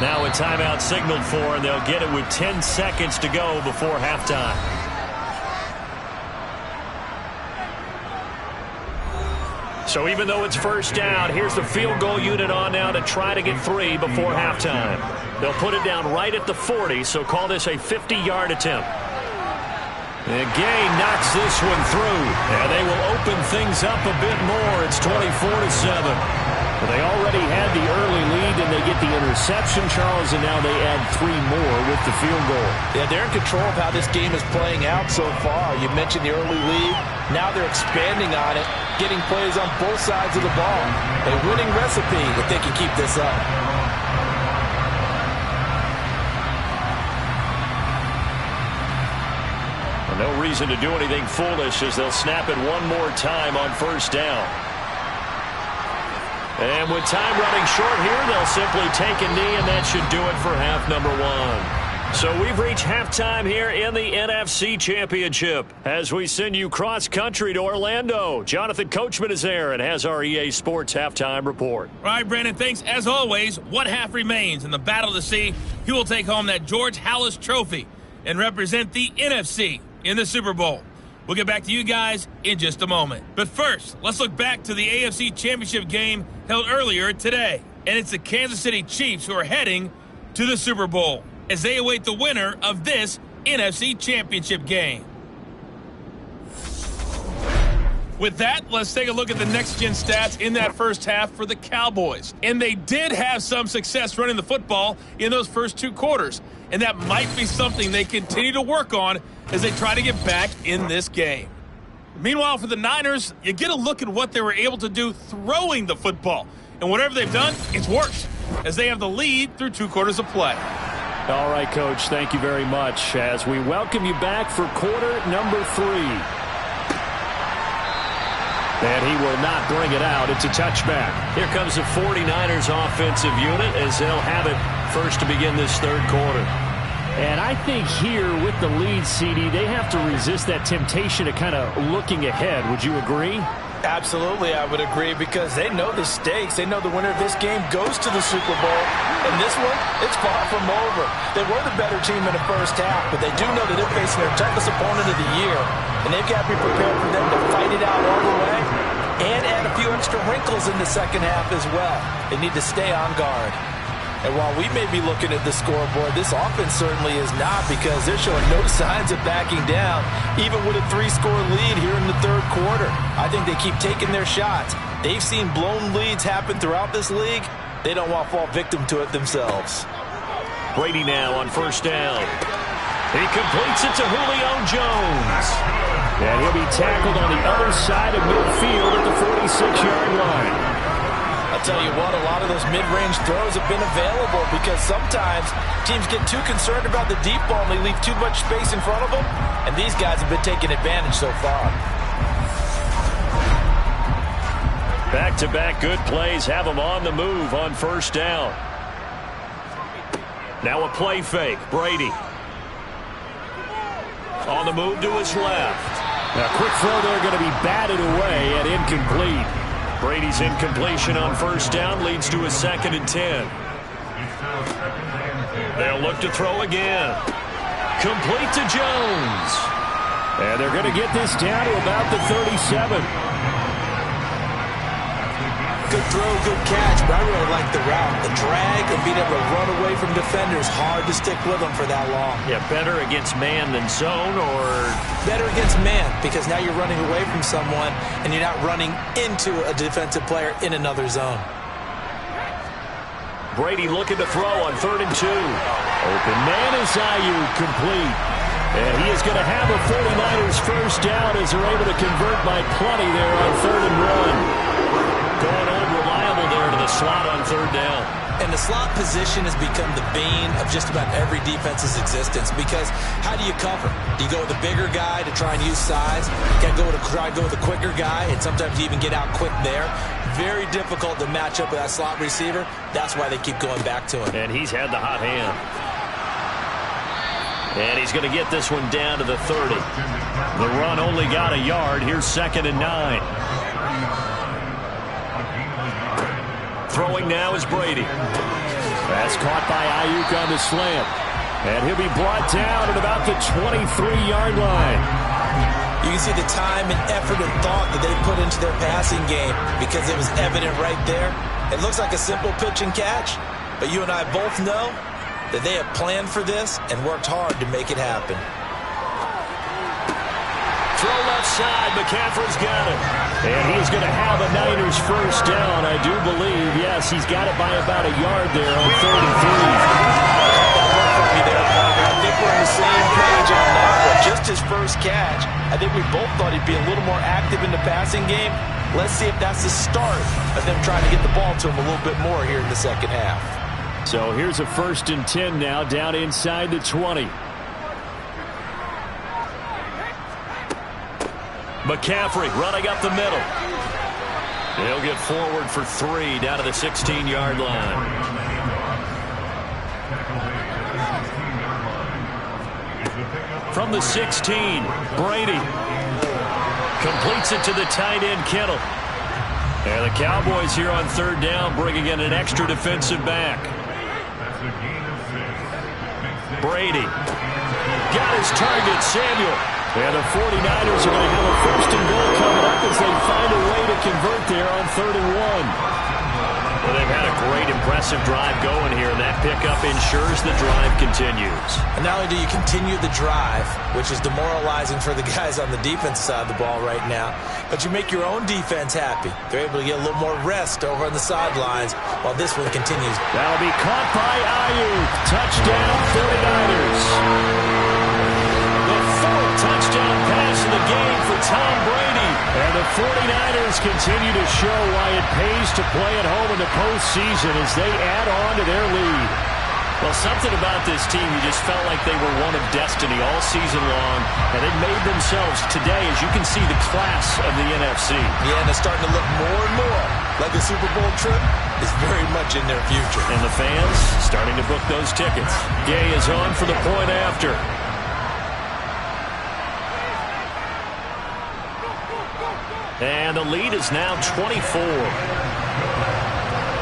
Now a timeout signaled for, and they'll get it with 10 seconds to go before halftime. So even though it's first down, here's the field goal unit on now to try to get 3 before halftime. They'll put it down right at the 40, so call this a 50-yard attempt. And Gay knocks this one through, and they will open things up a bit more. It's 24-7. Well, they already had the early lead, and they get the interception, Charles, and now they add 3 more with the field goal. Yeah, they're in control of how this game is playing out so far. You mentioned the early lead. Now they're expanding on it, getting plays on both sides of the ball. A winning recipe if they can keep this up. Well, no reason to do anything foolish as they'll snap it one more time on first down. And with time running short here, they'll simply take a knee, and that should do it for half number 1. So we've reached halftime here in the NFC Championship as we send you cross-country to Orlando. Jonathan Coachman is there and has our EA Sports halftime report. All right, Brandon, thanks. As always, one half remains in the battle to see who will take home that George Halas Trophy and represent the NFC in the Super Bowl. We'll get back to you guys in just a moment. But first, let's look back to the AFC Championship game held earlier today. And it's the Kansas City Chiefs who are heading to the Super Bowl as they await the winner of this NFC Championship game. With that, let's take a look at the next-gen stats in that first half for the Cowboys. And they did have some success running the football in those first 2 quarters. And that might be something they continue to work on as they try to get back in this game. Meanwhile, for the Niners, you get a look at what they were able to do throwing the football. And whatever they've done, it's worked, as they have the lead through 2 quarters of play. All right, Coach, thank you very much as we welcome you back for quarter number 3. And he will not bring it out. It's a touchback. Here comes the 49ers offensive unit as they'll have it first to begin this 3rd quarter. And I think here with the lead, CD, they have to resist that temptation of kind of looking ahead. Would you agree? Absolutely, I would agree, because they know the stakes. They know the winner of this game goes to the Super Bowl. And this one, it's far from over. They were the better team in the first half, but they do know that they're facing their toughest opponent of the year. And they've got to be prepared for them to fight it out all the way and add a few extra wrinkles in the second half as well. They need to stay on guard. And while we may be looking at the scoreboard, this offense certainly is not, because they're showing no signs of backing down, even with a 3-score lead here in the 3rd quarter. I think they keep taking their shots. They've seen blown leads happen throughout this league. They don't want to fall victim to it themselves. Brady now on first down. He completes it to Julio Jones. And he'll be tackled on the other side of midfield at the 46-yard line. I'll tell you what, a lot of those mid-range throws have been available, because sometimes teams get too concerned about the deep ball and they leave too much space in front of them, and these guys have been taking advantage so far. Back-to-back good plays have him on the move on first down. Now a play fake. Brady. On the move to his left. A quick throw there going to be batted away and incomplete. Brady's incompletion on first down leads to a 2nd and 10. They'll look to throw again. Complete to Jones. And they're going to get this down to about the 37. Good throw, good catch, but I really like the route. The drag and being able to run away from defenders, hard to stick with them for that long. Yeah, better against man than zone, or? Better against man, because now you're running away from someone and you're not running into a defensive player in another zone. Brady looking to throw on 3rd and 2. Open man is Ayuk, complete. And he is going to have a 49ers first down as they're able to convert by plenty there on 3rd and 1. Going old reliable there to the slot on 3rd down. And the slot position has become the bane of just about every defense's existence, because how do you cover? Do you go with the bigger guy to try and use size? You got to try to go with the quicker guy, and sometimes you even get out quick there. Very difficult to match up with that slot receiver. That's why they keep going back to him. And he's had the hot hand. And he's going to get this one down to the 30. The run only got a yard. Here's 2nd and 9. Throwing now is Brady. That's caught by Ayuk on the slant. And he'll be brought down at about the 23-yard line. You can see the time and effort and thought that they put into their passing game, because it was evident right there. It looks like a simple pitch and catch, but you and I both know that they have planned for this and worked hard to make it happen. Throw left side. McCaffrey's got it. And he's going to have a Niners first down, I do believe. Yes, he's got it by about a yard there on 3rd and 3. I think we're on the same page on that one. Just his first catch. I think we both thought he'd be a little more active in the passing game. Let's see if that's the start of them trying to get the ball to him a little bit more here in the second half. So here's a 1st and 10 now, down inside the 20. McCaffrey running up the middle. He'll get forward for 3 down to the 16-yard line. From the 16, Brady completes it to the tight end, Kittle. And the Cowboys here on 3rd down, bringing in an extra defensive back. Brady got his target, Samuel. And the 49ers are going to have a 1st and goal coming up as they find a way to convert there on 3rd and 1. Well, they've had a great, impressive drive going here, and that pickup ensures the drive continues. And not only do you continue the drive, which is demoralizing for the guys on the defensive side of the ball right now, but you make your own defense happy. They're able to get a little more rest over on the sidelines while this one continues. That'll be caught by Ayuk. Touchdown, 49ers. Touchdown pass in the game for Tom Brady. And the 49ers continue to show why it pays to play at home in the postseason as they add on to their lead. Well, something about this team, you just felt like they were one of destiny all season long, and they made themselves today, as you can see, the class of the NFC. Yeah, and it's starting to look more and more like the Super Bowl trip is very much in their future. And the fans starting to book those tickets. Gay is on for the point after. And the lead is now 24.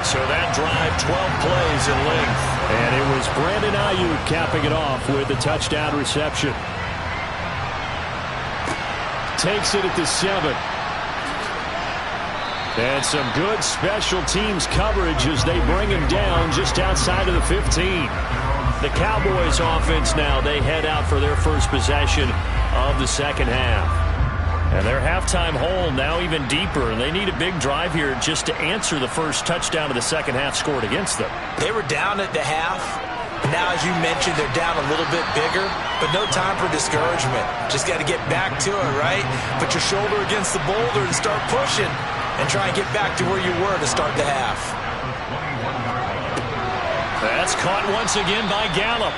So that drive, 12 plays in length. And it was Brandon Ayuk capping it off with a touchdown reception. Takes it at the 7. And some good special teams coverage as they bring him down just outside of the 15. The Cowboys offense now, they head out for their first possession of the second half. And their halftime hole now even deeper, and they need a big drive here just to answer the first touchdown of the second half scored against them. They were down at the half. Now, as you mentioned, they're down a little bit bigger, but no time for discouragement. Just got to get back to it, right? Put your shoulder against the boulder and start pushing and try and get back to where you were to start the half. That's caught once again by Gallup.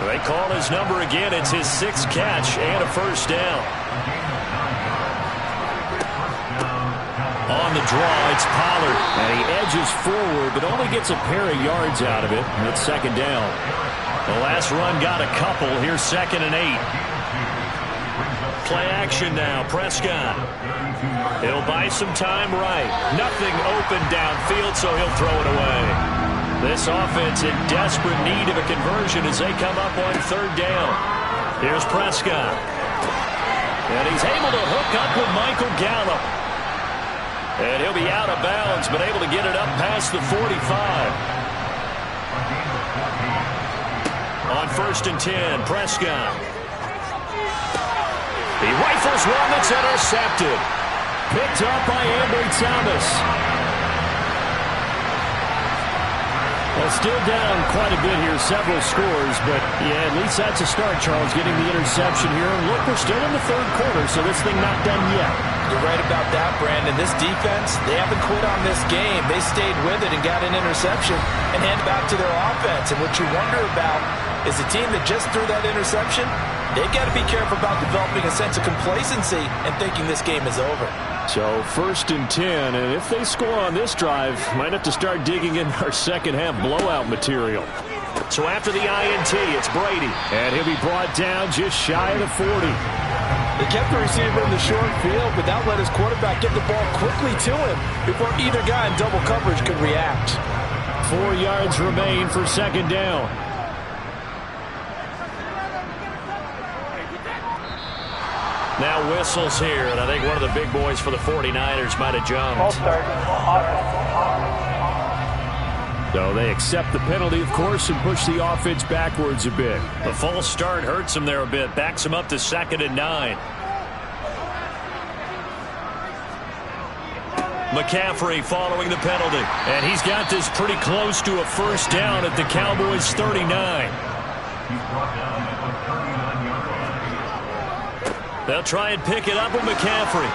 They call his number again. It's his 6th catch and a first down. On the draw, it's Pollard. And he edges forward, but only gets a pair of yards out of it. And it's second down. The last run got a couple. Here's 2nd and 8. Play action now. Prescott. He'll buy some time right. Nothing open downfield, so he'll throw it away. This offense in desperate need of a conversion as they come up on 3rd down. Here's Prescott. And he's able to hook up with Michael Gallup. And he'll be out of bounds, but able to get it up past the 45. On 1st and 10, Prescott. He rifles one that's intercepted. Picked up by Ambry Thomas. Well, still down quite a bit here, several scores, but yeah, at least that's a start, Charles, getting the interception here. And look, we're still in the 3rd quarter, so this thing not done yet. You're right about that, Brandon. This defense, they haven't quit on this game. They stayed with it and got an interception and hand back to their offense. And what you wonder about is a team that just threw that interception, they've got to be careful about developing a sense of complacency and thinking this game is over. So 1st and 10, and if they score on this drive, might have to start digging in our second half blowout material. So after the INT, it's Brady, and he'll be brought down just shy of the 40. They kept the receiver in the short field, but that let his quarterback get the ball quickly to him before either guy in double coverage could react. 4 yards remain for 2nd down. Now whistles here, and I think one of the big boys for the 49ers might have jumped. So they accept the penalty, of course, and push the offense backwards a bit. The false start hurts him there a bit, backs him up to 2nd and 9. McCaffrey following the penalty, and he's got this pretty close to a 1st down at the Cowboys' 39. They'll try and pick it up with McCaffrey.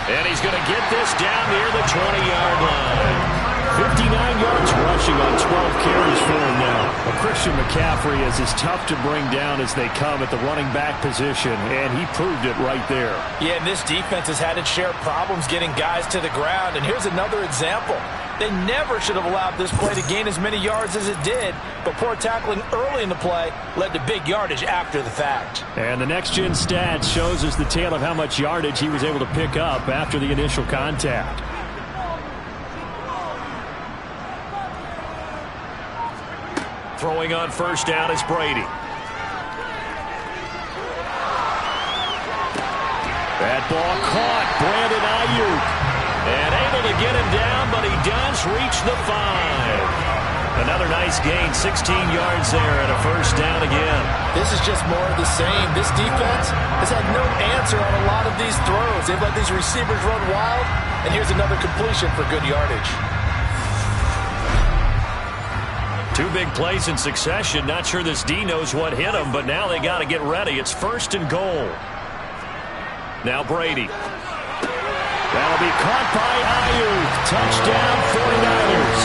And he's going to get this down near the 20-yard line. 59 yards rushing on 12 carries for him now. Well, Christian McCaffrey is as tough to bring down as they come at the running back position, and he proved it right there. Yeah, and this defense has had its share of problems getting guys to the ground. And here's another example. They never should have allowed this play to gain as many yards as it did, but poor tackling early in the play led to big yardage after the fact. And the next-gen stats shows us the tale of how much yardage he was able to pick up after the initial contact. Throwing on 1st down is Brady. That ball caught. Brandon Ayuk. And able to get him down, but he does reach the 5. Another nice gain, 16 yards there and a 1st down again. This is just more of the same. This defense has had no answer on a lot of these throws. They've let these receivers run wild, and here's another completion for good yardage. 2 big plays in succession. Not sure this D knows what hit him, but now they got to get ready. It's 1st and goal. Now Brady. That'll be caught by Ayuk. Touchdown 49ers.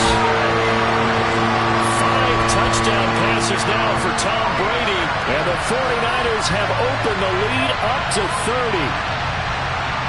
5 touchdown passes now for Tom Brady. And the 49ers have opened the lead up to 30.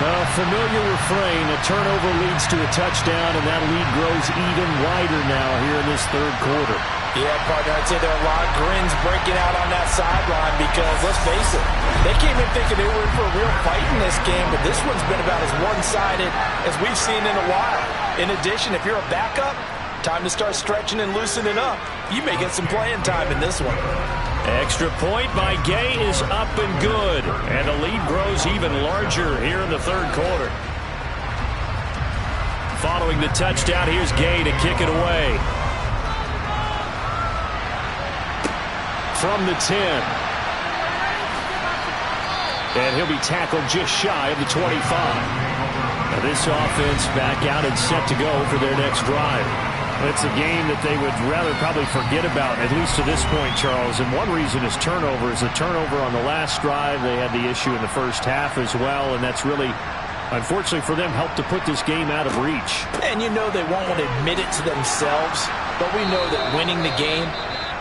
A familiar refrain. A turnover leads to a touchdown, and that lead grows even wider now here in this 3rd quarter. Yeah, partner, I'd say there are a lot of grins breaking out on that sideline because, let's face it, they came in thinking they were in for a real fight in this game, but this one's been about as one-sided as we've seen in a while. In addition, if you're a backup, time to start stretching and loosening up. You may get some playing time in this one. Extra point by Gay is up and good, and the lead grows even larger here in the 3rd quarter. Following the touchdown, here's Gay to kick it away. From the 10. And he'll be tackled just shy of the 25. Now this offense back out and set to go for their next drive. It's a game that they would rather probably forget about, at least to this point, Charles. And one reason is turnovers. A turnover on the last drive. They had the issue in the 1st half as well, and that's really, unfortunately for them, helped to put this game out of reach. And you know they won't want to admit it to themselves, but we know that winning the game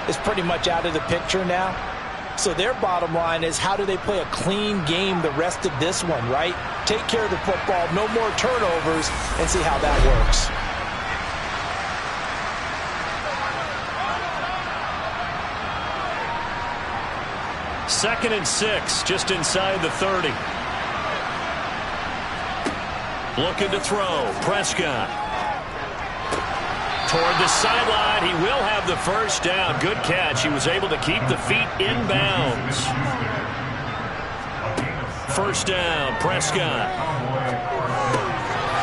is pretty much out of the picture now. So their bottom line is, how do they play a clean game the rest of this one, right? Take care of the football, no more turnovers, and see how that works. Second and 6, just inside the 30. Looking to throw. Prescott. Toward the sideline. He will have the first down. Good catch. He was able to keep the feet in bounds. First down, Prescott.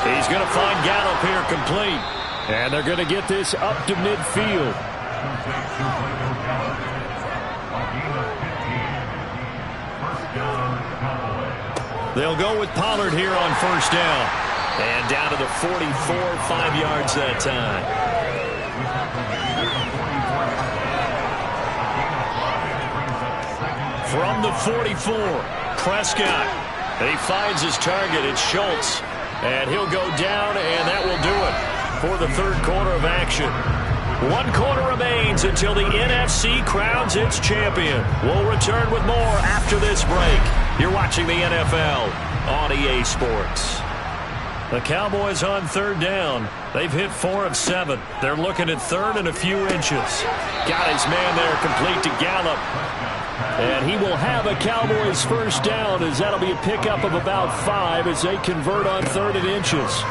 He's going to find Gallup here complete. And they're going to get this up to midfield. They'll go with Pollard here on first down. And down to the 44, 5 yards that time. From the 44, Prescott. He finds his target. It's Schultz. And he'll go down, and that will do it for the third quarter of action. 1 quarter remains until the NFC crowns its champion. We'll return with more after this break. You're watching the NFL on EA Sports. The Cowboys on third down. They've hit 4 of 7. They're looking at third and a few inches. Got his man there complete to Gallup. And he will have a Cowboys first down, as that'll be a pickup of about 5 as they convert on third and inches.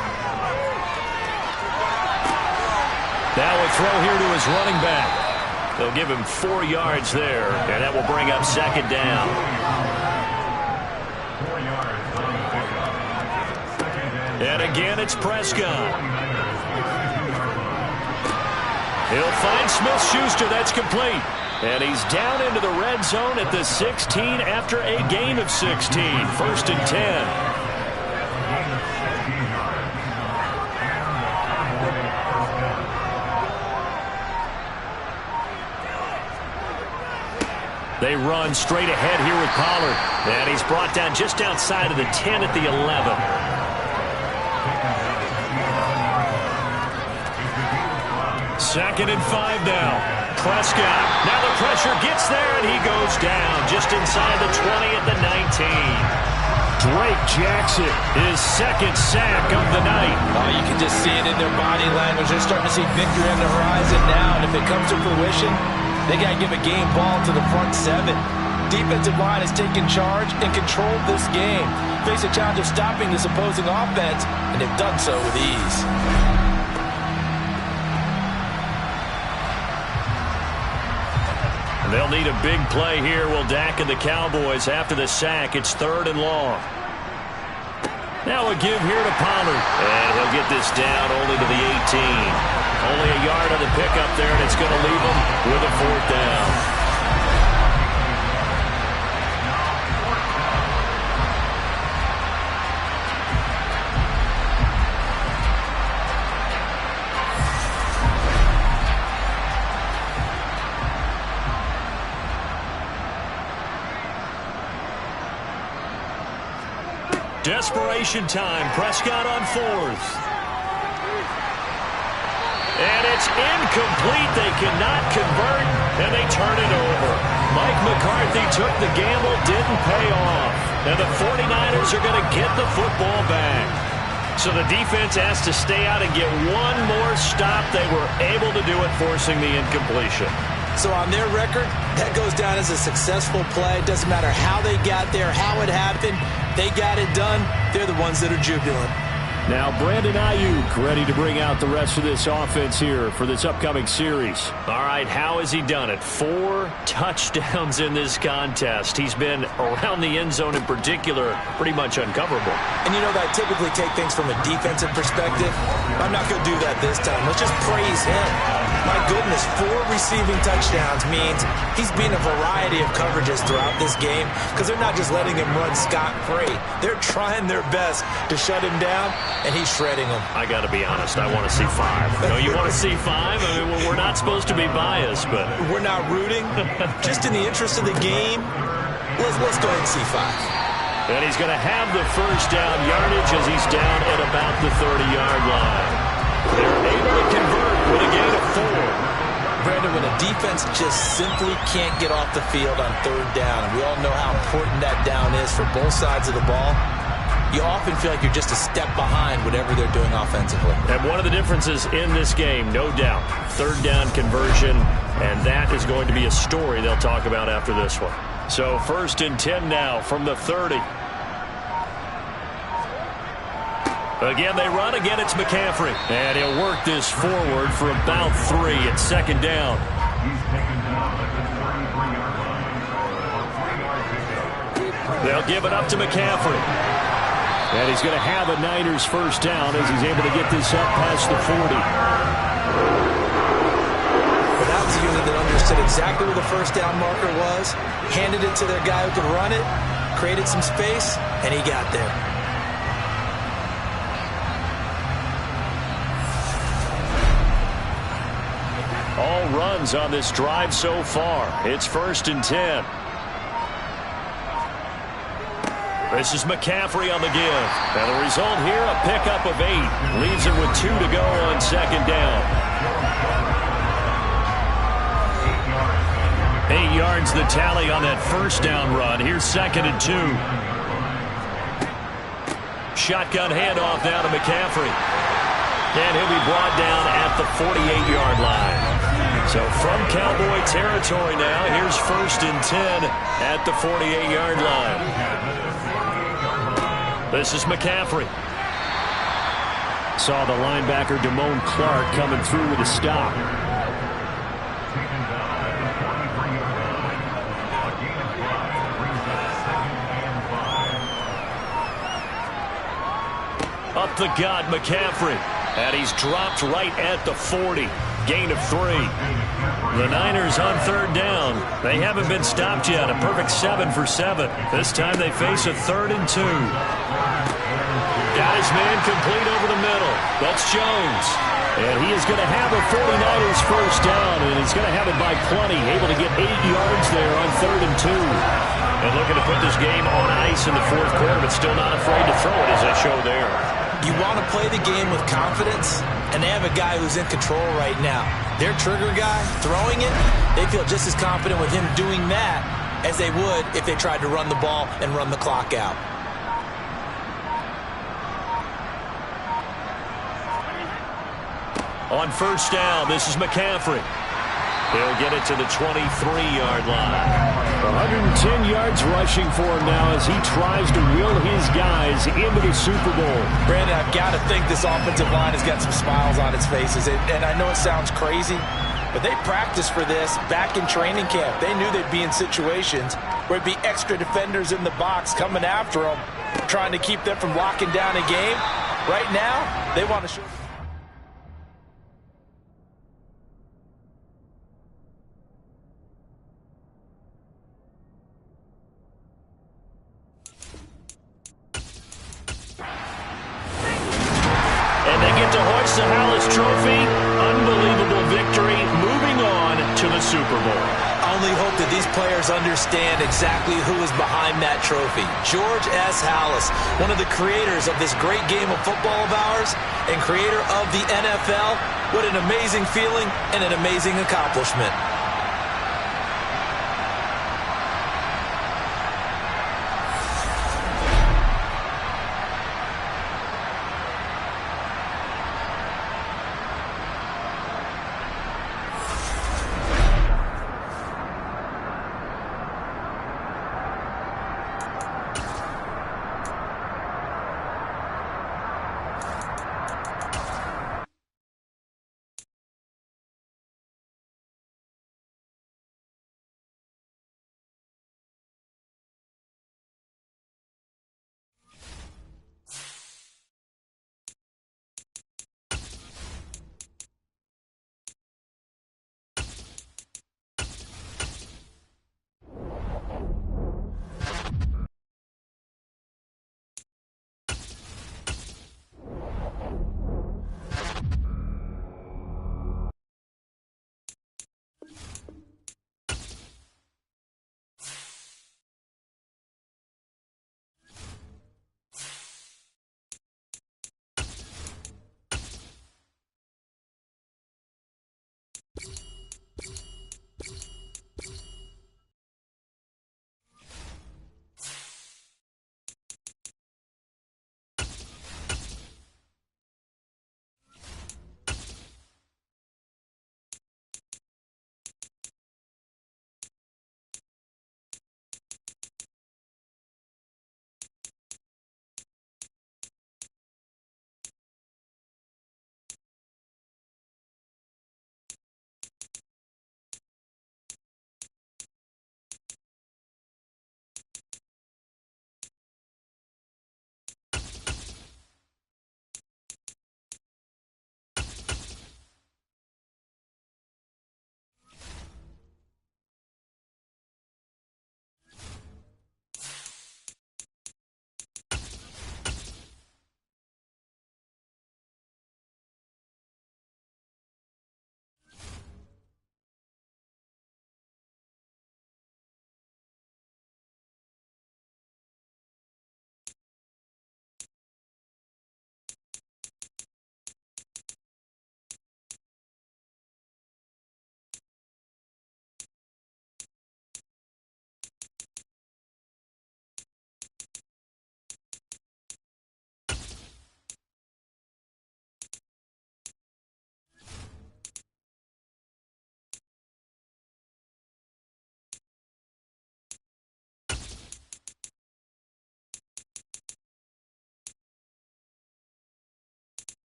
Now a throw here to his running back. They'll give him 4 yards there, and that will bring up second down. And again, it's Prescott. He'll find Smith-Schuster. That's complete. And he's down into the red zone at the 16 after a gain of 16. First and 10. They run straight ahead here with Pollard. And he's brought down just outside of the 10 at the 11. Second and 5 now. Prescott. Now the pressure gets there, and he goes down just inside the 20 at the 19. Drake Jackson, his second sack of the night. Oh, you can just see it in their body language. They're starting to see victory on the horizon now, and if it comes to fruition, they got to give a game ball to the front 7. Defensive line has taken charge and controlled this game. Face a challenge of stopping this opposing offense, and they've done so with ease. They'll need a big play here. Will Dak and the Cowboys after the sack. It's third and long. Now a give here to Pollard. And he'll get this down only to the 18. Only a yard on the pickup there, and it's going to leave him with a fourth down. Desperation time. Prescott on fourth. And it's incomplete. They cannot convert, and they turn it over. Mike McCarthy took the gamble, didn't pay off. And the 49ers are going to get the football back. So the defense has to stay out and get one more stop. They were able to do it, forcing the incompletion. So on their record, that goes down as a successful play. It doesn't matter how they got there, how it happened. They got it done. They're the ones that are jubilant. Now Brandon Ayuk ready to bring out the rest of this offense here for this upcoming series. All right, how has he done it? 4 touchdowns in this contest. He's been around the end zone in particular, pretty much uncoverable. And you know that I typically take things from a defensive perspective. I'm not going to do that this time. Let's just praise him. My goodness, 4 receiving touchdowns means he's beaten a variety of coverages throughout this game because they're not just letting him run scot-free. They're trying their best to shut him down, and he's shredding them. I got to be honest, I want to see 5. No, you want to see 5? I mean, we're not supposed to be biased, but... We're not rooting. Just in the interest of the game, let's go ahead and see 5. And he's going to have the first down yardage as he's down at about the 30-yard line. They're able to convert with a gain of 4. Brandon, when a defense just simply can't get off the field on third down. And we all know how important that down is for both sides of the ball. You often feel like you're just a step behind whatever they're doing offensively. And one of the differences in this game, no doubt, third down conversion, and that is going to be a story they'll talk about after this one. So 1st and 10 now from the 30. Again, they run. Again, it's McCaffrey. And he'll work this forward for about 3. It's 2nd down. They'll give it up to McCaffrey. And he's going to have a Niners 1st down as he's able to get this up past the 40. But that was a unit that understood exactly where the 1st down marker was, handed it to their guy who could run it, created some space, and he got there. All runs on this drive so far. It's 1st and 10. This is McCaffrey on the give. And the result here, a pickup of 8. Leaves it with 2 to go on 2nd down. 8 yards the tally on that 1st down run. Here's 2nd and 2. Shotgun handoff now to McCaffrey. And he'll be brought down at the 48-yard line. So from Cowboy territory now, here's 1st and 10 at the 48-yard line. This is McCaffrey. Saw the linebacker Damone Clark coming through with a stop. Up the gut, McCaffrey. And he's dropped right at the 40. Gain of 3. The Niners on 3rd down. They haven't been stopped yet. A perfect 7 for 7. This time they face a 3rd and 2. Got his man complete over the middle. That's Jones. And he is going to have a 49ers 1st down, and he's going to have it by plenty. Able to get 8 yards there on 3rd and 2. And looking to put this game on ice in the 4th quarter, but still not afraid to throw it, as I show there. You want to play the game with confidence, and they have a guy who's in control right now. Their trigger guy, throwing it, they feel just as confident with him doing that as they would if they tried to run the ball and run the clock out. On 1st down, this is McCaffrey. He'll get it to the 23-yard line. 110 yards rushing for him now as he tries to will his guys into the Super Bowl. Brandon, I've got to think this offensive line has got some smiles on its faces. And I know it sounds crazy, but they practiced for this back in training camp. They knew they'd be in situations where it'd be extra defenders in the box coming after them, trying to keep them from locking down a game. Right now, they want to show... The Hallis Trophy, unbelievable victory, moving on to the Super Bowl. I only hope that these players understand exactly who is behind that trophy. George S. Hallis, one of the creators of this great game of football of ours and creator of the NFL. What an amazing feeling and an amazing accomplishment.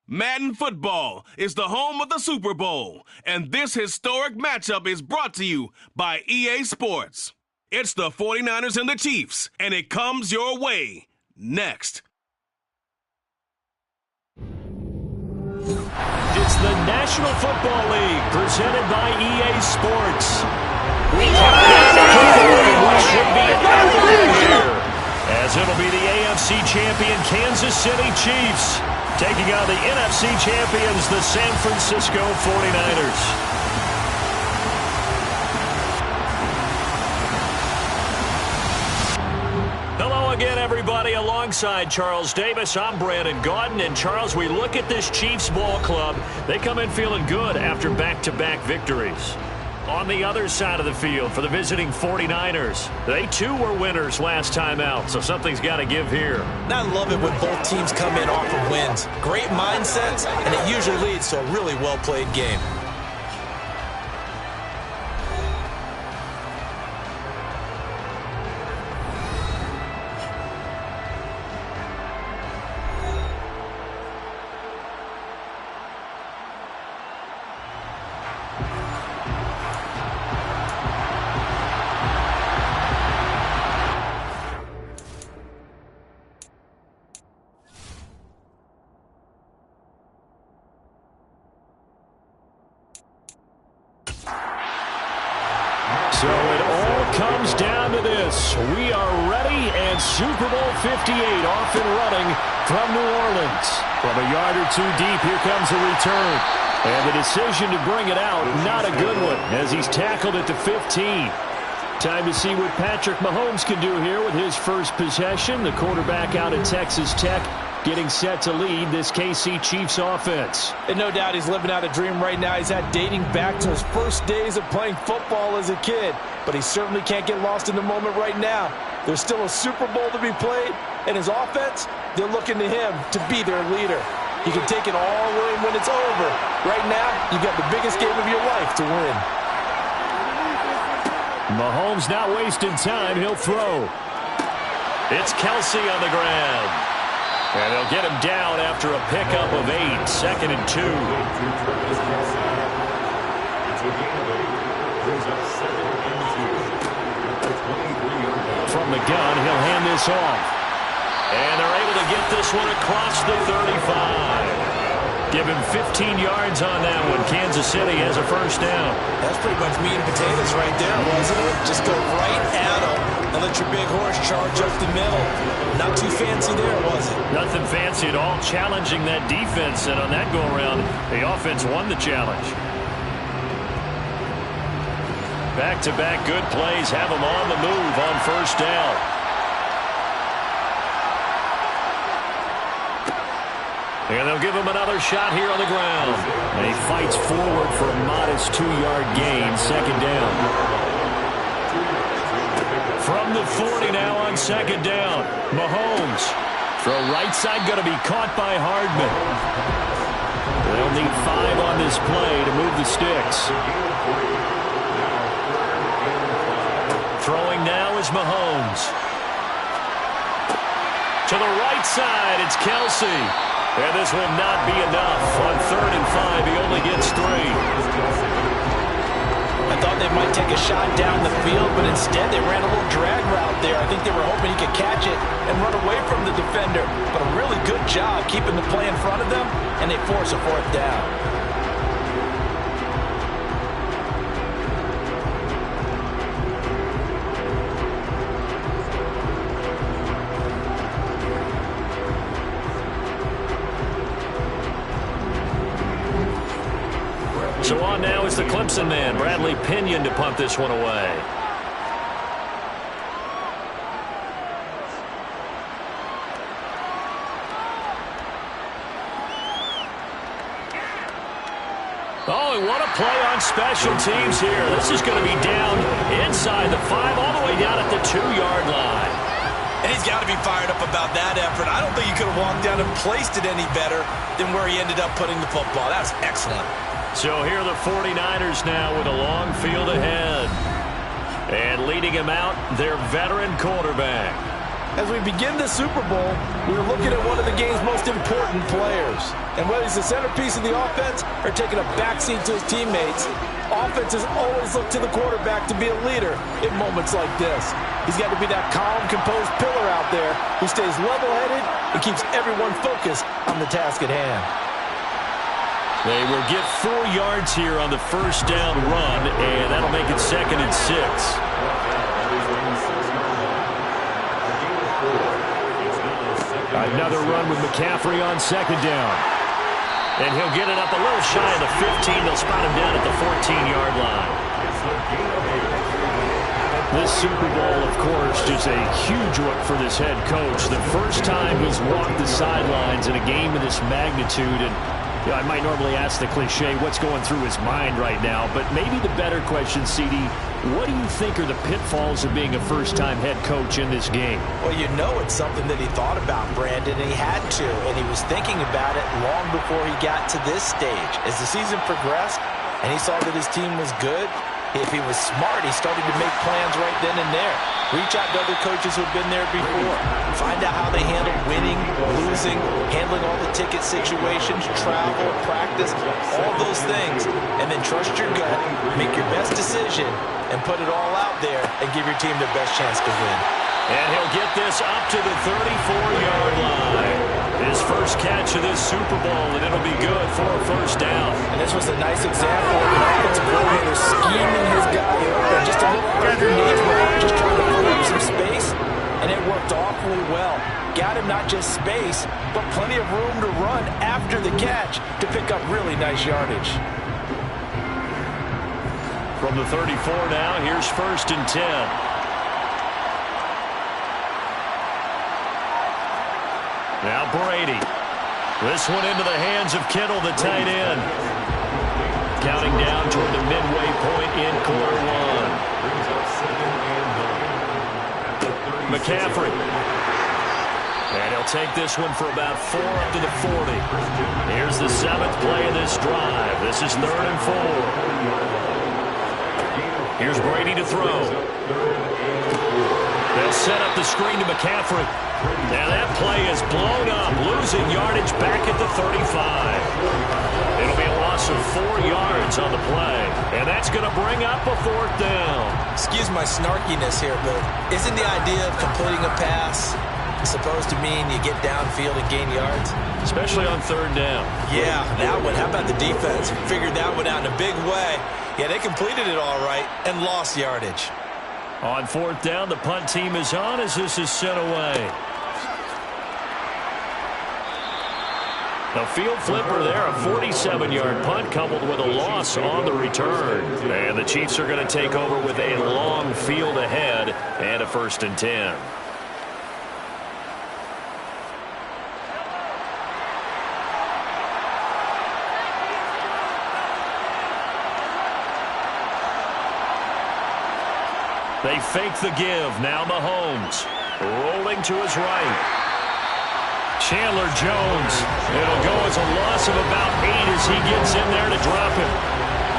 Madden Football is the home of the Super Bowl, and this historic matchup is brought to you by EA Sports. It's the 49ers and the Chiefs, and it comes your way next. It's the National Football League presented by EA Sports. We should be an epic here, as it'll be the AFC champion Kansas City Chiefs taking on the NFC champions, the San Francisco 49ers. Hello again, everybody. Alongside Charles Davis, I'm Brandon Gaudin. And Charles, we look at this Chiefs ball club. They come in feeling good after back-to-back victories. On the other side of the field for the visiting 49ers, they too were winners last time out, so something's got to give here. I love it when both teams come in off of wins. Great mindsets, and it usually leads to a really well-played game. So it all comes down to this. We are ready, and Super Bowl 58 off and running from New Orleans. From a yard or two deep, here comes a return. And the decision to bring it out, not a good one, as he's tackled at the 15. Time to see what Patrick Mahomes can do here with his first possession. The quarterback out at Texas Tech, getting set to lead this KC Chiefs offense. And no doubt he's living out a dream right now. He's had dating back to his first days of playing football as a kid. But he certainly can't get lost in the moment right now. There's still a Super Bowl to be played, and his offense, they're looking to him to be their leader. He can take it all in when it's over. Right now, you've got the biggest game of your life to win. Mahomes not wasting time. He'll throw. It's Kelsey on the ground. And they'll get him down after a pickup of 8, 2nd and 2. From the gun, he'll hand this off. And they're able to get this one across the 35. Give him 15 yards on that one. Kansas City has a first down. That's pretty much meat and potatoes right there, wasn't it? Just go right at him and let your big horse charge up the middle. Not too fancy there, was it? Nothing fancy at all. Challenging that defense, and on that go-around, the offense won the challenge. Back-to-back good plays have them on the move on first down. And they'll give him another shot here on the ground. And he fights forward for a modest 2-yard gain, 2nd down. From the 40 now on 2nd down. Mahomes. Throw right side, going to be caught by Hardman. They'll need 5 on this play to move the sticks. Throwing now is Mahomes. To the right side, it's Kelsey. And this will not be enough. On 3rd and 5, he only gets 3. I thought they might take a shot down the field, but instead they ran a little drag route there. I think they were hoping he could catch it and run away from the defender. But a really good job keeping the play in front of them, and they force a 4th down. So on now is the Clemson man, Bradley Pinion, to punt this one away. Oh, and what a play on special teams here. This is going to be down inside the 5, all the way down at the 2-yard line. And he's got to be fired up about that effort. I don't think he could have walked down and placed it any better than where he ended up putting the football. That's excellent. So here are the 49ers now with a long field ahead. And leading him out, their veteran quarterback. As we begin the Super Bowl, we're looking at one of the game's most important players. And whether he's the centerpiece of the offense or taking a backseat to his teammates, offenses always look to the quarterback to be a leader in moments like this. He's got to be that calm, composed pillar out there who stays level-headed and keeps everyone focused on the task at hand. They will get 4 yards here on the first down run, and that'll make it 2nd and 6. Another run with McCaffrey on 2nd down. And he'll get it up a little shy of the 15. They'll spot him down at the 14-yard line. This Super Bowl, of course, just a huge one for this head coach. The first time he's walked the sidelines in a game of this magnitude. And you know, I might normally ask the cliche, what's going through his mind right now? But maybe the better question, CD, what do you think are the pitfalls of being a first-time head coach in this game? Well, you know it's something that he thought about, Brandon, and he had to. And he was thinking about it long before he got to this stage. As the season progressed and he saw that his team was good, if he was smart, he started to make plans right then and there. Reach out to other coaches who have been there before. Find out how they handle winning, losing, handling all the ticket situations, travel, practice, all those things. And then trust your gut, make your best decision, and put it all out there and give your team their best chance to win. And he'll get this up to the 34-yard line. His first catch of this Super Bowl, and it'll be good for a first down. And this was a nice example of an offensive coordinator scheming his guy open just a little underneath him, just trying to pull up some space, and it worked awfully well. Got him not just space, but plenty of room to run after the catch to pick up really nice yardage. From the 34 now, here's 1st and 10. Now Brady. This one into the hands of Kittle, the tight end. Counting down toward the midway point in quarter 1. McCaffrey. And he'll take this one for about 4 up to the 40. Here's the 7th play of this drive. This is 3rd and 4. Here's Brady to throw. They'll set up the screen to McCaffrey. Now that play is blown up, losing yardage back at the 35. It'll be a loss of 4 yards on the play, and that's going to bring up a 4th down. Excuse my snarkiness here, but isn't the idea of completing a pass supposed to mean you get downfield and gain yards? Especially on 3rd down. Yeah, that one. How about the defense? Figured that one out in a big way. Yeah, they completed it all right and lost yardage. On 4th down, the punt team is on as this is sent away. A field flipper there, a 47-yard punt coupled with a loss on the return. And the Chiefs are going to take over with a long field ahead and a 1st and 10. They fake the give. Now Mahomes rolling to his right. Chandler Jones. It'll go as a loss of about 8 as he gets in there to drop him.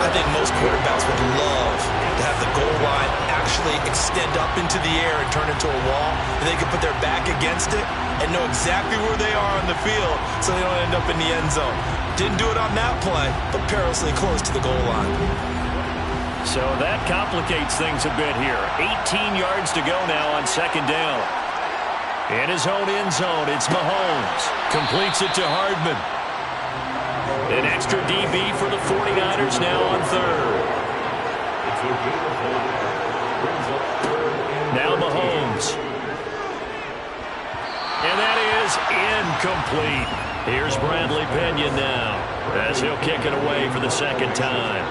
I think most quarterbacks would love to have the goal line actually extend up into the air and turn into a wall, and they can put their back against it and know exactly where they are on the field so they don't end up in the end zone. Didn't do it on that play, but perilously close to the goal line. So that complicates things a bit here. 18 yards to go now on 2nd down. In his own end zone, it's Mahomes. Completes it to Hardman. An extra DB for the 49ers now on 3rd. Now Mahomes. And that is incomplete. Here's Bradley Pinion now as he'll kick it away for the 2nd time.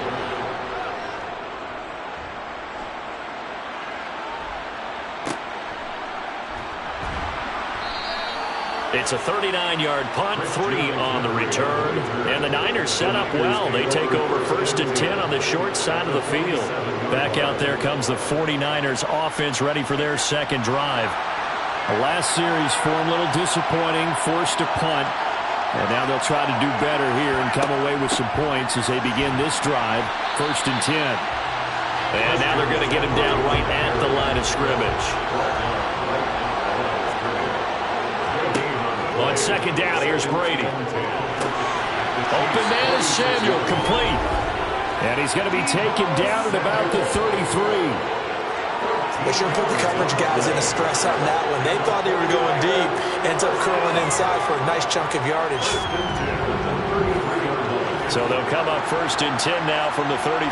It's a 39-yard punt, 3 on the return. And the Niners set up well. They take over 1st and 10 on the short side of the field. Back out there comes the 49ers offense ready for their 2nd drive. The last series for them a little disappointing, forced to punt. And now they'll try to do better here and come away with some points as they begin this drive, 1st and 10. And now they're going to get him down right at the line of scrimmage. On second down, here's Brady. Open man is Samuel, complete. And he's going to be taken down at about the 33. They sure put the coverage guys in a stress on that one. They thought they were going deep. Ends up curling inside for a nice chunk of yardage. So they'll come up 1st and 10 now from the 33.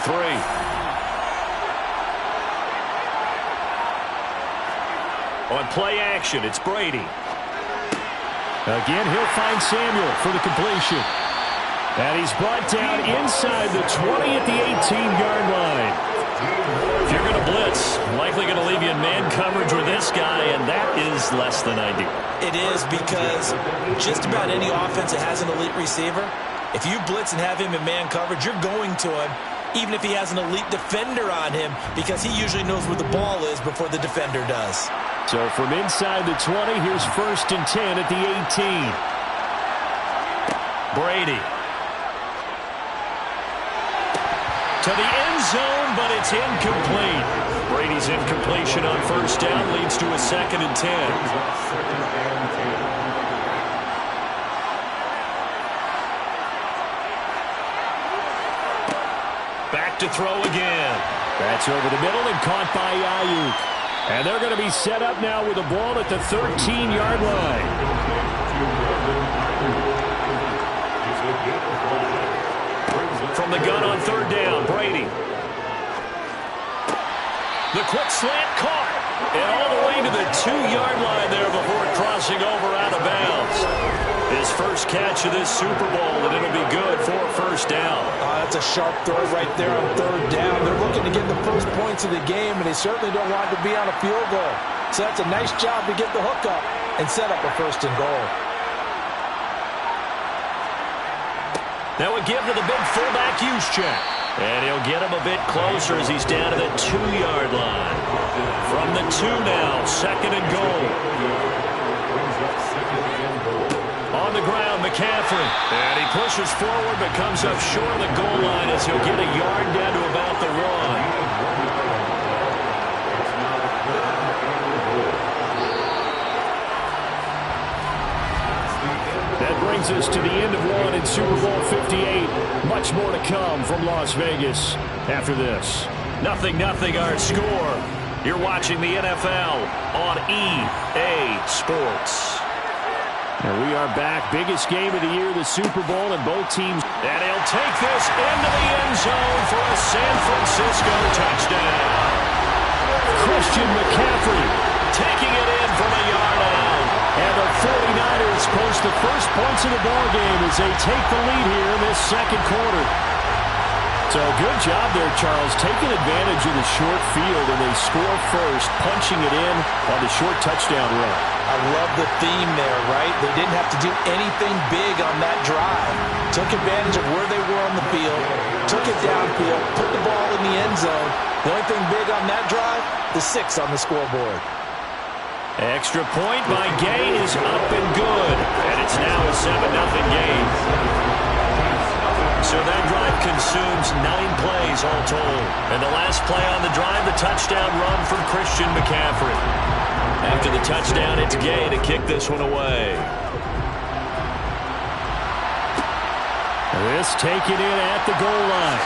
On play action, it's Brady. Again, he'll find Samuel for the completion. And he's brought down inside the 20 at the 18-yard line. If you're going to blitz, likely going to leave you in man coverage with this guy, and that is less than ideal. It is, because just about any offense that has an elite receiver, if you blitz and have him in man coverage, you're going to him, even if he has an elite defender on him, because he usually knows where the ball is before the defender does. So from inside the 20, here's 1st and 10 at the 18. Brady. To the end zone, but it's incomplete. Brady's incompletion on 1st down leads to a 2nd and 10. Back to throw again. That's over the middle and caught by Ayuk. And they're going to be set up now with the ball at the 13-yard line. From the gun on 3rd down, Brady. The quick slant caught. And all the way to the 2-yard line there before crossing over out of bounds. His first catch of this Super Bowl, and it'll be good for a 1st down. That's a sharp throw right there on 3rd down. They're looking to get the first points of the game, and they certainly don't want to be on a field goal. So that's a nice job to get the hook up and set up a 1st and goal. That would give to the big fullback Juszczyk. And he'll get him a bit closer as he's down to the 2-yard line. From the 2 now, 2nd and goal. On the ground, McCaffrey. And he pushes forward but comes up short of the goal line as he'll get a yard down to about the 1. That brings us to the end of 1 in Super Bowl 58. Much more to come from Las Vegas after this. 0-0 our score. You're watching the NFL on EA Sports. And we are back. Biggest game of the year, the Super Bowl, and both teams. And he'll take this into the end zone for a San Francisco touchdown. Christian McCaffrey taking it in from a yard out. And the 49ers post the first points of the ballgame as they take the lead here in this 2nd quarter. So good job there, Charles, taking advantage of the short field, and they score first, punching it in on the short touchdown run. I love the theme there, right? They didn't have to do anything big on that drive. Took advantage of where they were on the field, took it downfield, put the ball in the end zone. The only thing big on that drive, the 6 on the scoreboard. Extra point by Gay is up and good. And it's now a 7-0 game. So that drive consumes 9 plays all told. And the last play on the drive, the touchdown run from Christian McCaffrey. After the touchdown, it's Gay to kick this one away. This taken in at the goal line.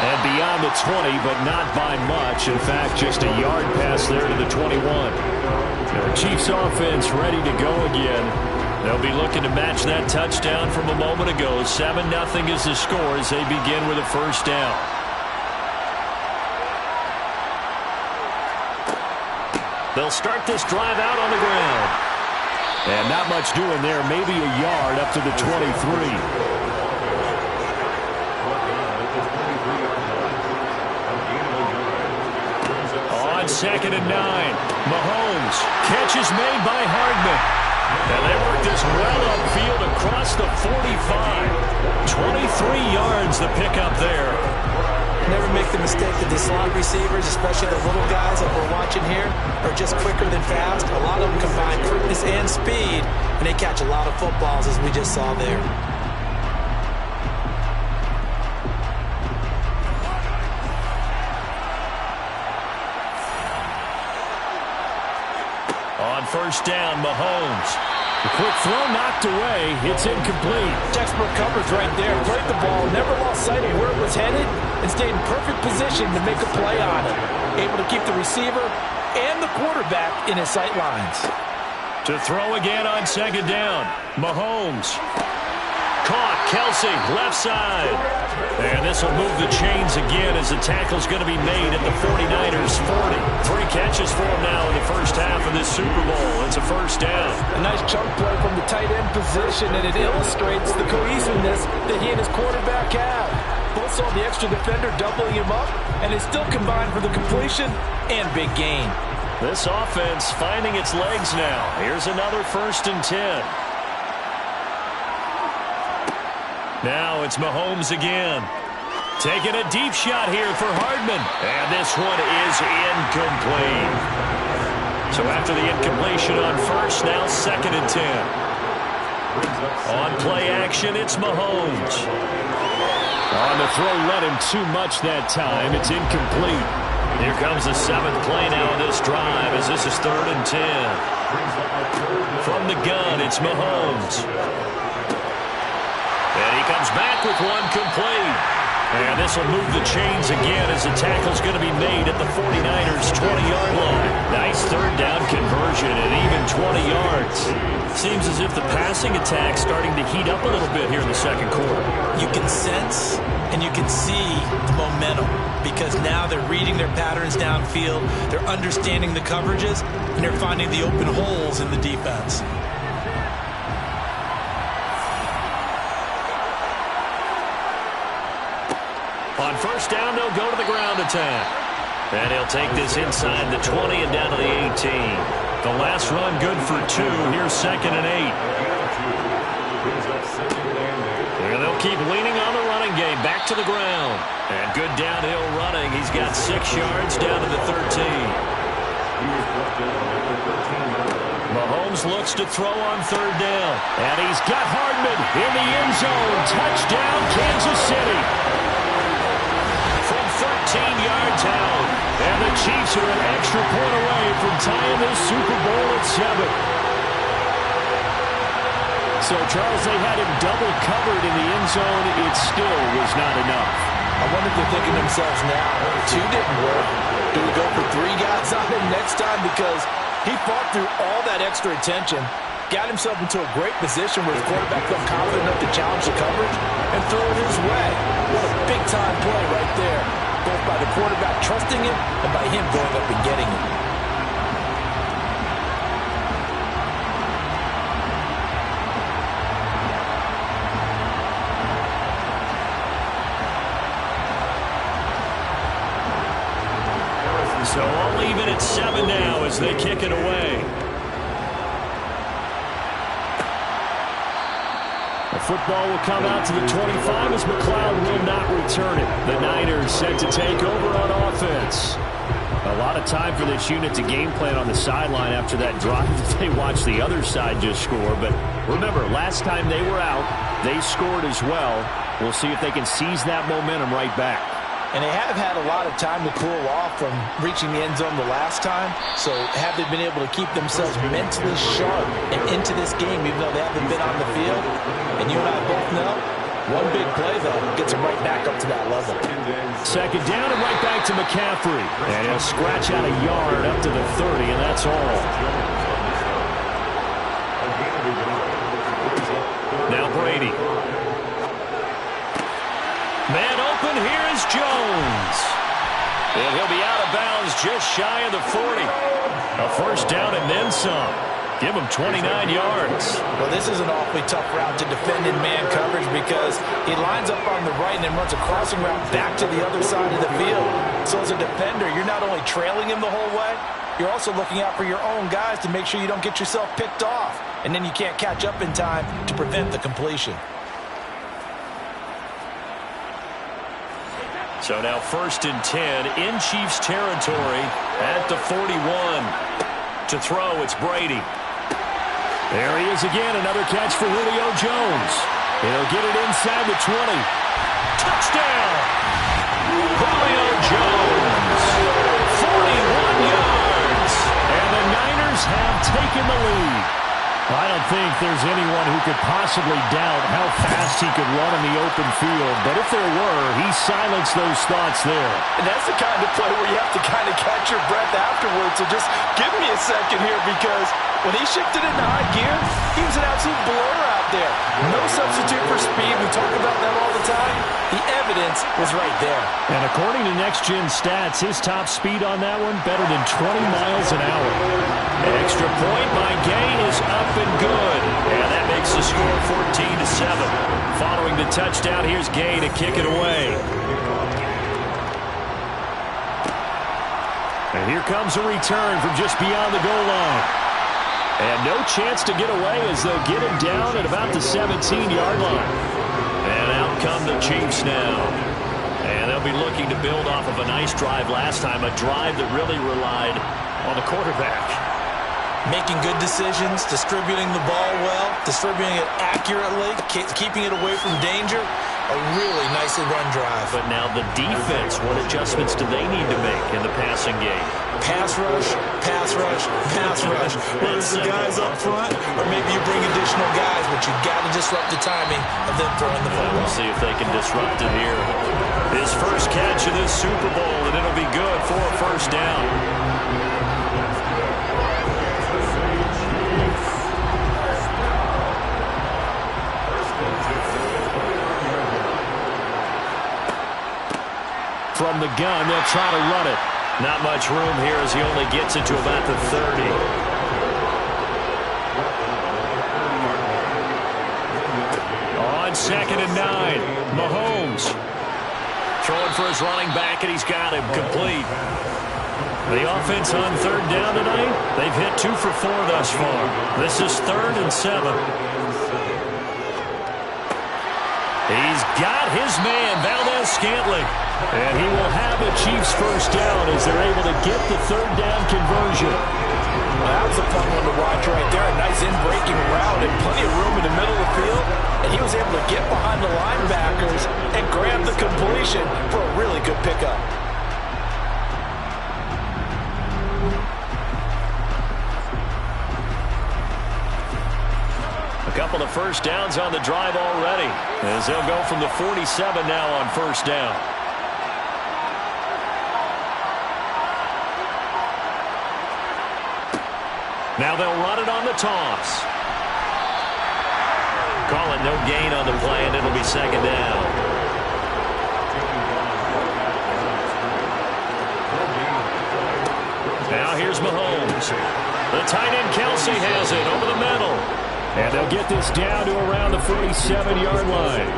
And beyond the 20, but not by much. In fact, just a yard pass there to the 21. The Chiefs offense ready to go again. They'll be looking to match that touchdown from a moment ago. 7-0 is the score as they begin with a 1st down. They'll start this drive out on the ground. And not much doing there. Maybe a yard up to the 23. On 2nd and 9, Mahomes. Catch is made by Hardman. And they work this well upfield across the 45. 23 yards the pickup there. Never make the mistake that the slot receivers, especially the little guys that we're watching here, are just quicker than fast. A lot of them combine quickness and speed, and they catch a lot of footballs, as we just saw there. On 1st down, Mahomes. The quick throw knocked away. It's incomplete. Textbook coverage right there. Played the ball, never lost sight of where it was headed, and stayed in perfect position to make a play on it. Able to keep the receiver and the quarterback in his sight lines. To throw again on second down. Mahomes. Caught. Kelsey, left side. And this will move the chains again as the tackle's going to be made at the 49ers 40. 3 catches for him now in the first half of this Super Bowl. It's a first down. A nice chunk play from the tight end position, and it illustrates the cohesiveness that he and his quarterback have. Both saw the extra defender doubling him up, and it still combined for the completion and big gain. This offense finding its legs now. Here's another 1st and 10. Now it's Mahomes again. Taking a deep shot here for Hardman. And this one is incomplete. So after the incompletion on first, now 2nd and 10. On play action, it's Mahomes. On the throw, let him too much that time. It's incomplete. Here comes the 7th play now of this drive as this is 3rd and 10. From the gun, it's Mahomes. And he comes back with one complete. And this will move the chains again as the tackle's going to be made at the 49ers' 20-yard line. Nice 3rd down conversion and even 20 yards. Seems as if the passing attack's starting to heat up a little bit here in the second quarter. You can sense and you can see the momentum because now they're reading their patterns downfield, they're understanding the coverages, and they're finding the open holes in the defense. On first down, they'll go to the ground attack. And he'll take this inside the 20 and down to the 18. The last run good for 2. Here's 2nd and 8. And they'll keep leaning on the running game. Back to the ground. And good downhill running. He's got 6 yards down to the 13. Mahomes looks to throw on 3rd down. And he's got Hardman in the end zone. Touchdown, Kansas City. 13 yards out. And the Chiefs are an extra point away from tying this Super Bowl at 7. So, Charles, they had him double covered in the end zone. It still was not enough. I wonder if they're thinking to themselves now, 2 didn't work. Do we go for 3 guys on him next time? Because he fought through all that extra attention, got himself into a great position where his quarterback felt confident enough to challenge the coverage and throw it his way. What a big-time play right there, both by the quarterback trusting him and by him going up and getting him. So all even at 7 now as they kick it away. The football will come out to the 25 as McLeod will not return it. The Niners set to take over on offense. A lot of time for this unit to game plan on the sideline after that drive that they watched the other side just score. But remember, last time they were out, they scored as well. We'll see if they can seize that momentum right back. And they have had a lot of time to cool off from reaching the end zone the last time. So have they been able to keep themselves mentally sharp and into this game even though they haven't been on the field? And you and I both know, one big play, though, gets them right back up to that level. 2nd down and right back to McCaffrey. And he'll scratch out a yard up to the 30, and that's all. Now Brady. Man open, here is Jones. And he'll be out of bounds just shy of the 40. A first down and then some. Give him 29 yards. Well, this is an awfully tough route to defend in man coverage because he lines up on the right and then runs a crossing route back to the other side of the field. So as a defender, you're not only trailing him the whole way, you're also looking out for your own guys to make sure you don't get yourself picked off. And then you can't catch up in time to prevent the completion. So now 1st and 10 in Chiefs territory at the 41. To throw, it's Brady. There he is again, another catch for Julio Jones. He'll get it inside the 20. Touchdown! Julio Jones, 41 yards. And the Niners have taken the lead. I don't think there's anyone who could possibly doubt how fast he could run in the open field. But if there were, he silenced those thoughts there. And that's the kind of play where you have to kind of catch your breath afterwards. So just give me a second here, because when he shifted into high gear, he was an absolute blur out there. No substitute for speed. We talk about that all the time. The evidence was right there. And according to Next Gen Stats, his top speed on that one better than 20 miles an hour. An extra point by Gay is up and good. And that makes the score 14-7. Following the touchdown, here's Gay to kick it away. And here comes a return from just beyond the goal line. And no chance to get away as they'll get him down at about the 17-yard line. And out come the Chiefs now. And they'll be looking to build off of a nice drive last time, a drive that really relied on the quarterback. Making good decisions, distributing the ball well, distributing it accurately, keeping it away from danger. A really nicely run drive. But now the defense, what adjustments do they need to make in the passing game? Pass rush, pass rush, pass rush. Whether it's the guys up front, or maybe you bring additional guys, but you've got to disrupt the timing of them throwing the football. We'll see if they can disrupt it here. His first catch of this Super Bowl, and it'll be good for a first down. From the gun, they'll try to run it. Not much room here as he only gets it to about the 30. On 2nd and 9, Mahomes throwing for his running back, and he's got him complete. The offense on 3rd down tonight, they've hit 2 for 4 thus far. This is 3rd and 7. He's got his man, Valdez-Scantling. And he will have the Chiefs first down as they're able to get the 3rd down conversion. Well, that was a fun one to watch right there. A nice in-breaking route and plenty of room in the middle of the field. And he was able to get behind the linebackers and grab the completion for a really good pickup. A couple of first downs on the drive already, as they'll go from the 47 now on first down. Now they'll run it on the toss. Call it no gain on the play, and it'll be 2nd down. Now here's Mahomes. The tight end Kelsey has it over the middle. And they'll get this down to around the 47-yard line.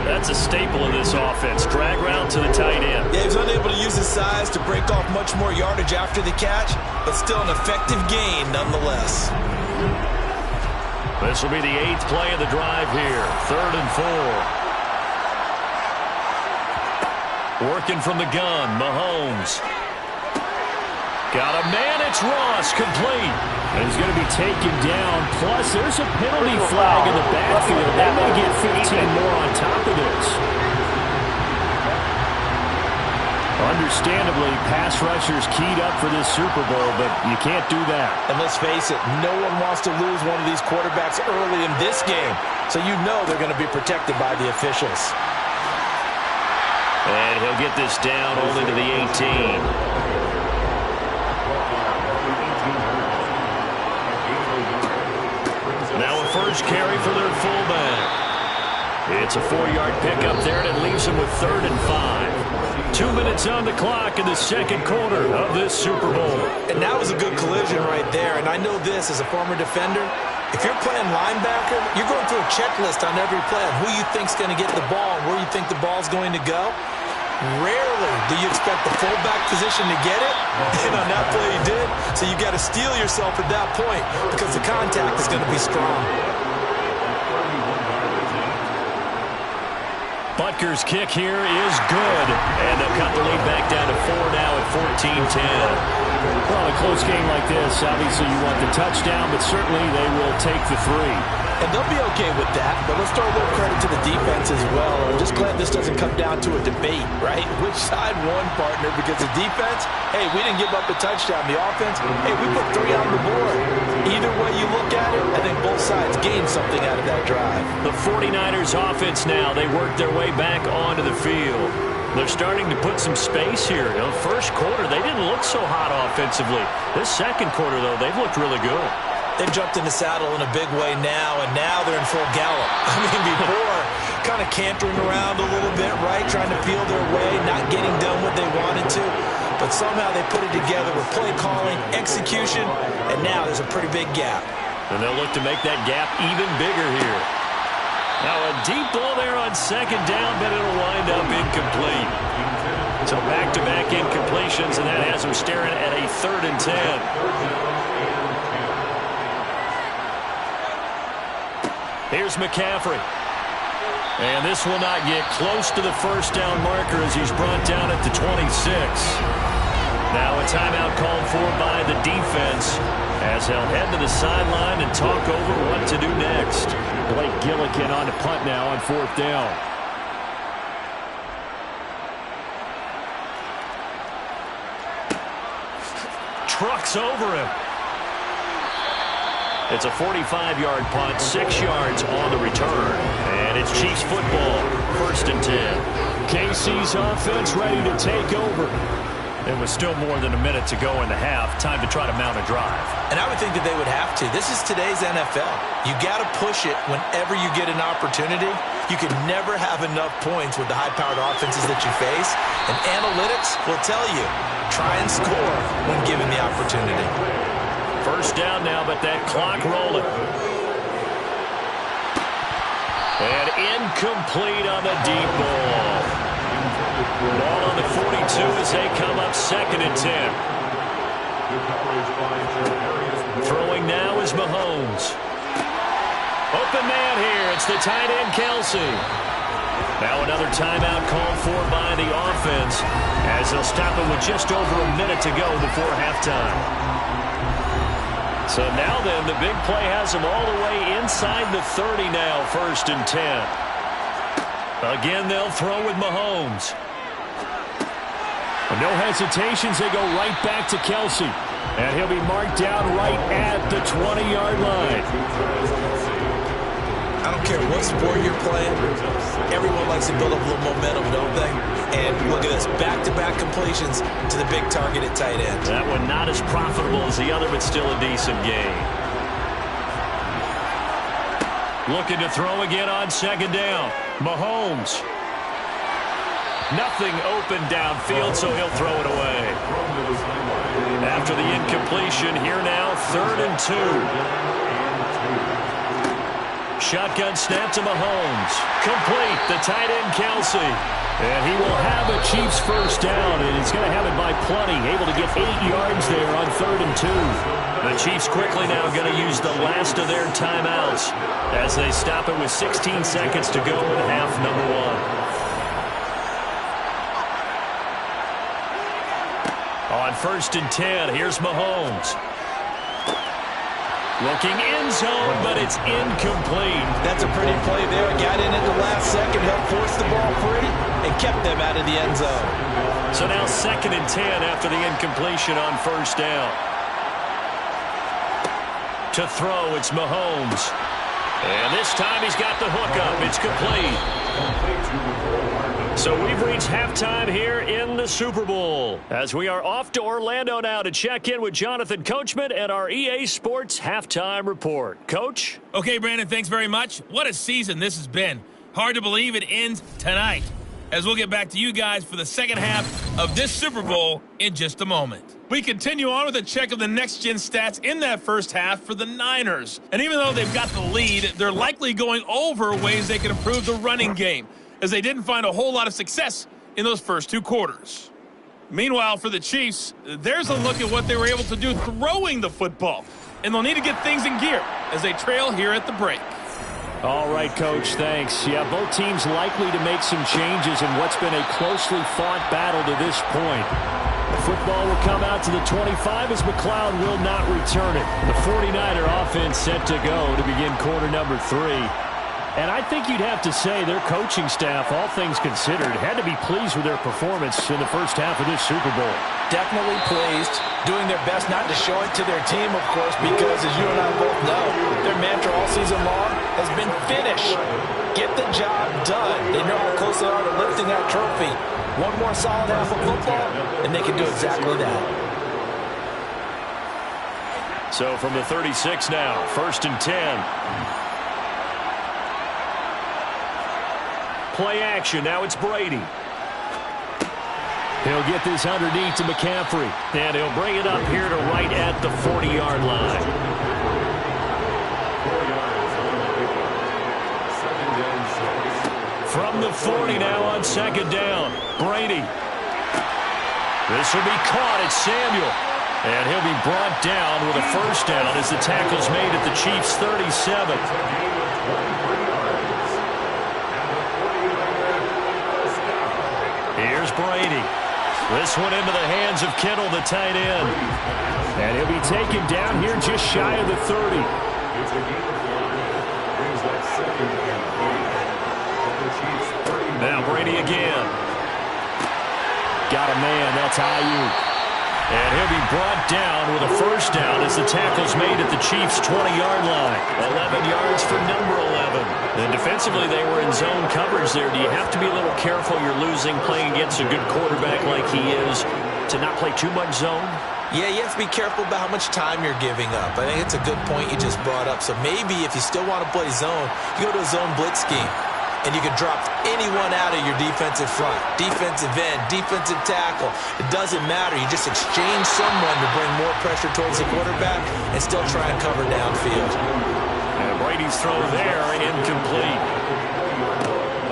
That's a staple of this offense. Drag route to the tight end. Yeah, he was unable to use his size to break off much more yardage after the catch, but still an effective gain nonetheless. This will be the 8th play of the drive here. 3rd and 4. Working from the gun, Mahomes. Got a man, it's Ross, complete. And he's going to be taken down. Plus, there's a penalty flag in the backfield. They may get 15 more on top of this. Understandably, pass rushers keyed up for this Super Bowl, but you can't do that. And let's face it, no one wants to lose one of these quarterbacks early in this game. So you know they're going to be protected by the officials. And he'll get this down only to the 18. Now a first carry for their fullback. It's a 4-yard pickup there, and it leaves them with 3rd and 5. 2 minutes on the clock in the 2nd quarter of this Super Bowl. And that was a good collision right there. And I know this as a former defender. If you're playing linebacker, you're going through a checklist on every play on who you think's going to get the ball and where you think the ball's going to go. Rarely do you expect the fullback position to get it, and on that play he did. So you got to steel yourself at that point because the contact is going to be strong. Butker's kick here is good, and they'll cut the lead back down to 4 now at 14-10. Well, a close game like this, obviously you want the touchdown, but certainly they will take the 3. And they'll be okay with that, but let's throw a little credit to the defense as well. I'm just glad this doesn't come down to a debate, right? Which side won, partner? Because the defense, hey, we didn't give up a touchdown. The offense, hey, we put 3 on the board. Either way you look at it, I think both sides gained something out of that drive. The 49ers offense now, they work their way back onto the field. They're starting to put some space here. In the first quarter, they didn't look so hot offensively. This second quarter, though, they've looked really good. They've jumped in the saddle in a big way now, and now they're in full gallop. I mean, before, kind of cantering around a little bit, right? Trying to feel their way, not getting done what they wanted to. But somehow they put it together with play calling, execution, and now there's a pretty big gap. And they'll look to make that gap even bigger here. Now a deep ball there on second down, but it'll wind up incomplete. So back-to-back incompletions, and that has them staring at a 3rd and 10. Here's McCaffrey. And this will not get close to the first down marker as he's brought down at the 26. Now a timeout called for by the defense as they'll head to the sideline and talk over what to do next. Blake Gillikin on to punt now on 4th down. Trucks over him. It's a 45-yard punt, 6 yards on the return. And it's Chiefs football, 1st and 10. KC's offense ready to take over. It was still more than a minute to go in the half. Time to try to mount a drive. And I would think that they would have to. This is today's NFL. You got to push it whenever you get an opportunity. You can never have enough points with the high-powered offenses that you face. And analytics will tell you, try and score when given the opportunity. First down now, but that clock rolling. And incomplete on the deep ball. Ball on the 42 as they come up 2nd and 10. Throwing now is Mahomes. Open man here. It's the tight end, Kelsey. Now another timeout called for by the offense as they'll stop it with just over a minute to go before halftime. So now then, the big play has them all the way inside the 30 now, 1st and 10. Again, they'll throw with Mahomes. No hesitations, they go right back to Kelsey. And he'll be marked down right at the 20-yard line. I don't care what sport you're playing. Everyone likes to build up a little momentum, don't they? And look at this, back-to-back completions to the big targeted tight end. That one not as profitable as the other, but still a decent game. Looking to throw again on 2nd down. Mahomes. Nothing open downfield, so he'll throw it away. After the incompletion, here now, 3rd and 2. Shotgun snap to Mahomes. Complete, the tight end, Kelsey. And he will have a Chiefs first down, and he's going to have it by plenty. Able to get 8 yards there on 3rd and 2. The Chiefs quickly now going to use the last of their timeouts as they stop it with 16 seconds to go in half number 1. On 1st and 10, here's Mahomes. Looking end zone, but it's incomplete. That's a pretty play there. Got in at the last second, helped force the ball free, and kept them out of the end zone. So now 2nd and 10 after the incompletion on 1st down. To throw, it's Mahomes. And this time he's got the hook up. It's complete. So we've reached halftime here in the Super Bowl as we are off to Orlando now to check in with Jonathan Coachman and our EA Sports Halftime Report. Coach? Okay, Brandon, thanks very much. What a season this has been. Hard to believe it ends tonight, as we'll get back to you guys for the second half of this Super Bowl in just a moment. We continue on with a check of the next-gen stats in that first half for the Niners. And even though they've got the lead, they're likely going over ways they can improve the running game, as they didn't find a whole lot of success in those first 2 quarters. Meanwhile, for the Chiefs, there's a look at what they were able to do throwing the football. And they'll need to get things in gear as they trail here at the break. All right, Coach, thanks. Yeah, both teams likely to make some changes in what's been a closely fought battle to this point. Football will come out to the 25 as McLeod will not return it. The 49er offense set to go to begin quarter number 3. And I think you'd have to say their coaching staff, all things considered, had to be pleased with their performance in the first half of this Super Bowl. Definitely pleased, doing their best not to show it to their team, of course, because as you and I both know, their mantra all season long has been finish. Get the job done. They know how close they are to lifting that trophy. One more solid half of football, and they can do exactly that. So from the 36 now, 1st and 10. Play action. Now it's Brady. He'll get this underneath to McCaffrey. And he'll bring it up here to right at the 40-yard line. From the 40 now on 2nd down. Brady. This will be caught. It's Samuel. And he'll be brought down with a 1st down as the tackle's made at the Chiefs' 37. Here's Brady. This one into the hands of Kittle, the tight end. And he'll be taken down here just shy of the 30. Now Brady again. Got a man. That's Ayuk. And he'll be brought down with a 1st down as the tackle's made at the Chiefs' 20-yard line. 11 yards for number 11. And defensively, they were in zone coverage there. Do you have to be a little careful you're losing playing against a good quarterback like he is to not play too much zone? Yeah, you have to be careful about how much time you're giving up. I think it's a good point you just brought up. So maybe if you still want to play zone, you go to a zone blitz scheme. And you can drop anyone out of your defensive front, defensive end, defensive tackle. It doesn't matter. You just exchange someone to bring more pressure towards the quarterback and still try and cover downfield. And Brady's throw there, incomplete.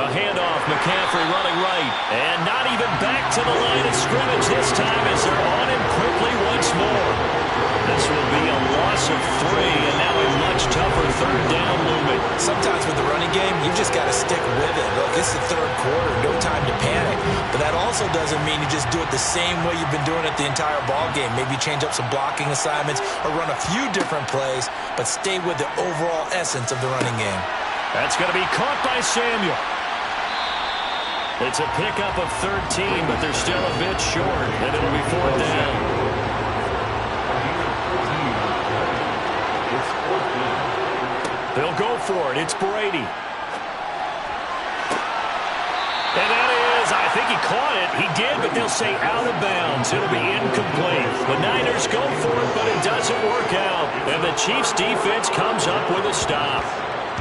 A handoff, McCaffrey running right. And not even back to the line of scrimmage this time as they're on him quickly once more. This will be a loss of 3, and now a much tougher 3rd down looming. Sometimes with the running game, you've just got to stick with it. Look, it's the 3rd quarter, no time to panic. But that also doesn't mean you just do it the same way you've been doing it the entire ball game. Maybe change up some blocking assignments or run a few different plays, but stay with the overall essence of the running game. That's going to be caught by Samuel. It's a pickup of 13, but they're still a bit short, and it'll be 4th down. They'll go for it. It's Brady. And that is, I think he caught it. He did, but they'll say out of bounds. It'll be incomplete. The Niners go for it, but it doesn't work out. And the Chiefs' defense comes up with a stop.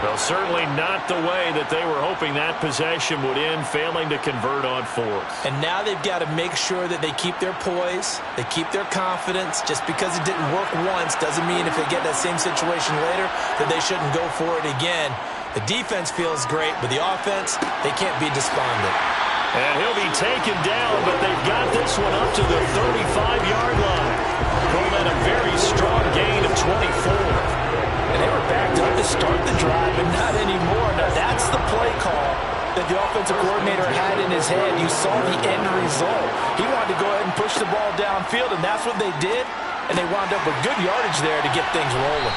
Well, certainly not the way that they were hoping that possession would end, failing to convert on 4th. And now they've got to make sure that they keep their poise, they keep their confidence. Just because it didn't work once doesn't mean if they get that same situation later that they shouldn't go for it again. The defense feels great, but the offense, they can't be despondent. And he'll be taken down, but they've got this one up to the 35-yard line. Call that a very strong gain of 24. And they were backed up to start the drive, but not anymore. Now, that's the play call that the offensive coordinator had in his head. You saw the end result. He wanted to go ahead and push the ball downfield, and that's what they did. And they wound up with good yardage there to get things rolling.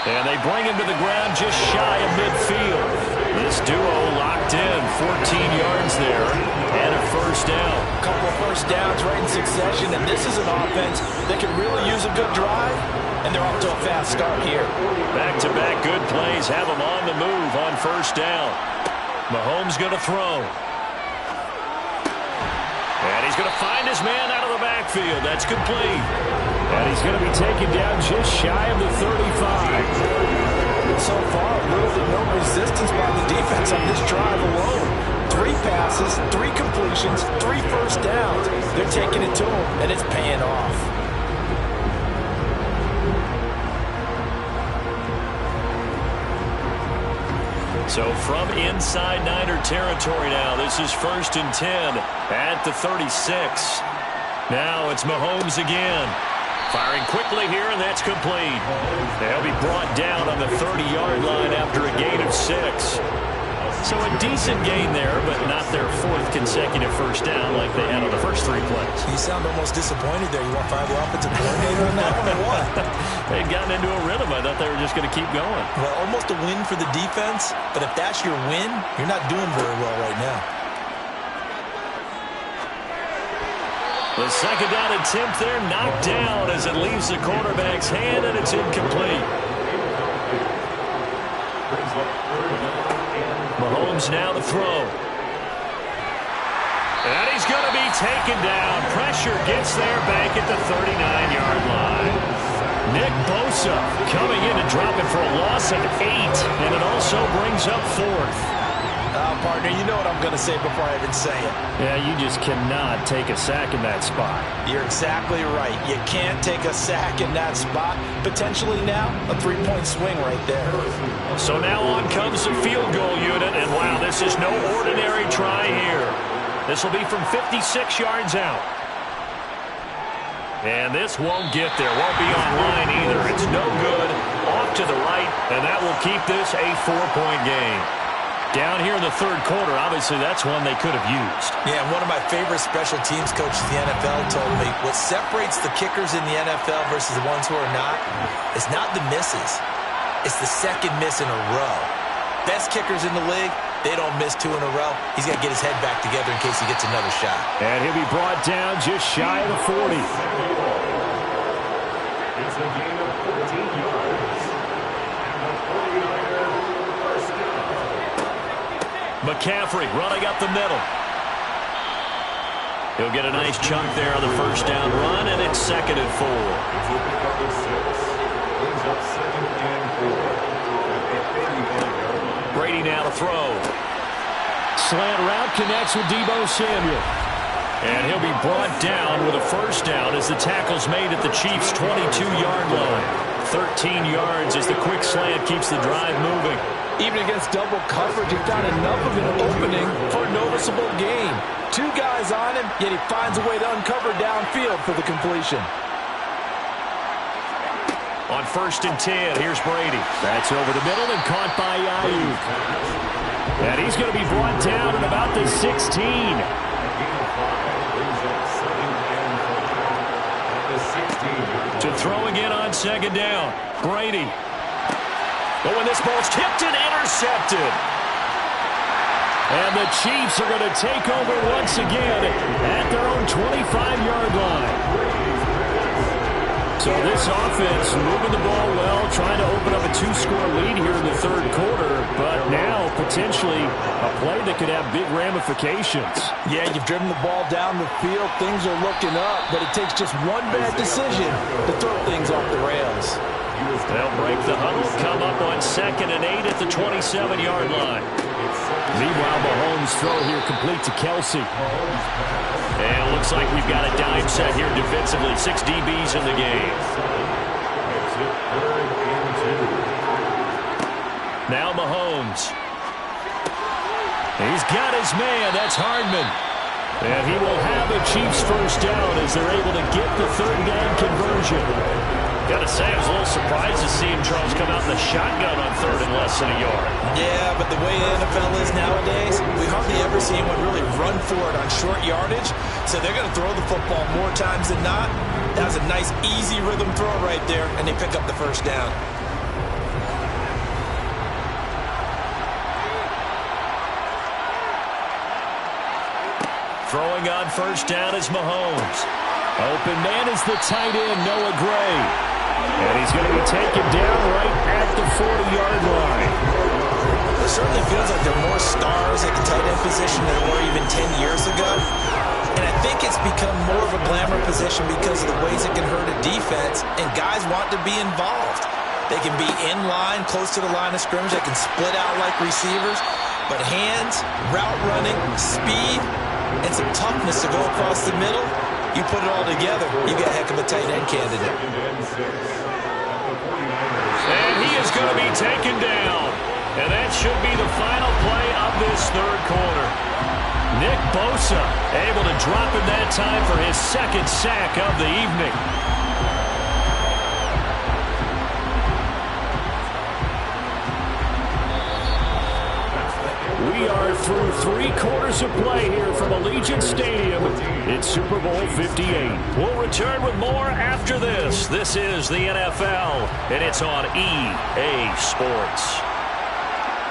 And they bring him to the ground just shy of midfield. This duo locked in, 14 yards there, and a 1st down. A couple of 1st downs right in succession, and this is an offense that can really use a good drive, and they're off to a fast start here. Back-to-back good plays have them on the move on 1st down. Mahomes going to throw. And he's going to find his man out of the backfield. That's complete. And he's going to be taken down just shy of the 35. So far, little to no resistance by the defense on this drive alone. 3 passes, 3 completions, 3 1st downs. They're taking it to him, and it's paying off. So from inside Niner territory now, this is 1st and 10 at the 36. Now it's Mahomes again. Firing quickly here, and that's complete. They'll be brought down on the 30-yard line after a gain of 6. So a decent gain there, but not their fourth consecutive first down like they had on the first 3 plays. You sound almost disappointed there. You want to fire the offensive coordinator on that one or what? They'd gotten into a rhythm. I thought they were just going to keep going. Well, almost a win for the defense, but if that's your win, you're not doing very well right now. The second down attempt there knocked down as it leaves the quarterback's hand, and it's incomplete. Mahomes now to throw. And he's going to be taken down. Pressure gets there back at the 39-yard line. Nick Bosa coming in and dropping for a loss of 8, and it also brings up 4th. Partner, you know what I'm going to say before I even say it. Yeah, you just cannot take a sack in that spot. You're exactly right. You can't take a sack in that spot. Potentially now, a 3-point swing right there. So now on comes the field goal unit, and wow, this is no ordinary try here. This will be from 56 yards out. And this won't get there. Won't be on line either. It's no good. Off to the right, and that will keep this a 4-point game. Down here in the third quarter, obviously that's one they could have used. Yeah, one of my favorite special teams coaches in the NFL told me what separates the kickers in the NFL versus the ones who are not is not the misses. It's the second miss in a row. Best kickers in the league, they don't miss 2 in a row. He's got to get his head back together in case he gets another shot. And he'll be brought down just shy of the 40. It's a gain of 14 yards. McCaffrey running up the middle. He'll get a nice chunk there on the first down run, and it's 2nd and 4. Brady now to throw. Slant route connects with Deebo Samuel. And he'll be brought down with a first down as the tackle's made at the Chiefs' 22-yard line. 13 yards as the quick slant keeps the drive moving. Even against double coverage, he found enough of an opening for a noticeable gain. 2 guys on him, yet he finds a way to uncover downfield for the completion. On 1st and 10, here's Brady. That's over the middle and caught by Ayuk. And he's going to be brought down at about the 16. To throw again on 2nd down. Brady. But when this ball's tipped and intercepted. And the Chiefs are going to take over once again at their own 25-yard line. So this offense moving the ball well, trying to open up a 2-score lead here in the third quarter, but now potentially a play that could have big ramifications. Yeah, you've driven the ball down the field. Things are looking up, but it takes just one bad decision to throw things off the rails. They'll break the huddle, come up on 2nd and 8 at the 27-yard line. Meanwhile, Mahomes' throw here complete to Kelsey. And it looks like we've got a dime set here defensively. 6 DBs in the game. Now Mahomes. He's got his man. That's Hardman. And he will have a Chiefs first down as they're able to get the 3rd down conversion. Got to say, I was a little surprised to see him, Charles, come out in the shotgun on 3rd and less than a yard. Yeah, but the way the NFL is nowadays, we hardly ever see anyone really run for it on short yardage. So they're going to throw the football more times than not. That was a nice, easy rhythm throw right there, and they pick up the first down. Throwing on first down is Mahomes. Open man is the tight end, Noah Gray. And he's going to be taken down right at the 40-yard line. It certainly feels like there are more stars at the tight end position than there were even 10 years ago. And I think it's become more of a glamour position because of the ways it can hurt a defense, and guys want to be involved. They can be in line, close to the line of scrimmage. They can split out like receivers. But hands, route running, speed, and some toughness to go across the middle, you put it all together, you got a heck of a tight end candidate. And he is going to be taken down. And that should be the final play of this third quarter. Nick Bosa able to drop in that time for his 2nd sack of the evening. We We are through 3 quarters of play here from Allegiant Stadium. It's Super Bowl 58. We'll return with more after this. This is the NFL, and it's on EA Sports.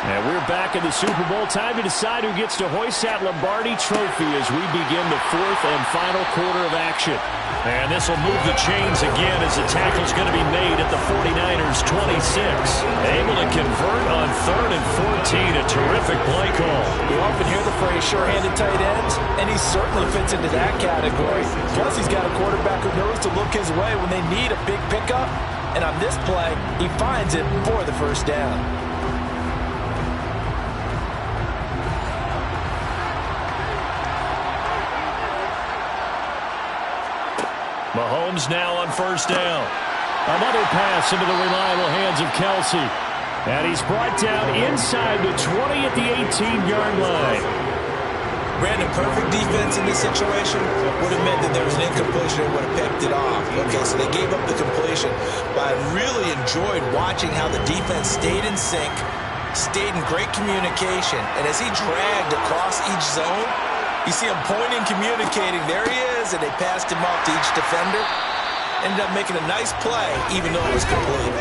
And we're back in the Super Bowl. Time to decide who gets to hoist that Lombardi trophy as we begin the 4th and final quarter of action. And this will move the chains again as the tackle's going to be made at the 49ers 26. Able to convert on 3rd and 14. A terrific play call. You often hear the phrase sure-handed tight ends, and he certainly fits into that category. Plus, he's got a quarterback who knows to look his way when they need a big pickup. And on this play, he finds it for the first down. Mahomes now on first down. Another pass into the reliable hands of Kelsey. And he's brought down inside the 20 at the 18-yard line. Brandon, perfect defense in this situation would have meant that there was an incompletion and would have picked it off. Okay, so they gave up the completion. But I really enjoyed watching how the defense stayed in sync, stayed in great communication. And as he dragged across each zone, you see him pointing, communicating. There he is, and they passed him off to each defender. Ended up making a nice play, even though it was complete.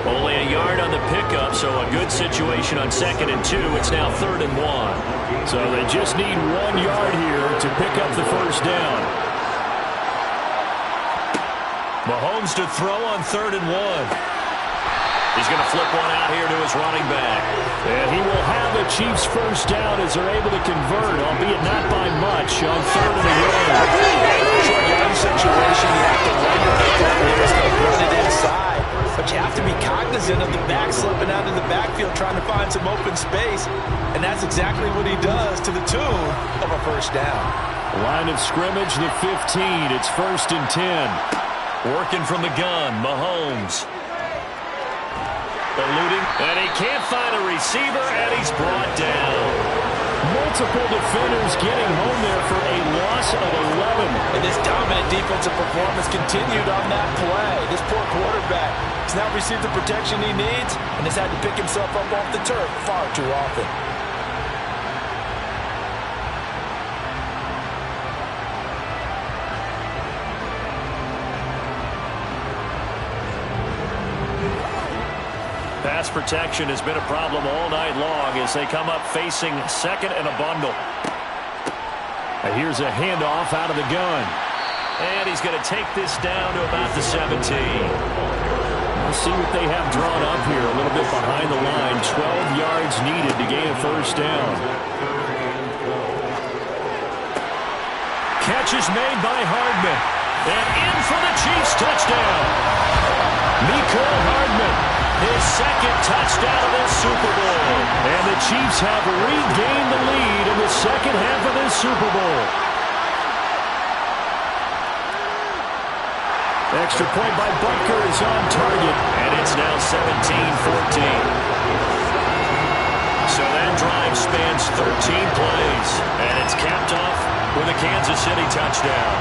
Only a yard on the pickup, so a good situation on 2nd and 2. It's now 3rd and 1. So they just need 1 yard here to pick up the first down. Mahomes to throw on 3rd and 1. He's going to flip one out here to his running back. And he will have the Chiefs first down as they're able to convert, albeit not by much, on 3rd and 1. Short yardage situation, you have to wonder if the player's going to run it inside. But you have to be cognizant of the back slipping out of the backfield trying to find some open space. And that's exactly what he does to the tune of a first down. Line of scrimmage, the 15. It's 1st and 10. Working from the gun, Mahomes. Eluding, and he can't find a receiver, and he's brought down. Multiple defenders getting home there for a loss of 11. And this dominant defensive performance continued on that play. This poor quarterback has now received the protection he needs and has had to pick himself up off the turf far too often. Pass protection has been a problem all night long as they come up facing 2nd and a bundle. And here's a handoff out of the gun. And he's going to take this down to about the 17. Let's see what they have drawn up here. A little bit behind the line. 12 yards needed to gain a first down. Catch is made by Hardman. And in for the Chiefs touchdown. Mecole Hardman. His 2nd touchdown of this Super Bowl. And the Chiefs have regained the lead in the 2nd half of this Super Bowl. Extra point by Butker is on target. And it's now 17-14. So that drive spans 13 plays. And it's capped off with a Kansas City touchdown.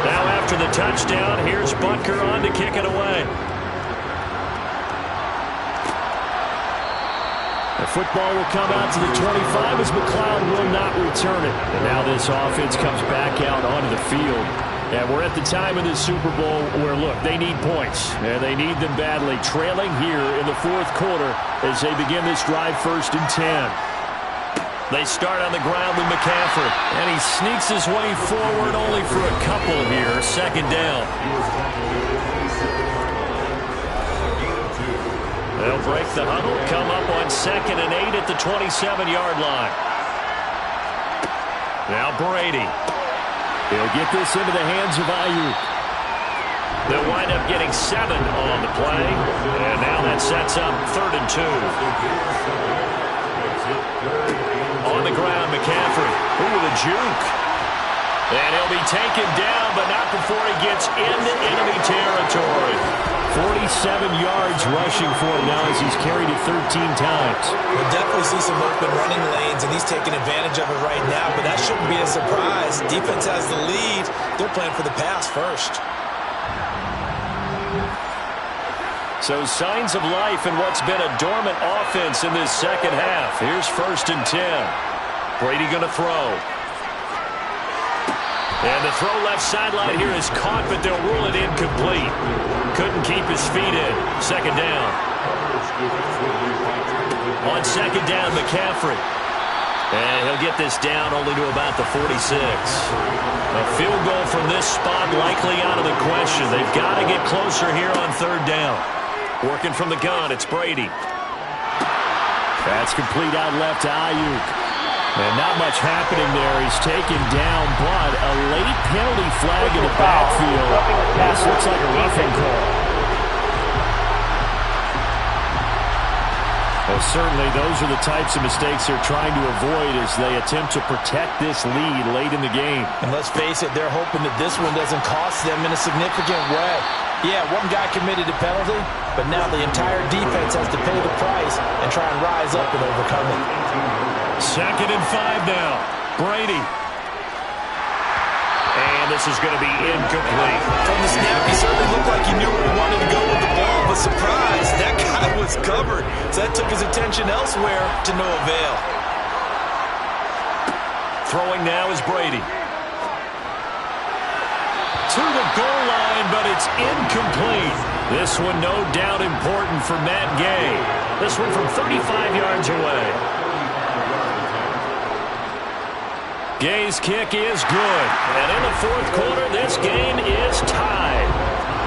Now after the touchdown, here's Butker on to kick it away. The football will come out to the 25 as McLeod will not return it. And now this offense comes back out onto the field. And we're at the time of the Super Bowl where, look, they need points. And they need them badly. Trailing here in the 4th quarter as they begin this drive 1st and 10. They start on the ground with McCaffrey. And he sneaks his way forward only for a couple here. 2nd down. They'll break the huddle, come up on 2nd and 8 at the 27-yard line. Now Brady. He'll get this into the hands of Ayuk. They'll wind up getting 7 on the play. And now that sets up 3rd and 2. On the ground, McCaffrey. Ooh, with a juke. And he'll be taken down, but not before he gets into enemy territory. 47 yards rushing for him now as he's carried it 13 times. We'll definitely see some open running lanes, and he's taking advantage of it right now, but that shouldn't be a surprise. Defense has the lead. They're playing for the pass first. So signs of life in what's been a dormant offense in this second half. Here's 1st and 10. Brady going to throw. And the throw left sideline here is caught, but they'll rule it incomplete. Couldn't keep his feet in. 2nd down. On 2nd down, McCaffrey. And he'll get this down only to about the 46. A field goal from this spot likely out of the question. They've got to get closer here on 3rd down. Working from the gun, it's Brady. That's complete out left to Ayuk. And not much happening there. He's taken down, but a late penalty flag in the backfield. This looks like a roughing call. Well, certainly those are the types of mistakes they're trying to avoid as they attempt to protect this lead late in the game. And let's face it, they're hoping that this one doesn't cost them in a significant way. Yeah, one guy committed a penalty, but now the entire defense has to pay the price and try and rise up and overcome it. 2nd and 5 now. Brady. And this is going to be incomplete. From the snap, he certainly looked like he knew where he wanted to go with the ball, but surprise, that guy was covered. So that took his attention elsewhere to no avail. Throwing now is Brady. To the goal line, but it's incomplete. This one no doubt important for Matt Gay. This one from 35 yards away. Gay's kick is good. And in the 4th quarter, this game is tied.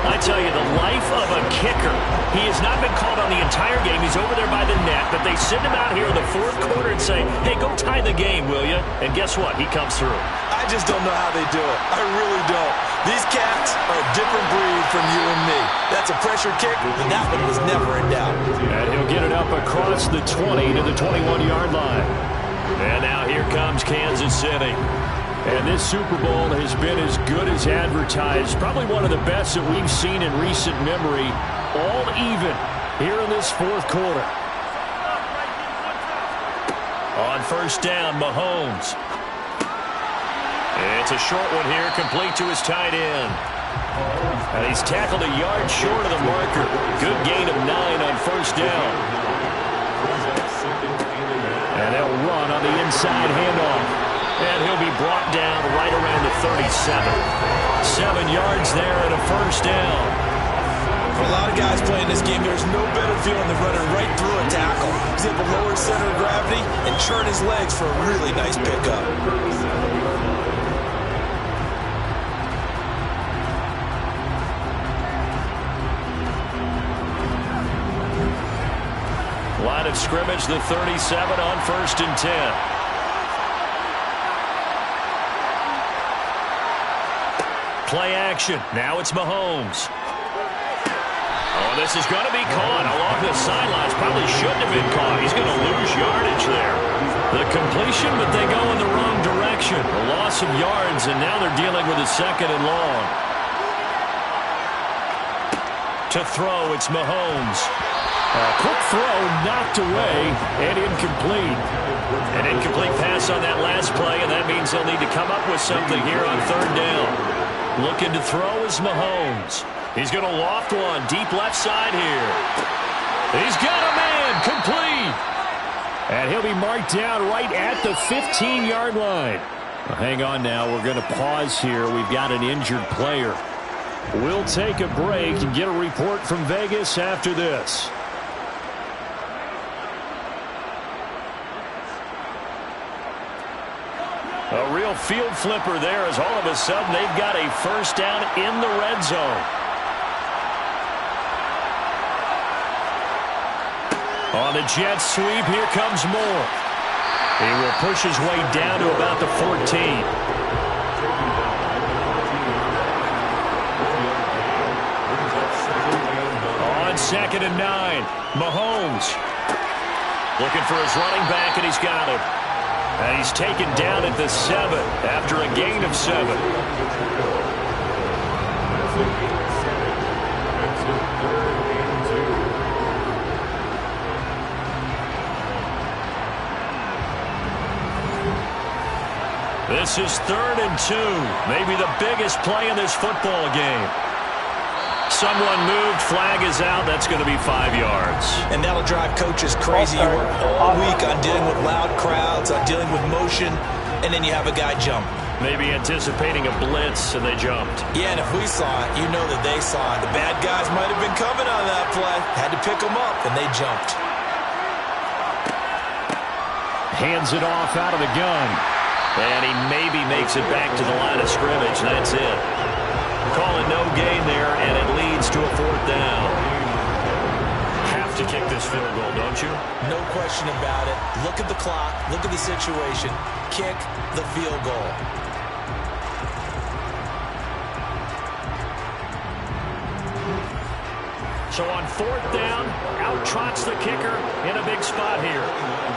I tell you, the life of a kicker. He has not been called on the entire game. He's over there by the net, but they send him out here in the 4th quarter and say, hey, go tie the game, will you? And guess what? He comes through. I just don't know how they do it. I really don't. These cats are a different breed from you and me. That's a pressure kick, and that one was never in doubt. And he'll get it up across the 20 to the 21-yard line. And now here comes Kansas City. And this Super Bowl has been as good as advertised. Probably one of the best that we've seen in recent memory. All even here in this 4th quarter. On 1st down, Mahomes. It's a short one here, complete to his tight end. And he's tackled a yard short of the marker. Good gain of 9 on 1st down. And they'll run on the inside handoff. And he'll be brought down right around the 37. 7 yards there and a 1st down. For a lot of guys playing this game, there's no better feeling than running right through a tackle. He's able to lower center of gravity and churn his legs for a really nice pickup. Line of scrimmage, the 37 on 1st and 10. Play action. Now it's Mahomes. Oh, this is going to be caught along the sidelines. Probably shouldn't have been caught. He's going to lose yardage there. The completion, but they go in the wrong direction. A loss of yards, and now they're dealing with a 2nd and long. To throw, it's Mahomes. A quick throw knocked away and incomplete. An incomplete pass on that last play, and that means they'll need to come up with something here on 3rd down. Looking to throw is Mahomes. He's going to loft one deep left side here. He's got a man, complete. And he'll be marked down right at the 15-yard line. Well, hang on now. We're going to pause here. We've got an injured player. We'll take a break and get a report from Vegas after this. A real field flipper there as all of a sudden they've got a 1st down in the red zone. On the jet sweep, here comes Moore. He will push his way down to about the 14. On 2nd and 9, Mahomes. Looking for his running back, and he's got him. And he's taken down at the 7 after a gain of 7. This is 3rd and 2. Maybe the biggest play in this football game. Someone moved. Flag is out. That's going to be 5 yards. And that'll drive coaches crazy. You work all week on dealing with loud crowds, on dealing with motion, and then you have a guy jump. Maybe anticipating a blitz, and they jumped. Yeah, and if we saw it, you know that they saw it. The bad guys might have been coming on that play. Had to pick them up, and they jumped. Hands it off out of the gun. And he maybe makes it back to the line of scrimmage, and that's it. Call it no gain there, and it leads to a 4th down. Have to kick this field goal, don't you? No question about it. Look at the clock. Look at the situation. Kick the field goal. So on 4th down, out trots the kicker in a big spot here.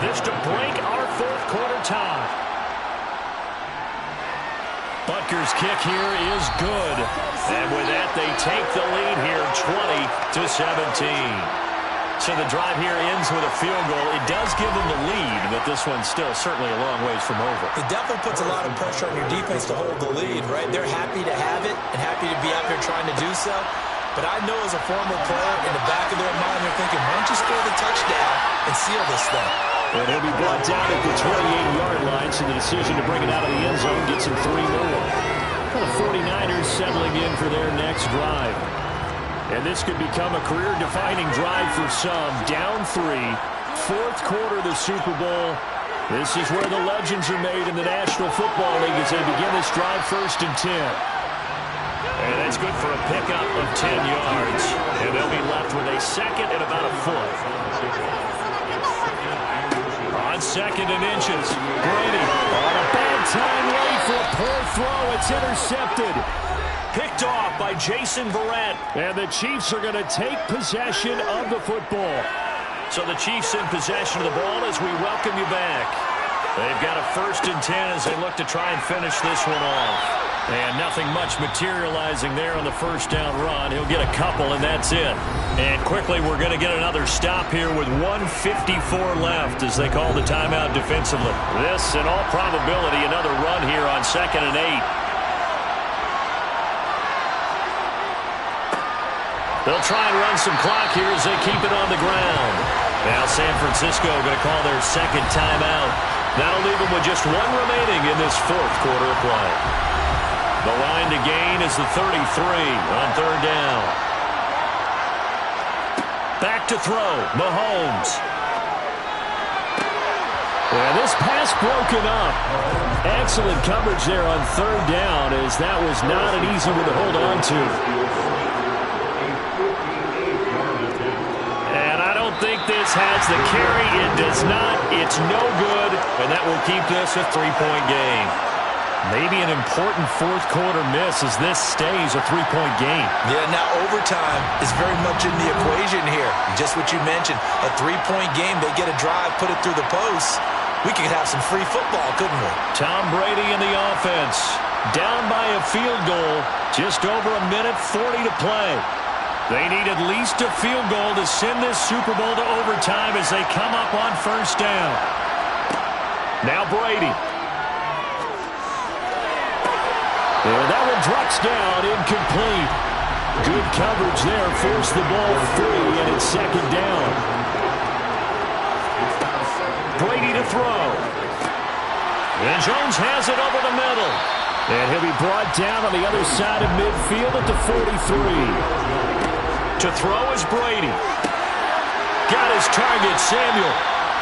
This to break our 4th quarter tie. Butker's kick here is good. And with that, they take the lead here 20-17. So the drive here ends with a field goal. It does give them the lead, but this one's still certainly a long ways from over. It definitely puts a lot of pressure on your defense to hold the lead, right? They're happy to have it and happy to be out there trying to do so. But I know as a former player, in the back of their mind, they're thinking, why don't you score the touchdown and seal this thing? And he'll be brought down at the 28-yard line, so the decision to bring it out of the end zone gets him 3 more. The 49ers settling in for their next drive. And this could become a career-defining drive for some. Down 3, 4th quarter of the Super Bowl. This is where the legends are made in the National Football League as they begin this drive 1st and 10. And that's good for a pickup of 10 yards. And they'll be left with a 2nd and about a foot. On 2nd and inches, Brady on a bad time late for a poor throw. It's intercepted. Picked off by Jason Verrett. And the Chiefs are going to take possession of the football. So the Chiefs in possession of the ball as we welcome you back. They've got a 1st and 10 as they look to try and finish this one off. And nothing much materializing there on the 1st down run. He'll get a couple, and that's it. And quickly, we're going to get another stop here with 1:54 left as they call the timeout defensively. This, in all probability, another run here on 2nd and 8. They'll try and run some clock here as they keep it on the ground. Now San Francisco going to call their 2nd timeout. That'll leave them with just 1 remaining in this 4th quarter of play. The line to gain is the 33 on 3rd down. Back to throw, Mahomes. And this pass broken up. Excellent coverage there on 3rd down as that was not an easy one to hold on to. And I don't think this has the carry. It does not. It's no good. And that will keep this a 3-point game. Maybe an important 4th quarter miss as this stays a 3-point game. Yeah, now overtime is very much in the equation here. Just what you mentioned, a 3-point game. They get a drive, put it through the posts. We could have some free football, couldn't we? Tom Brady in the offense. Down by a field goal. Just over a minute 40 to play. They need at least a field goal to send this Super Bowl to overtime as they come up on 1st down. Now Brady. And that one drops down, incomplete. Good coverage there, forced the ball free, and it's 2nd down. Brady to throw. And Jones has it over the middle. And he'll be brought down on the other side of midfield at the 43. To throw is Brady. Got his target, Samuel.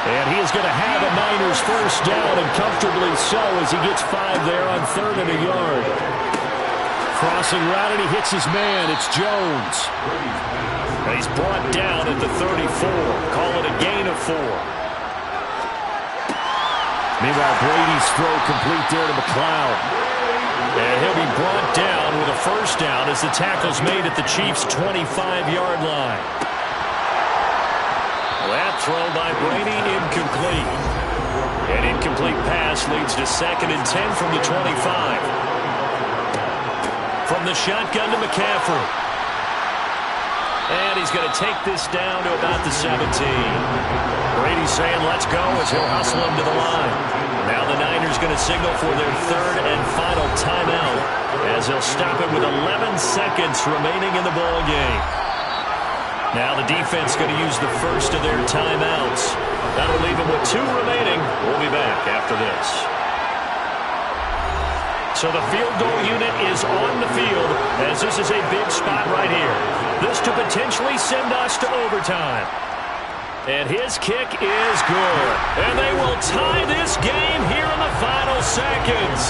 And he is going to have a Niners 1st down, and comfortably so as he gets 5 there on 3rd and a yard. Crossing route, and he hits his man. It's Jones. And he's brought down at the 34. Call it a gain of 4. Meanwhile, Brady's throw complete there to McLeod. And he'll be brought down with a 1st down as the tackle's made at the Chiefs' 25-yard line. That throw by Brady incomplete. An incomplete pass leads to 2nd and 10 from the 25. From the shotgun to McCaffrey. And he's going to take this down to about the 17. Brady's saying let's go as he'll hustle him to the line. Now the Niners going to signal for their third and final timeout as they'll stop it with 11 seconds remaining in the ball game. Now the defense going to use the first of their timeouts. That'll leave them with 2 remaining. We'll be back after this. So the field goal unit is on the field as this is a big spot right here. This to potentially send us to overtime. And his kick is good. And they will tie this game here in the final seconds.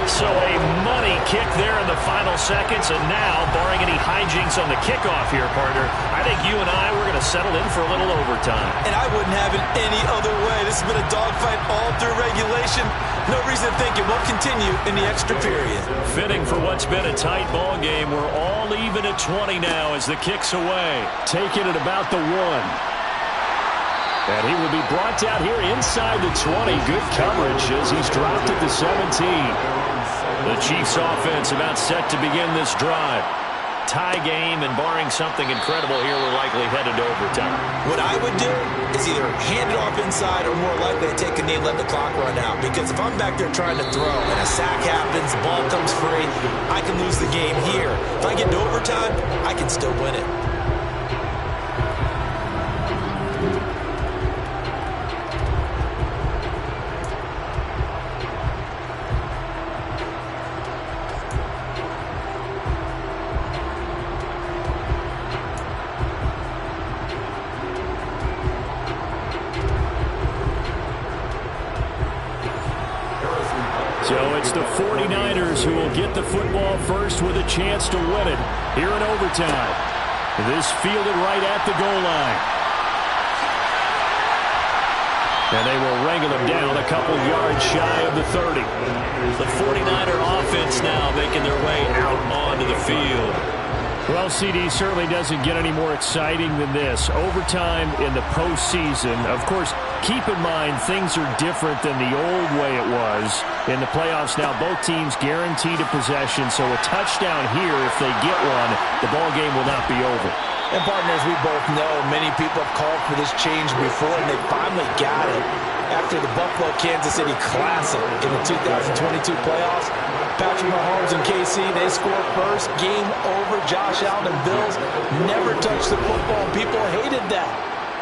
So a money kick there in the final seconds. And now, barring any hijinks on the kickoff here, partner, I think you and I, we're going to settle in for a little overtime. And I wouldn't have it any other way. This has been a dogfight all through regulation. No reason to think it won't continue in the extra period. Fitting for what's been a tight ball game. We're all even at 20 now as the kick's away. Taking it about the 1. And he will be brought down here inside the 20. Good coverage as he's dropped at the 17. The Chiefs offense about set to begin this drive. Tie game, and barring something incredible here, we're likely headed to overtime. What I would do is either hand it off inside or more likely to take a knee and let the clock run out. Because if I'm back there trying to throw and a sack happens, the ball comes free, I can lose the game here. If I get to overtime, I can still win it. So it's the 49ers who will get the football first with a chance to win it here in overtime. This fielded right at the goal line. And they will wrangle him down a couple yards shy of the 30. The 49er offense now making their way out onto the field. Well, CD certainly doesn't get any more exciting than this. Overtime in the postseason. Of course, keep in mind things are different than the old way it was. In the playoffs now, both teams guaranteed a possession, so a touchdown here, if they get one, the ball game will not be over. And partners, we both know many people have called for this change before, and they finally got it. After the Buffalo-Kansas City Classic in the 2022 playoffs, Patrick Mahomes and KC, they scored first. Game over. Josh Allen and Bills never touched the football, and people hated that.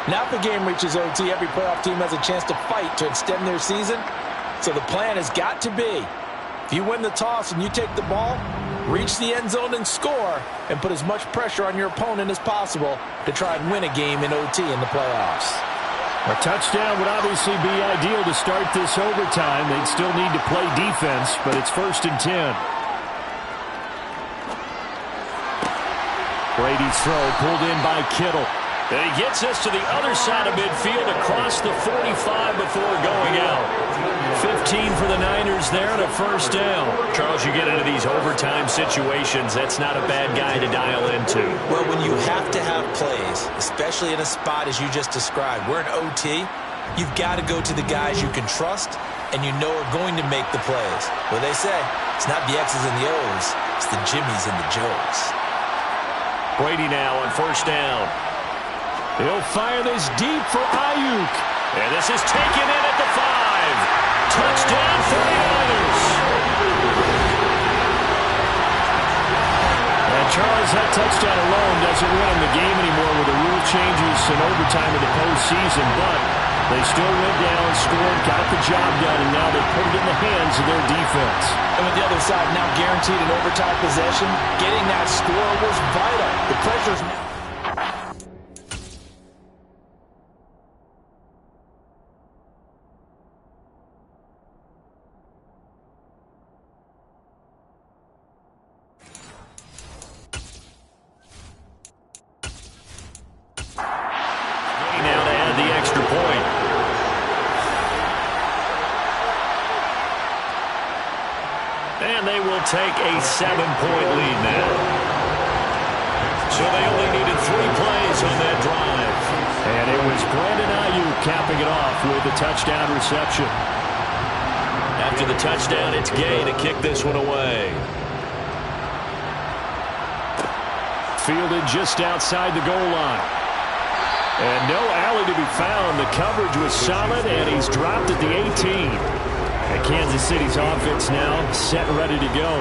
Now if the game reaches OT, every playoff team has a chance to fight to extend their season. So the plan has got to be, if you win the toss and you take the ball, reach the end zone and score, and put as much pressure on your opponent as possible to try and win a game in OT in the playoffs. A touchdown would obviously be ideal to start this overtime. They'd still need to play defense, but it's 1st and 10. Brady's throw pulled in by Kittle. And he gets us to the other side of midfield across the 45 before going out. 15 for the Niners there and a 1st down. Charles, you get into these overtime situations, that's not a bad guy to dial into. Well, when you have to have plays, especially in a spot as you just described, we're in OT, you've got to go to the guys you can trust and you know are going to make the plays. Well, they say, it's not the X's and the O's, it's the Jimmies and the Joes. Brady now on 1st down. He'll fire this deep for Ayuk. And this is taken in at the 5. Touchdown 49ers. And Charles, that touchdown alone doesn't win them the game anymore with the rule changes and overtime in the postseason. But they still went down, scored, got the job done, and now they put it in the hands of their defense. And with the other side now guaranteed an overtime possession, getting that score was vital. The pressure's now. And they will take a 7-point lead now. So they only needed 3 plays on that drive. And it was Brandon Ayuk capping it off with a touchdown reception. After the touchdown, it's Gay to kick this one away. Fielded just outside the goal line. And no alley to be found. The coverage was solid, and he's dropped at the 18. And Kansas City's offense now set and ready to go.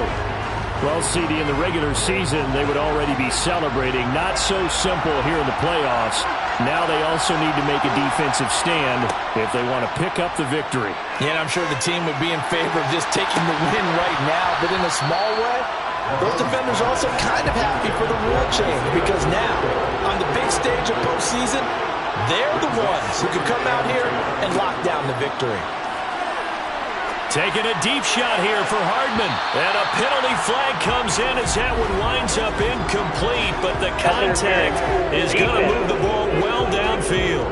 Well, CD, in the regular season, they would already be celebrating. Not so simple here in the playoffs. Now they also need to make a defensive stand if they want to pick up the victory. Yeah, and I'm sure the team would be in favor of just taking the win right now. But in a small way, those defenders are also kind of happy for the rule change, because now, on the big stage of postseason, they're the ones who can come out here and lock down the victory. Taking a deep shot here for Hardman. And a penalty flag comes in as that one winds up incomplete, but the contact is going to move the ball well downfield.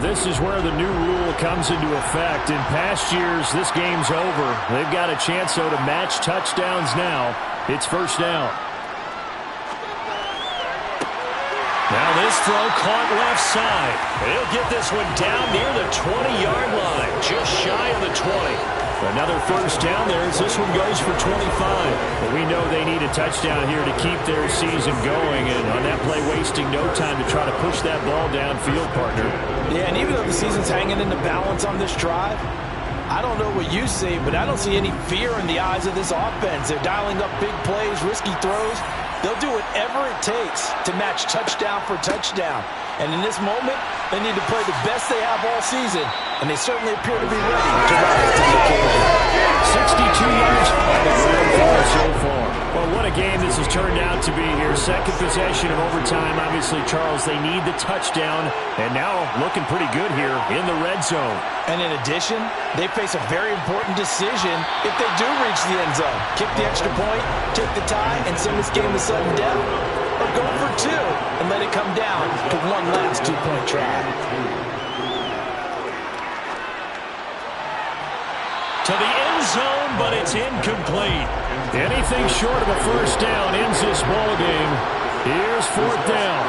This is where the new rule comes into effect. In past years, this game's over. They've got a chance, though, to match touchdowns now. It's first down. Now this throw caught left side. He'll get this one down near the 20-yard line, just shy of the 20. Another first down there as this one goes for 25. But we know they need a touchdown here to keep their season going, and on that play, wasting no time to try to push that ball downfield, partner. Yeah, and even though the season's hanging in the balance on this drive, I don't know what you see, but I don't see any fear in the eyes of this offense. They're dialing up big plays, risky throws. They'll do whatever it takes to match touchdown for touchdown. And in this moment, they need to play the best they have all season, and they certainly appear to be ready to rise to the occasion. 62 yards on the ground so far. Well, what a game this has turned out to be here. Second possession of overtime. Obviously, Charles, they need the touchdown, and now looking pretty good here in the red zone. And in addition, they face a very important decision if they do reach the end zone. Kick the extra point, take the tie, and send this game to sudden death. Or go for two and let it come down to one last two-point try. To the end zone, but it's incomplete. Anything short of a first down ends this ball game. Here's fourth down.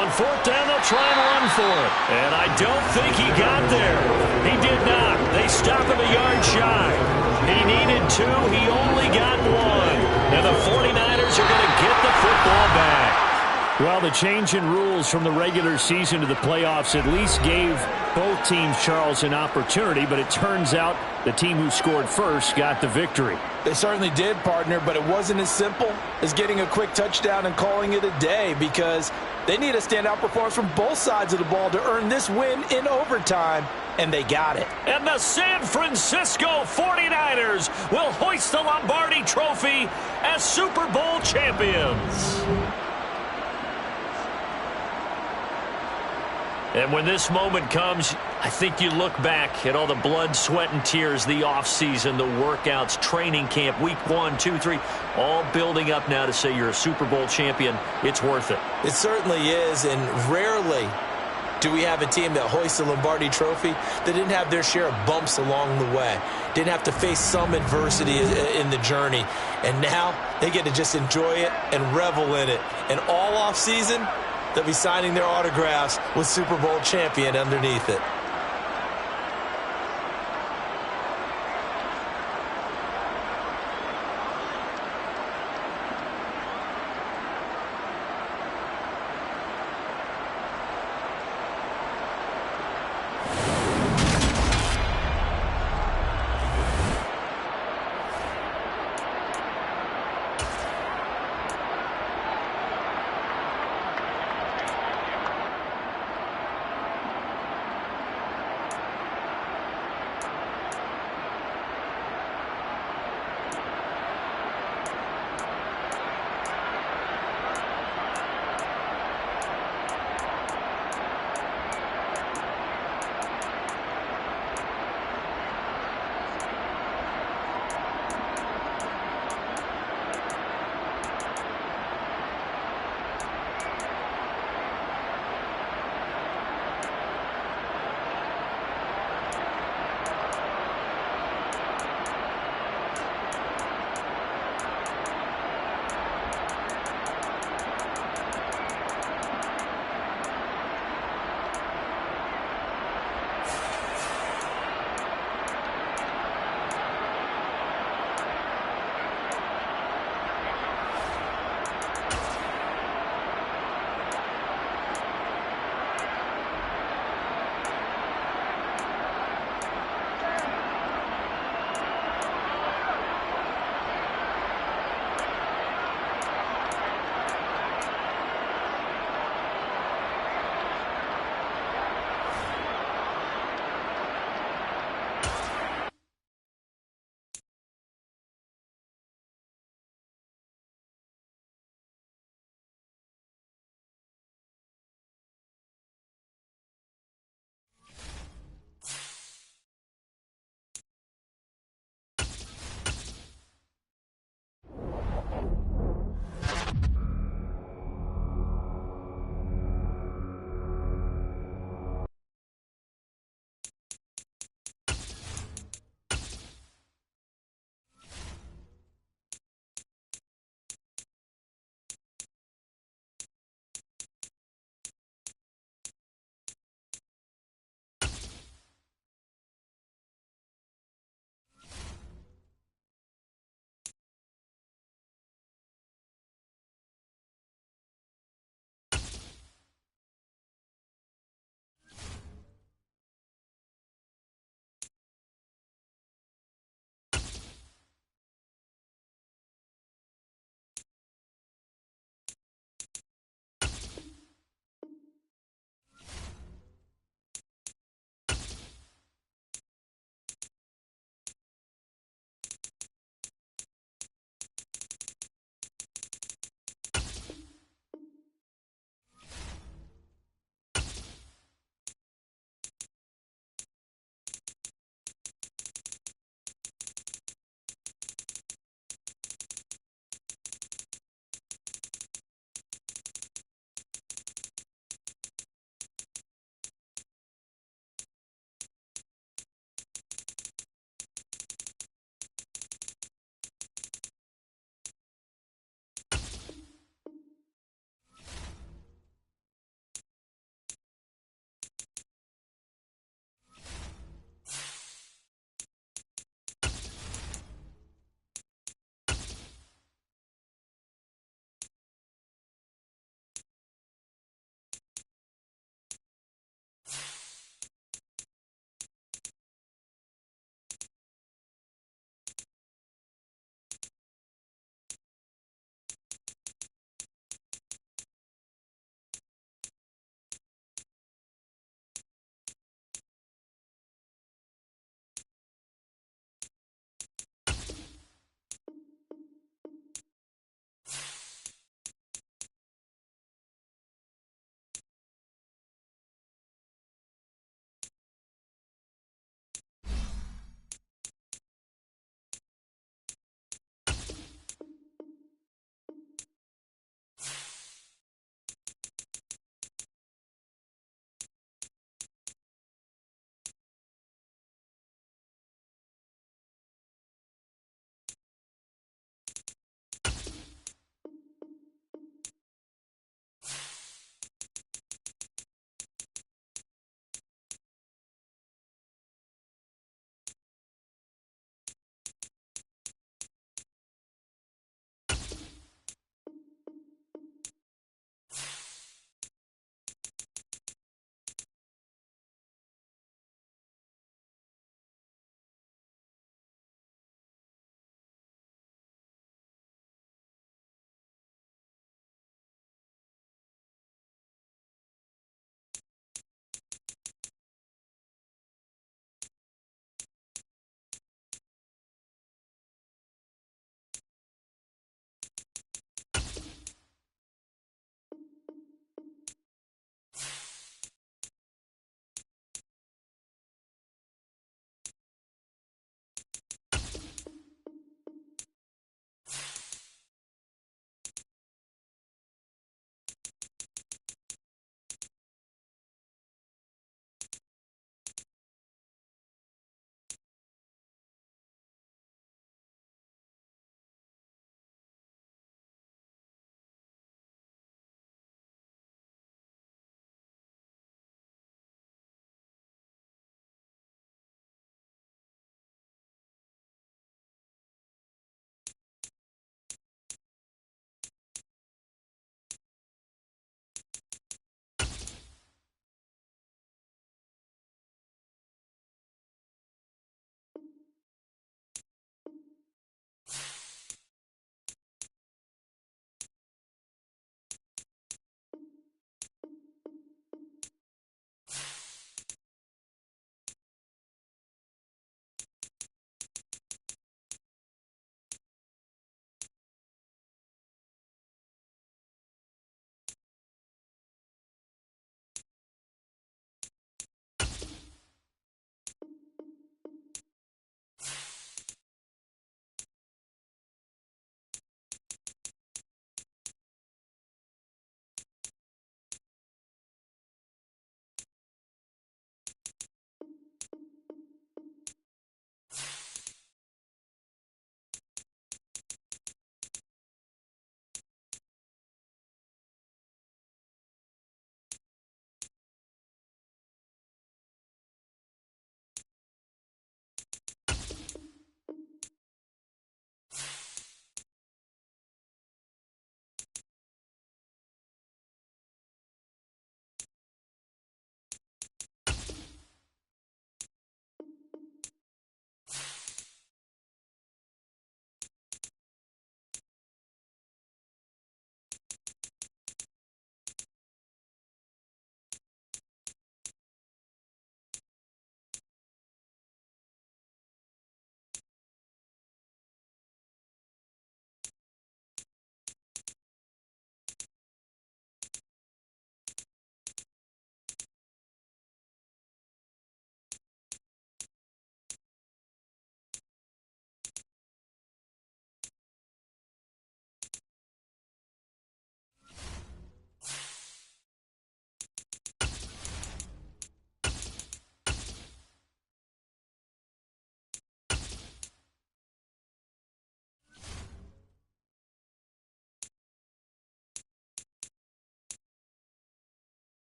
On fourth down, they'll try and run for it. And I don't think he got there. He did not. They stop him a yard shy. He needed two. He only got one. And the 49ers are going to get the football back. Well, the change in rules from the regular season to the playoffs at least gave both teams, Charles, an opportunity, but it turns out the team who scored first got the victory. They certainly did, partner, but it wasn't as simple as getting a quick touchdown and calling it a day, because they need a standout performance from both sides of the ball to earn this win in overtime, and they got it. And the San Francisco 49ers will hoist the Lombardi Trophy as Super Bowl champions. And when this moment comes, I think you look back at all the blood, sweat, and tears, the offseason, the workouts, training camp, week 1, 2, 3, all building up now to say you're a Super Bowl champion. It's worth it. It certainly is, and rarely do we have a team that hoists the Lombardi Trophy that didn't have their share of bumps along the way, didn't have to face some adversity in the journey, and now they get to just enjoy it and revel in it. And all offseason, they'll be signing their autographs with Super Bowl champion underneath it.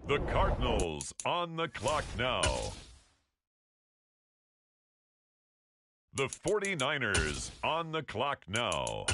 The Cardinals on the clock now. The 49ers on the clock now.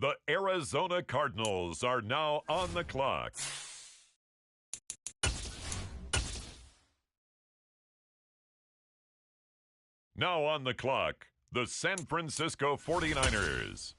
The Arizona Cardinals are now on the clock. Now on the clock, the San Francisco 49ers.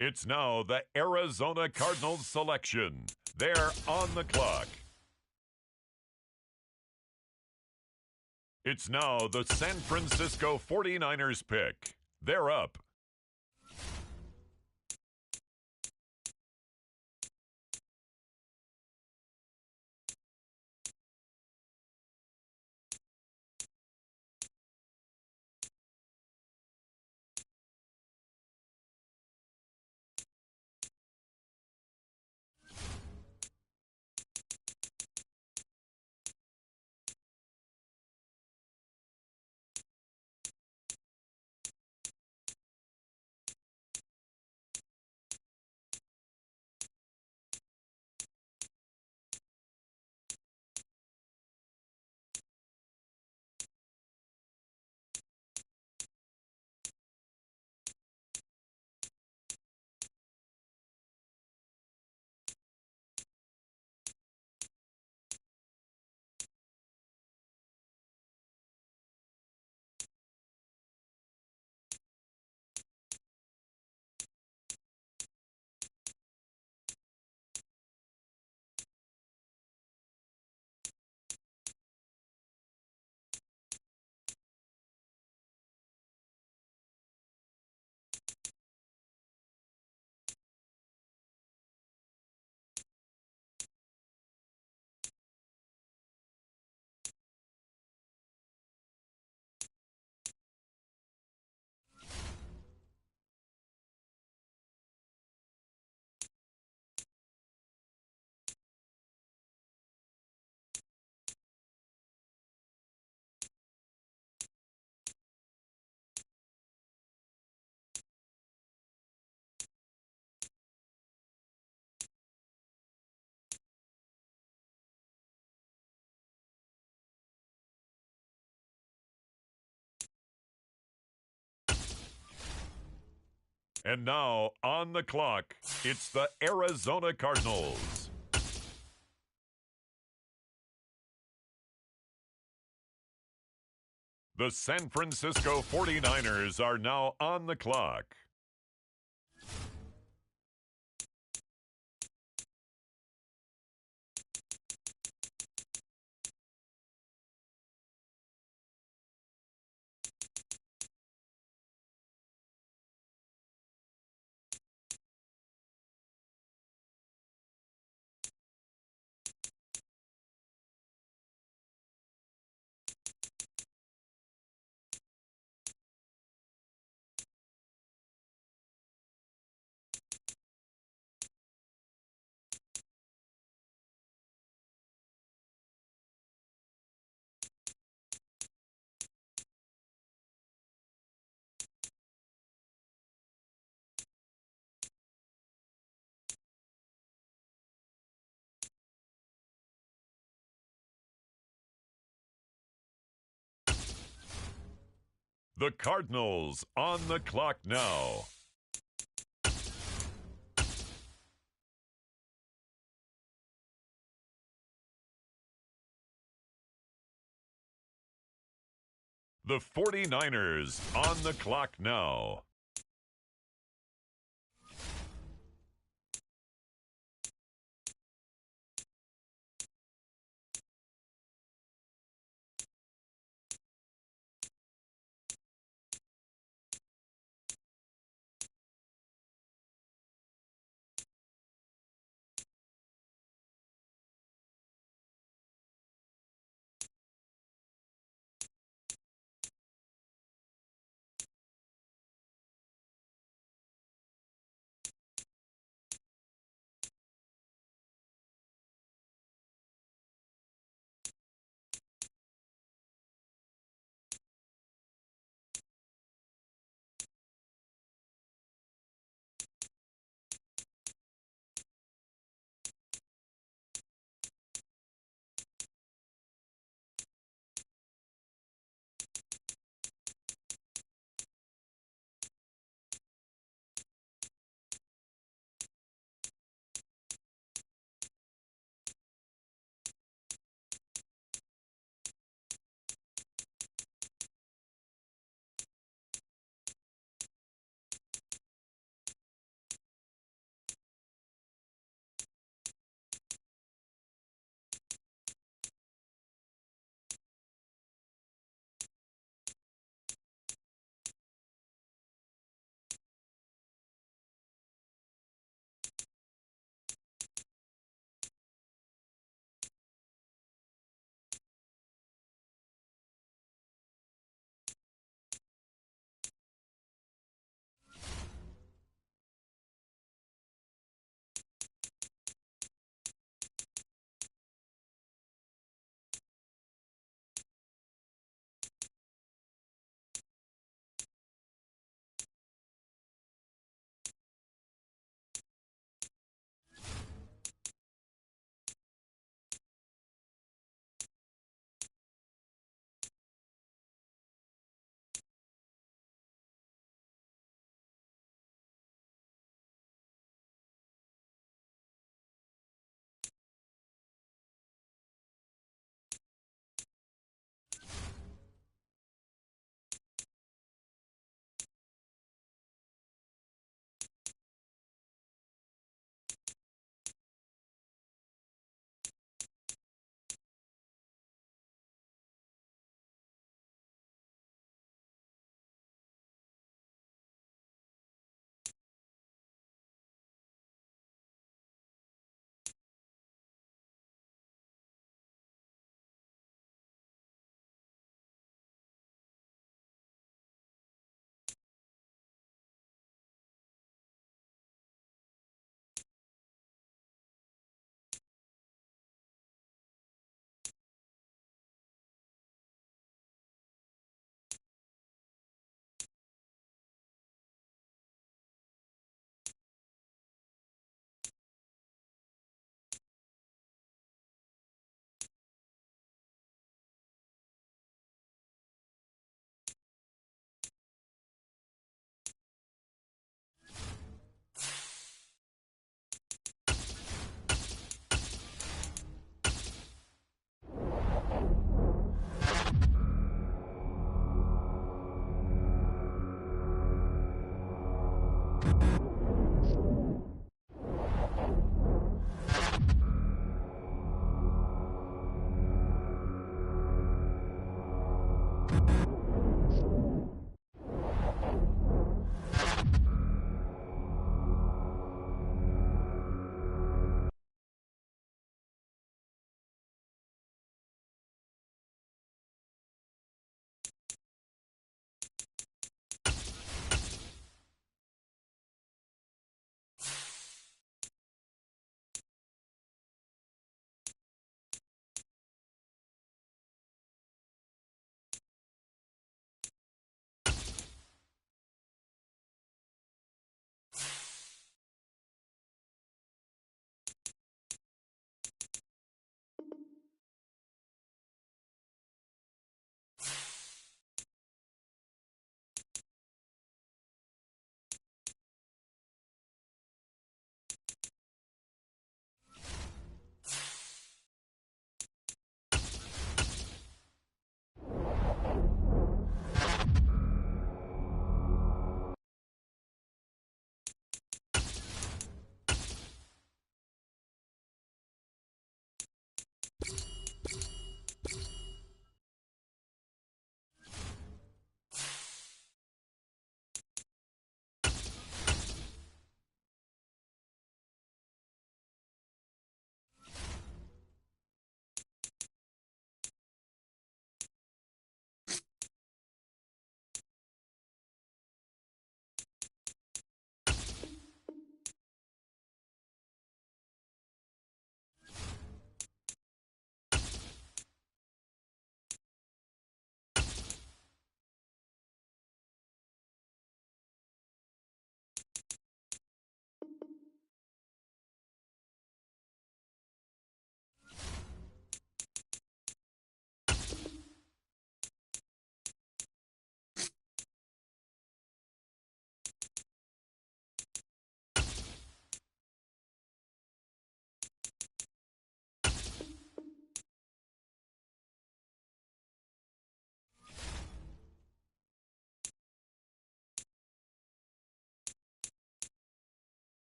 It's now the Arizona Cardinals selection. They're on the clock. It's now the San Francisco 49ers pick. They're up. And now, on the clock, it's the Arizona Cardinals. The San Francisco 49ers are now on the clock. The Cardinals on the clock now. The 49ers on the clock now.